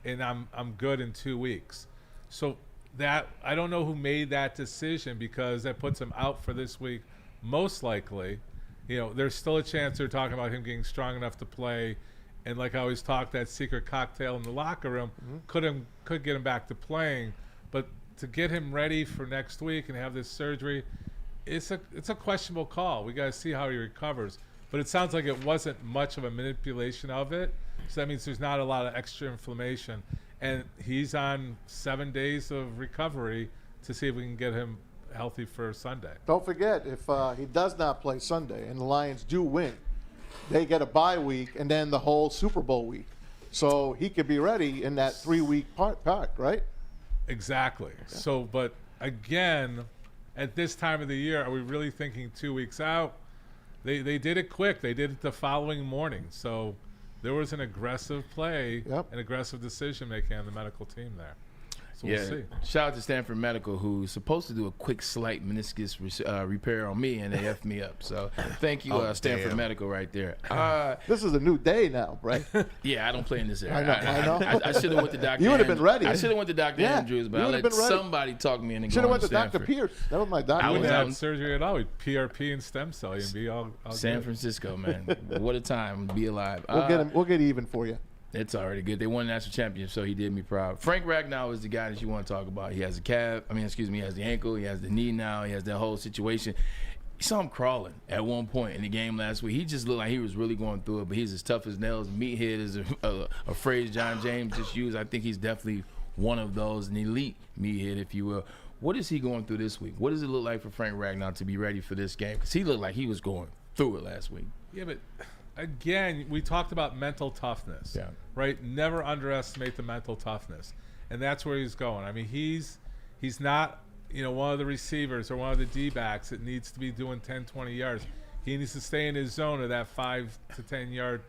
Speaker 6: and I'm good in 2 weeks. So that I don't know who made that decision, because that puts him out for this week, most likely. There's still a chance they're talking about him getting strong enough to play, and like I always talk, that secret cocktail in the locker room could get him back to playing. But to get him ready for next week and have this surgery, it's a questionable call. We got to see how he recovers. But it sounds like it wasn't much of a manipulation of it, so that means there's not a lot of extra inflammation. And he's on 7 days of recovery to see if we can get him healthy for Sunday.
Speaker 4: Don't forget, if he does not play Sunday and the Lions do win, they get a bye week and then the whole Super Bowl week. So he could be ready in that 3-week part, right?
Speaker 6: Exactly. Okay. So, but again, at this time of the year, are we really thinking 2 weeks out? They did it quick. They did it the following morning. So there was an aggressive play, an aggressive decision-making on the medical team there. So we'll see.
Speaker 3: Shout out to Stanford Medical, who's supposed to do a quick, slight meniscus repair on me, and they effed me up. So thank you, Stanford Medical, right there.
Speaker 4: This is a new day now, right?
Speaker 3: Yeah, I don't play in this area.
Speaker 4: I know.
Speaker 3: I should have went to Dr.
Speaker 4: You would have been ready.
Speaker 3: I should have went to Dr. Andrews, but I let somebody talk me into going to
Speaker 4: Should have went to
Speaker 3: Stanford.
Speaker 4: Dr. Pierce. That was my doctor.
Speaker 6: I wouldn't have surgery at all. We'd PRP and stem cell. You'd be all
Speaker 3: San
Speaker 6: good.
Speaker 3: Francisco, man. What a time to be alive.
Speaker 4: We'll get even for you.
Speaker 3: It's already good. They won the national championship, so he did me proud. Frank Ragnow is the guy that you want to talk about. He has he has the ankle, he has the knee now, he has that whole situation. You saw him crawling at one point in the game last week. He just looked like he was really going through it, but he's as tough as nails. Meathead is a phrase John James just used. I think he's definitely one of those, an elite meathead, if you will. What is he going through this week? What does it look like for Frank Ragnow to be ready for this game? Because he looked like he was going through it last week.
Speaker 6: Yeah, but again, we talked about mental toughness, right? Never underestimate the mental toughness, and that's where he's going. I mean, he's not, one of the receivers or one of the D-backs that needs to be doing 10, 20 yards. He needs to stay in his zone of that 5 to 10 yard,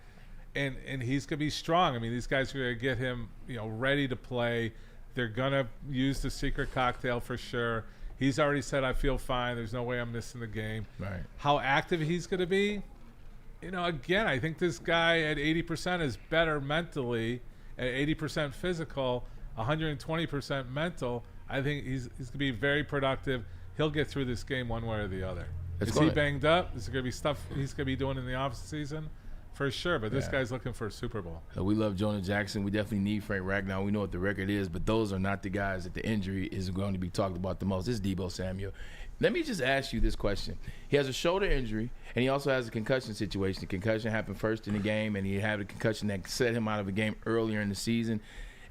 Speaker 6: and he's gonna be strong. I mean, these guys are gonna get him, ready to play. They're gonna use the secret cocktail for sure. He's already said, "I feel fine. There's no way I'm missing the game."
Speaker 3: Right.
Speaker 6: How active he's gonna be? Again, I think this guy at 80% is better mentally, at 80% physical, 120% mental. I think he's going to be very productive. He'll get through this game one way or the other. Is he banged up? Is there going to be stuff he's going to be doing in the off season? For sure, but this guy's looking for a Super Bowl.
Speaker 3: We love Jonah Jackson. We definitely need Frank Ragnow. We know what the record is, but those are not the guys that the injury is going to be talked about the most. This is Deebo Samuel. Let me just ask you this question. He has a shoulder injury, and he also has a concussion situation. The concussion happened first in the game, and he had a concussion that set him out of the game earlier in the season.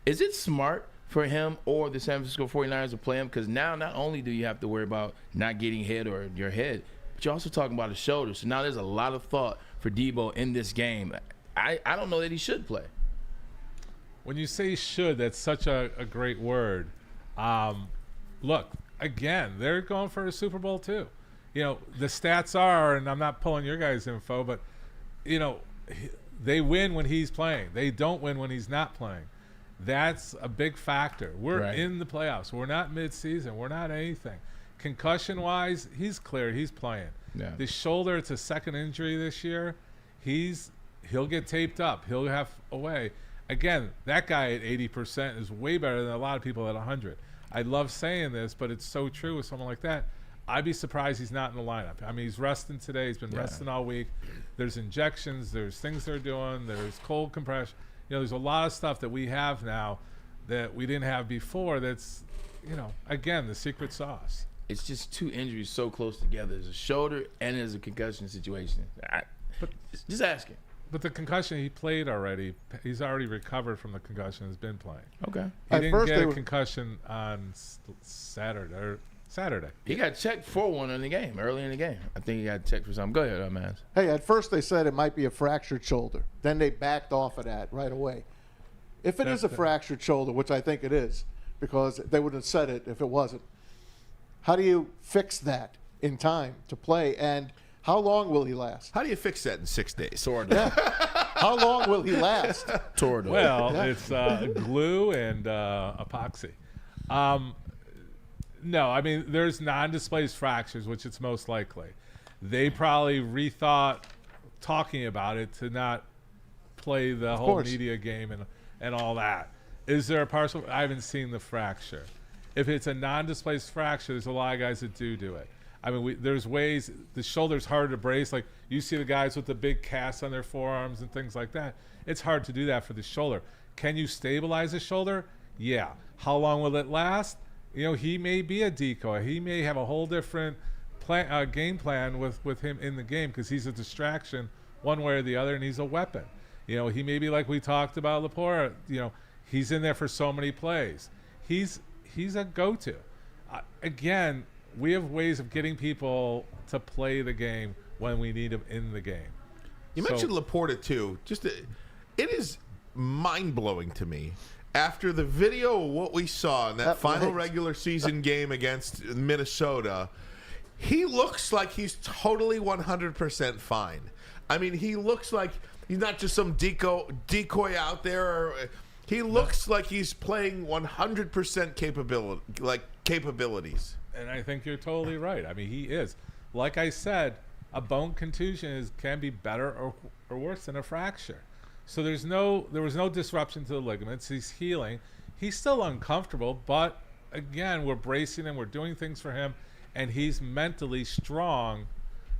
Speaker 3: Is it smart for him or the San Francisco 49ers to play him? Because now not only do you have to worry about not getting hit or your head, but you're also talking about a shoulder. So now there's a lot of thought for Deebo in this game. I don't know that he should play.
Speaker 6: When you say should, that's such a great word. Look, again, they're going for a Super Bowl too. The stats are, and I'm not pulling your guys' info, but, they win when he's playing. They don't win when he's not playing. That's a big factor. We're in the playoffs. We're not mid-season. We're not anything. Concussion-wise, he's clear. He's playing.
Speaker 3: Yeah.
Speaker 6: The shoulder, it's a second injury this year. He'll get taped up. He'll have away. Again, that guy at 80% is way better than a lot of people at 100. I love saying this, but it's so true with someone like that. I'd be surprised he's not in the lineup. I mean, he's resting today. He's been resting all week. There's injections. There's things they're doing. There's cold compression. There's a lot of stuff that we have now that we didn't have before that's, again, the secret sauce.
Speaker 3: It's just two injuries so close together. There's a shoulder and there's a concussion situation. Just asking.
Speaker 6: But the concussion, he played already. He's already recovered from the concussion. Has been playing.
Speaker 3: Okay.
Speaker 6: He didn't get a concussion on Saturday.
Speaker 3: He got checked for one in the game, early in the game. I think he got checked for something. Go ahead, man.
Speaker 4: Hey, at first they said it might be a fractured shoulder. Then they backed off of that right away. If it is a fractured shoulder, which I think it is, because they wouldn't have said it if it wasn't, how do you fix that in time to play? And how long will he last?
Speaker 2: How do you fix that in 6 days?
Speaker 3: Sort of.
Speaker 4: How long will he last?
Speaker 3: Sort of.
Speaker 6: Well, it's glue and epoxy. No, I mean, there's non-displaced fractures, which it's most likely. They probably rethought talking about it to not play the whole media game and all that. Is there a partial? I haven't seen the fracture. If it's a non-displaced fracture, there's a lot of guys that do it. I mean, there's ways. The shoulder's hard to brace. Like, you see the guys with the big casts on their forearms and things like that. It's hard to do that for the shoulder. Can you stabilize the shoulder? Yeah. How long will it last? He may be a decoy. He may have a whole different game plan with him in the game because he's a distraction one way or the other, and he's a weapon. He may be like we talked about Laporte. He's in there for so many plays. He's a go-to. Again, we have ways of getting people to play the game when we need them in the game.
Speaker 2: You mentioned Laporta too. It is mind-blowing to me. After the video of what we saw in that final regular season game against Minnesota, he looks like he's totally 100% fine. I mean, he looks like he's not just some decoy out there. He looks like he's playing 100% capabilities.
Speaker 6: And I think you're totally right. I mean, he is. Like I said, a bone contusion can be better or worse than a fracture. So there was no disruption to the ligaments. He's healing. He's still uncomfortable, but again, we're bracing him. We're doing things for him, and he's mentally strong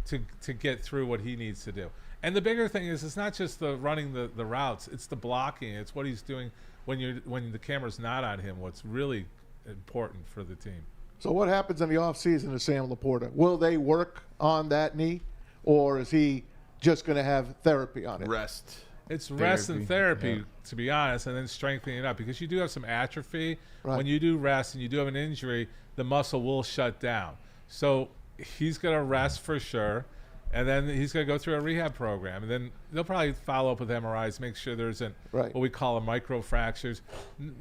Speaker 6: to get through what he needs to do. And the bigger thing is, it's not just the running the routes. It's the blocking. It's what he's doing when the camera's not on him. What's really important for the team.
Speaker 4: So what happens in the offseason to Sam Laporta? Will they work on that knee, or is he just going to have therapy on it?
Speaker 2: Rest.
Speaker 6: It's rest and therapy, to be honest, and then strengthening it up, because you do have some atrophy. Right. When you do rest and you do have an injury, the muscle will shut down. So he's going to rest for sure, and then he's going to go through a rehab program, and then they'll probably follow up with MRIs, make sure there isn't what we call a microfractures.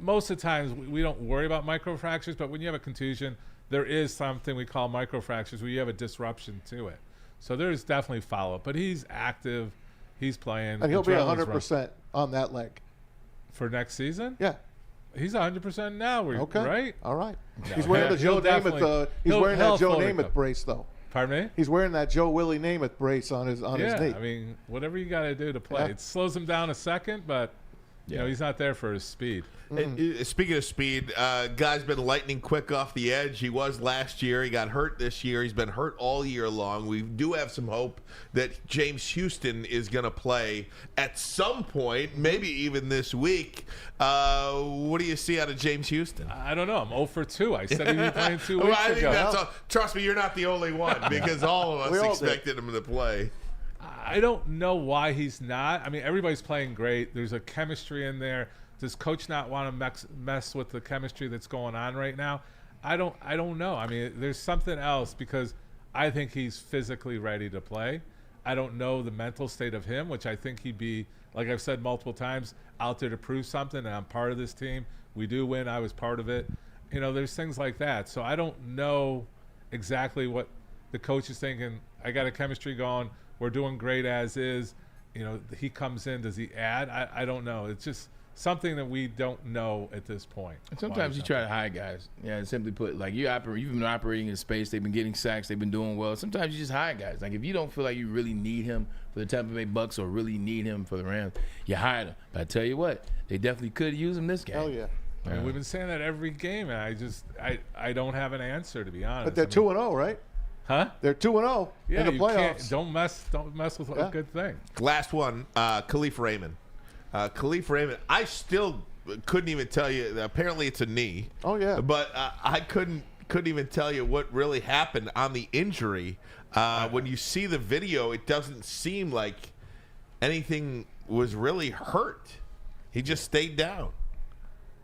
Speaker 6: Most of the times we don't worry about microfractures, but when you have a contusion, there is something we call microfractures where you have a disruption to it. So there is definitely follow-up, but he's active. He's playing.
Speaker 4: And he'll be 100% on that leg.
Speaker 6: For next season?
Speaker 4: Yeah.
Speaker 6: He's 100% now, right?
Speaker 4: All right.
Speaker 6: No.
Speaker 4: He's wearing the Joe Namath. He's wearing that Joe Namath brace, though.
Speaker 6: Pardon me?
Speaker 4: He's wearing that Joe Willie Namath brace on his knee.
Speaker 6: I mean, whatever you got to do to play. It slows him down a second, but you know he's not there for his speed.
Speaker 2: And speaking of speed, guy's been lightning quick off the edge. He was last year. He got hurt this year. He's been hurt all year long. We do have some hope that James Houston is going to play at some point, maybe even this week. What do you see out of James Houston?
Speaker 6: I don't know. I'm 0 for 2. I said he'd be playing 2 weeks
Speaker 2: I think
Speaker 6: ago.
Speaker 2: that's all. Trust me, you're not the only one, because all of us expected him to play.
Speaker 6: I don't know why he's not. I mean, everybody's playing great. There's a chemistry in there. Does coach not want to mess with the chemistry that's going on right now? I don't know. I mean, there's something else, because I think he's physically ready to play. I don't know the mental state of him, which I think he'd be, like I've said multiple times, out there to prove something, and I'm part of this team. We do win. I was part of it. You know, there's things like that. So I don't know exactly what the coach is thinking. I got a chemistry going. We're doing great as is. You know, he comes in. Does he add? I don't know. It's just something that we don't know at this point.
Speaker 3: And sometimes you try to hide guys. Yeah, and simply put, like you've been operating in space. They've been getting sacks. They've been doing well. Sometimes you just hide guys. Like if you don't feel like you really need him for the Tampa Bay Bucks or really need him for the Rams, you hide him. But I tell you what, they definitely could use him this game.
Speaker 4: Hell yeah.
Speaker 6: I mean, we've been saying that every game, and I don't have an answer, to be honest.
Speaker 4: But they're 2-0, right?
Speaker 6: Huh?
Speaker 4: They're 2-0 in the playoffs.
Speaker 6: Don't mess with a good thing.
Speaker 2: Last one, Khalif Raymond. Khalif Raymond, I still couldn't even tell you. Apparently, it's a knee.
Speaker 4: Oh yeah.
Speaker 2: But I couldn't even tell you what really happened on the injury. When you see the video, it doesn't seem like anything was really hurt. He just stayed down.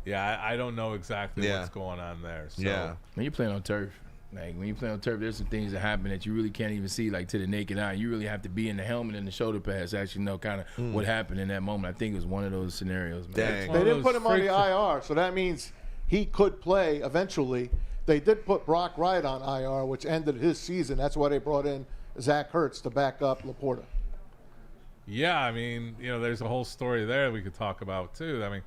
Speaker 6: Yeah, I don't know exactly what's going on there. So.
Speaker 2: Yeah.
Speaker 3: When you're playing on turf, like when you play on turf, there's some things that happen that you really can't even see, like to the naked eye. You really have to be in the helmet and the shoulder pads to actually know kind of what happened in that moment. I think it was one of those scenarios, man.
Speaker 2: Dang.
Speaker 4: They didn't put him on the IR, so that means he could play eventually. They did put Brock Wright on IR, which ended his season. That's why they brought in Zach Ertz to back up Laporta.
Speaker 6: Yeah, I mean, you know, there's a whole story there we could talk about too. I mean,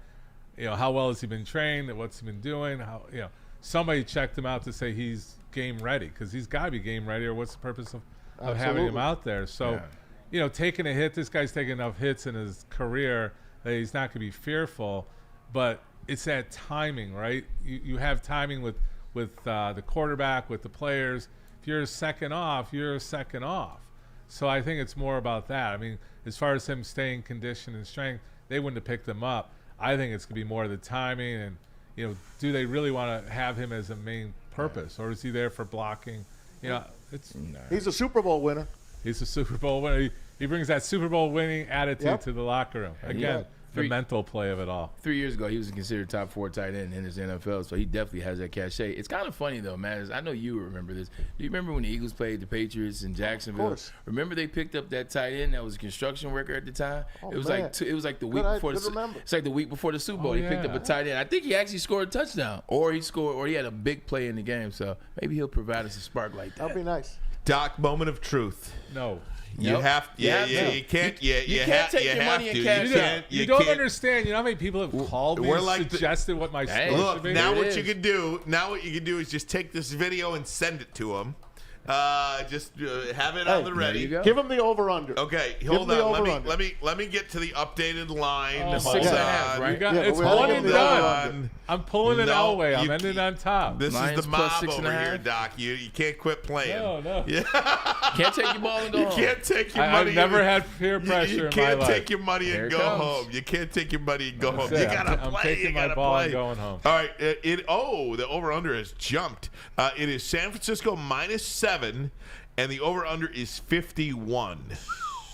Speaker 6: you know, how well has he been trained? What's he been doing? How, you know, somebody checked him out to say he's game ready, because he's got to be game ready, or what's the purpose of having him out there? So, you know, taking a hit, this guy's taken enough hits in his career that he's not going to be fearful, but it's that timing, right? You have timing with the quarterback, with the players. If you're a second off, you're a second off. So I think it's more about that. I mean, as far as him staying conditioned and strength, they wouldn't have picked him up. I think it's going to be more the timing, and, you know, do they really want to have him as a main purpose, or is he there for blocking? You know,
Speaker 4: he's a Super Bowl winner.
Speaker 6: He's a Super Bowl winner. He brings that Super Bowl winning attitude to the locker room. Again, the mental play of it all.
Speaker 3: 3 years ago, he was considered top 4 tight end in his NFL, so he definitely has that cachet. It's kind of funny, though, man. I know you remember this. Do you remember when the Eagles played the Patriots in Jacksonville?
Speaker 4: Of course.
Speaker 3: Remember they picked up that tight end that was a construction worker at the time?
Speaker 4: Oh,
Speaker 3: it was
Speaker 4: man.
Speaker 3: like the week before. It's like the week before the Super Bowl. He picked up a tight end. I think he actually scored a touchdown, or he had a big play in the game. So maybe he'll provide us a spark like that.
Speaker 4: That'd be nice.
Speaker 2: Doc, moment of truth.
Speaker 6: No.
Speaker 2: You have, you can't
Speaker 3: take your money and cash.
Speaker 6: You don't understand. You know how many people have called me and suggested what my score
Speaker 2: look,
Speaker 6: should be?
Speaker 2: now what you can do is just take this video and send it to him. Just have it on the ready.
Speaker 4: Give him the over/under.
Speaker 2: Okay, hold on. Let me get to the updated line.
Speaker 6: Hold on.
Speaker 3: right?
Speaker 6: It's one and done. I'm pulling an Elway. I'm ending on top.
Speaker 2: This
Speaker 3: Lions
Speaker 2: is the mob
Speaker 3: plus 6.5.
Speaker 2: over here, Doc. You can't quit playing.
Speaker 6: No.
Speaker 2: Yeah.
Speaker 3: Can't take your ball and go home.
Speaker 2: You can't take your money.
Speaker 6: I've never had peer pressure
Speaker 2: You
Speaker 6: in my
Speaker 2: can't
Speaker 6: life.
Speaker 2: take your money and go home. You can't take your money and go home. You gotta play.
Speaker 6: I'm taking my ball and going home.
Speaker 2: All right. The over/under has jumped. It is San Francisco -7, and the over/under is 51.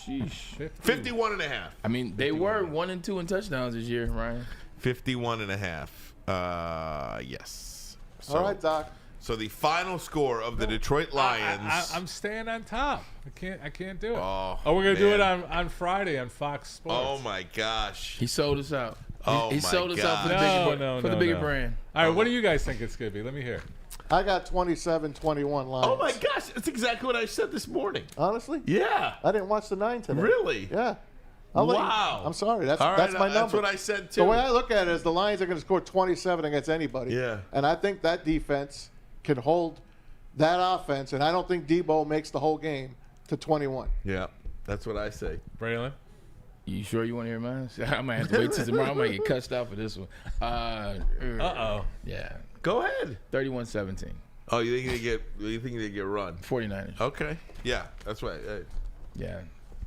Speaker 3: Sheesh.
Speaker 2: 51.5.
Speaker 3: I mean, they were 1 and 2 in touchdowns this year, Ryan.
Speaker 2: 51.5. Yes. So,
Speaker 4: All right, Doc.
Speaker 2: So the final score of the Detroit Lions.
Speaker 6: I'm staying on top. I can't do it.
Speaker 2: Oh,
Speaker 6: we're gonna do
Speaker 2: man.
Speaker 6: it on Friday on Fox Sports.
Speaker 2: Oh my gosh.
Speaker 3: He sold us out.
Speaker 2: Oh,
Speaker 3: he sold us out for the
Speaker 6: No,
Speaker 3: bigger brand.
Speaker 6: All right, what do you guys think it's gonna be? Let me hear.
Speaker 4: I got 27-21 Lions.
Speaker 2: Oh my gosh, that's exactly what I said this morning.
Speaker 4: Honestly?
Speaker 2: Yeah.
Speaker 4: I didn't watch the 9 today.
Speaker 2: Really?
Speaker 4: Yeah.
Speaker 2: Wow.
Speaker 4: I'm sorry. That's
Speaker 2: All right,
Speaker 4: that's my number.
Speaker 2: That's what I said too.
Speaker 4: The way I look at it is the Lions are going to score 27 against anybody.
Speaker 2: Yeah.
Speaker 4: And I think that defense can hold that offense, and I don't think Debo makes the whole game to 21.
Speaker 2: Yeah, that's what I say.
Speaker 6: Braylon?
Speaker 3: You sure you want to hear mine? I might have to wait till tomorrow. I might get cussed out for this one. Yeah.
Speaker 2: Go ahead.
Speaker 3: 31-17.
Speaker 2: Oh, you think they get run?
Speaker 3: 49ers.
Speaker 2: Okay. Yeah, that's right. Hey.
Speaker 3: Yeah.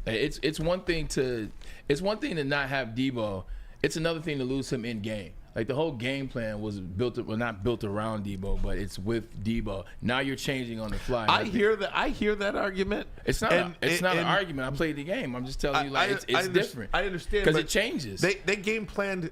Speaker 3: It's one thing to not have Debo. It's another thing to lose him in game. Like the whole game plan was not built around Debo, but it's with Debo. Now you're changing on the fly.
Speaker 2: I hear that argument.
Speaker 3: It's not an argument. I played the game. I'm just telling you, it's different.
Speaker 2: I understand
Speaker 3: because it changes.
Speaker 2: They game planned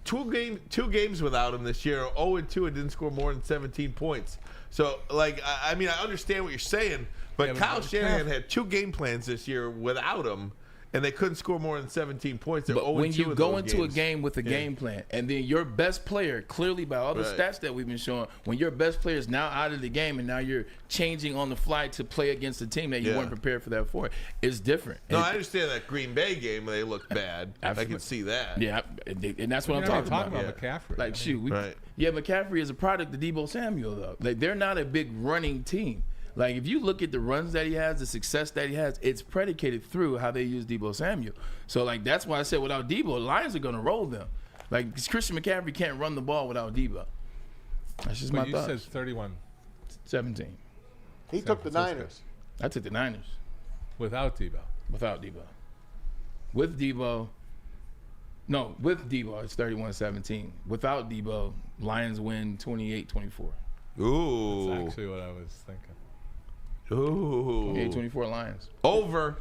Speaker 2: two games without him this year. 0-2 and didn't score more than 17 points. So I mean I understand what you're saying, but Kyle Shanahan had 2 game plans this year without him. And they couldn't score more than 17 points. They're
Speaker 3: but when you go into
Speaker 2: games.
Speaker 3: a game with a game plan, and then your best player, clearly by all the stats that we've been showing, when your best player is now out of the game and now you're changing on the fly to play against a team that you weren't prepared for that for, it's different.
Speaker 2: No, I understand that Green Bay game, they looked bad. I can see that.
Speaker 3: Yeah, and that's what I'm talking about.
Speaker 6: McCaffrey.
Speaker 3: Like, McCaffrey is a product of Debo Samuel, though. Like, they're not a big running team. Like, if you look at the runs that he has, the success that he has, it's predicated through how they use Debo Samuel. So, like, that's why I said without Debo, the Lions are going to roll them. Like, Christian McCaffrey can't run the ball without Debo. That's just my thoughts.
Speaker 6: You said 31-17.
Speaker 4: He took the Niners.
Speaker 3: I took the Niners.
Speaker 6: Without Debo.
Speaker 3: Without Debo. With Debo. No, with Debo, it's 31-17. Without Debo, Lions win 28-24.
Speaker 2: Ooh.
Speaker 6: That's actually what I was thinking.
Speaker 2: Ooh.
Speaker 3: 28-24 Lions.
Speaker 2: Over.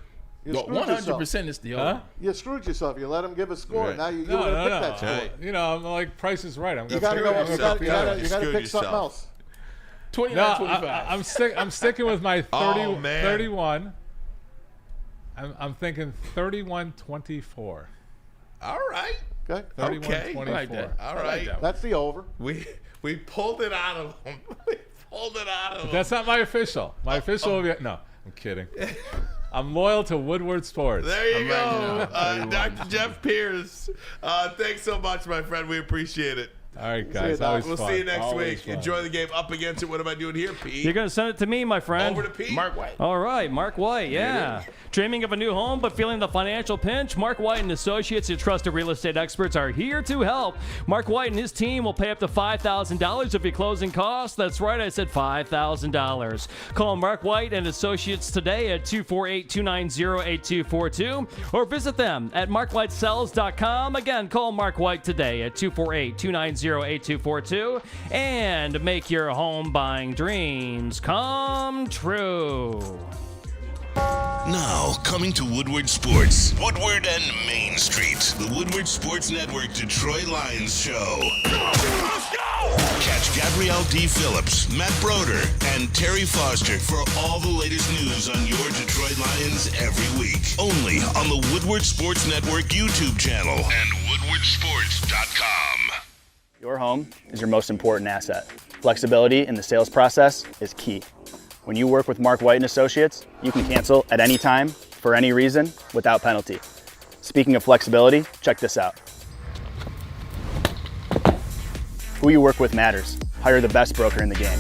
Speaker 3: 100% is the over.
Speaker 6: Huh?
Speaker 4: You screwed yourself. You let him give a score.
Speaker 2: Right.
Speaker 4: Now you would have picked that score.
Speaker 2: Right.
Speaker 6: You know, I'm like, Price is Right.
Speaker 4: You got to go. You got to pick something else.
Speaker 3: 29-25.
Speaker 6: I'm sticking with my 31. I'm thinking 31-24.
Speaker 2: All right.
Speaker 4: Okay.
Speaker 6: 31-24.
Speaker 3: I like that.
Speaker 2: All right.
Speaker 4: That's the over.
Speaker 2: We pulled it out of him.
Speaker 6: But that's not my official. My official will be no. I'm kidding. I'm loyal to Woodward Sports.
Speaker 2: There you go, Dr. Jeff Pierce. Thanks so much, my friend. We appreciate it.
Speaker 6: All right, guys. Always
Speaker 2: we'll
Speaker 6: fun.
Speaker 2: see you next
Speaker 6: Always
Speaker 2: week.
Speaker 6: fun.
Speaker 2: Enjoy the game. Up against it. What am I doing here, Pete?
Speaker 9: You're going to send it to me, my friend.
Speaker 2: Over to Pete.
Speaker 3: Mark White.
Speaker 9: All right, Mark White, yeah. Dreaming of a new home but feeling the financial pinch? Mark White and Associates, your trusted real estate experts, are here to help. Mark White and his team will pay up to $5,000 of your closing costs. That's right, I said $5,000. Call Mark White and Associates today at 248-290-8242 or visit them at markwhitesells.com. Again, call Mark White today at 248-290-8242 and make your home buying dreams come true.
Speaker 1: Now, coming to Woodward Sports, Woodward and Main Street, the Woodward Sports Network Detroit Lions Show. Let's go! Catch Gabrielle D. Phillips, Matt Broder, and Terry Foster for all the latest news on your Detroit Lions every week. Only on the Woodward Sports Network YouTube channel and woodwardsports.com.
Speaker 12: Your home is your most important asset. Flexibility in the sales process is key. When you work with Mark White & Associates, you can cancel at any time, for any reason, without penalty. Speaking of flexibility, check this out. Who you work with matters. Hire the best broker in the game.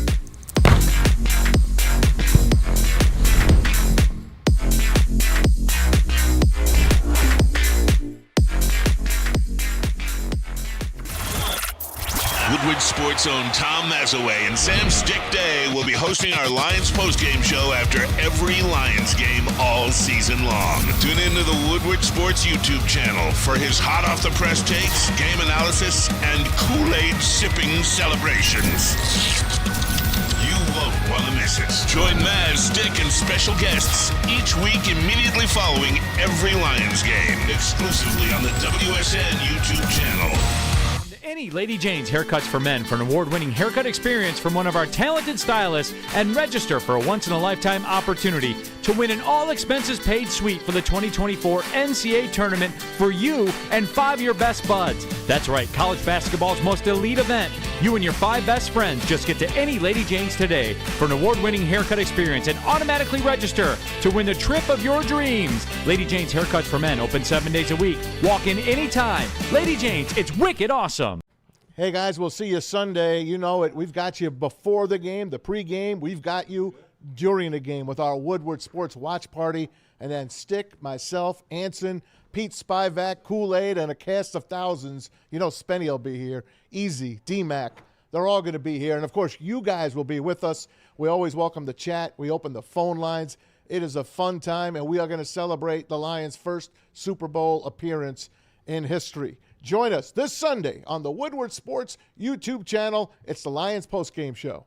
Speaker 1: Woodward Sports' own Tom Mazaway and Sam Stick Day will be hosting our Lions postgame show after every Lions game all season long. Tune into the Woodward Sports YouTube channel for his hot-off-the-press takes, game analysis, and Kool-Aid sipping celebrations. You won't want to miss it. Join Maz, Stick, and special guests each week immediately following every Lions game, exclusively on the WSN YouTube channel.
Speaker 16: Any Lady Jane's Haircuts for Men for an award-winning haircut experience from one of our talented stylists, and register for a once-in-a-lifetime opportunity to win an all-expenses-paid suite for the 2024 NCAA tournament for you and 5 of your best buds. That's right, college basketball's most elite event. You and your 5 best friends just get to any Lady Jane's today for an award-winning haircut experience and automatically register to win the trip of your dreams. Lady Jane's Haircuts for Men open 7 days a week. Walk in anytime. Lady Jane's, it's wicked awesome.
Speaker 4: Hey, guys, we'll see you Sunday. You know it. We've got you before the game, the pregame. We've got you during the game with our Woodward Sports Watch Party. And then Stick, myself, Anson, Pete Spivak, Kool-Aid, and a cast of thousands. You know Spenny will be here. Easy, D-Mac. They're all going to be here. And, of course, you guys will be with us. We always welcome the chat. We open the phone lines. It is a fun time, and we are going to celebrate the Lions' first Super Bowl appearance in history. Join us this Sunday on the Woodward Sports YouTube channel. It's the Lions postgame show.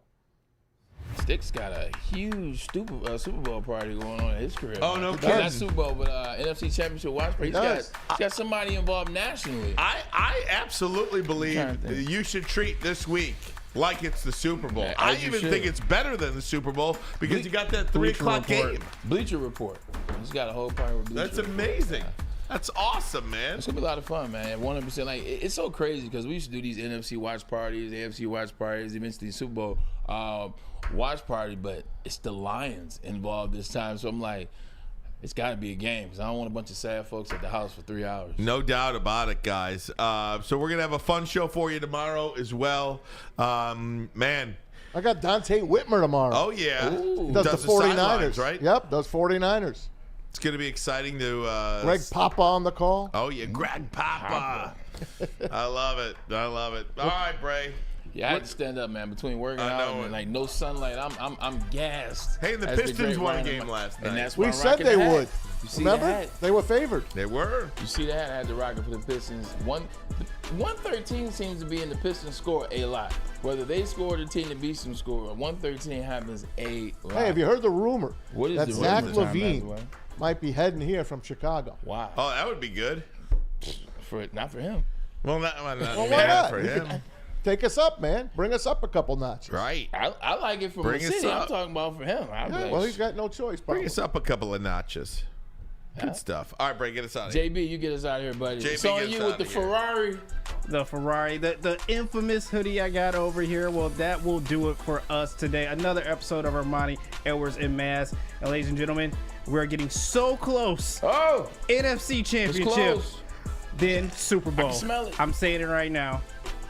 Speaker 3: Stick's got a huge Super Bowl party going on in his career.
Speaker 2: Oh, no kidding.
Speaker 3: Not Super Bowl, but NFC Championship watch party. He's got somebody involved nationally.
Speaker 2: I absolutely believe you should treat this week like it's the Super Bowl.
Speaker 3: Yeah,
Speaker 2: I even think it's better than the Super Bowl because you got that 3 o'clock game.
Speaker 3: Bleacher Report. He's got a whole party with Bleacher
Speaker 2: That's amazing. That's awesome, man.
Speaker 3: It's gonna be a lot of fun, man. 100%. Like it's so crazy because we used to do these NFC watch parties, AFC watch parties, eventually Super Bowl watch party, but it's the Lions involved this time. So I'm like, it's got to be a game because I don't want a bunch of sad folks at the house for 3 hours.
Speaker 2: No doubt about it, guys. So we're gonna have a fun show for you tomorrow as well, man.
Speaker 4: I got Dante Whitmer tomorrow.
Speaker 2: Oh yeah,
Speaker 4: He does the 49ers,
Speaker 2: right?
Speaker 4: Yep, does 49ers.
Speaker 2: It's going to be exciting to
Speaker 4: Greg Papa on the call.
Speaker 2: Oh yeah, Greg Papa. I love it. All right, Bray.
Speaker 3: Yeah, I had to stand up, man. Between working out and like no sunlight, I'm gassed.
Speaker 2: Hey, the Pistons won a game last night.
Speaker 3: And that's
Speaker 4: we
Speaker 3: why
Speaker 4: said they would.
Speaker 3: You see
Speaker 4: Remember? They were favored.
Speaker 2: They were.
Speaker 3: You see that? I had to rock it for the Pistons. 113 seems to be in the Pistons score a lot. Whether they score or the team that beats them score, 113 happens a lot.
Speaker 4: Hey, have you heard the rumor?
Speaker 3: What is
Speaker 4: that
Speaker 3: the
Speaker 4: Zach
Speaker 3: rumor?
Speaker 4: LaVine might be heading here from Chicago?
Speaker 3: Wow.
Speaker 2: Oh, that would be good.
Speaker 3: Not for him.
Speaker 2: Well, not
Speaker 4: why not?
Speaker 2: for him.
Speaker 4: Take us up, man. Bring us up a couple notches.
Speaker 2: Right.
Speaker 3: I like it for the city. I'm talking about for him.
Speaker 4: Well, he's got no choice.
Speaker 2: Bring us up a couple of notches. Good stuff. All right, Bray, get us out of here.
Speaker 3: JB, you get us out of here, buddy.
Speaker 2: JB,
Speaker 3: it's on you with the Ferrari.
Speaker 7: The Ferrari, the infamous hoodie I got over here. Well, that will do it for us today. Another episode of Ermanni, Edwards, and Maz. And ladies and gentlemen, we're getting so close.
Speaker 3: Oh!
Speaker 7: NFC Championship. Then Super Bowl.
Speaker 3: I can smell it.
Speaker 7: I'm saying it right now.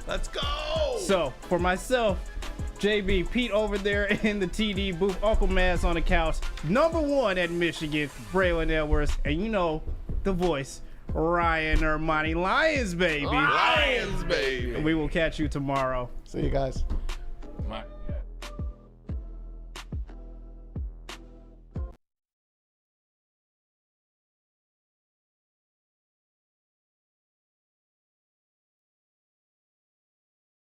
Speaker 2: Let's go!
Speaker 7: So, for myself, JB, Pete over there in the TD booth, Uncle Maz on the couch, #1 at Michigan, Braylon Edwards, and you know the voice, Ryan Ermanni. Lions, baby.
Speaker 2: Lions, baby.
Speaker 7: We will catch you tomorrow.
Speaker 4: See you guys.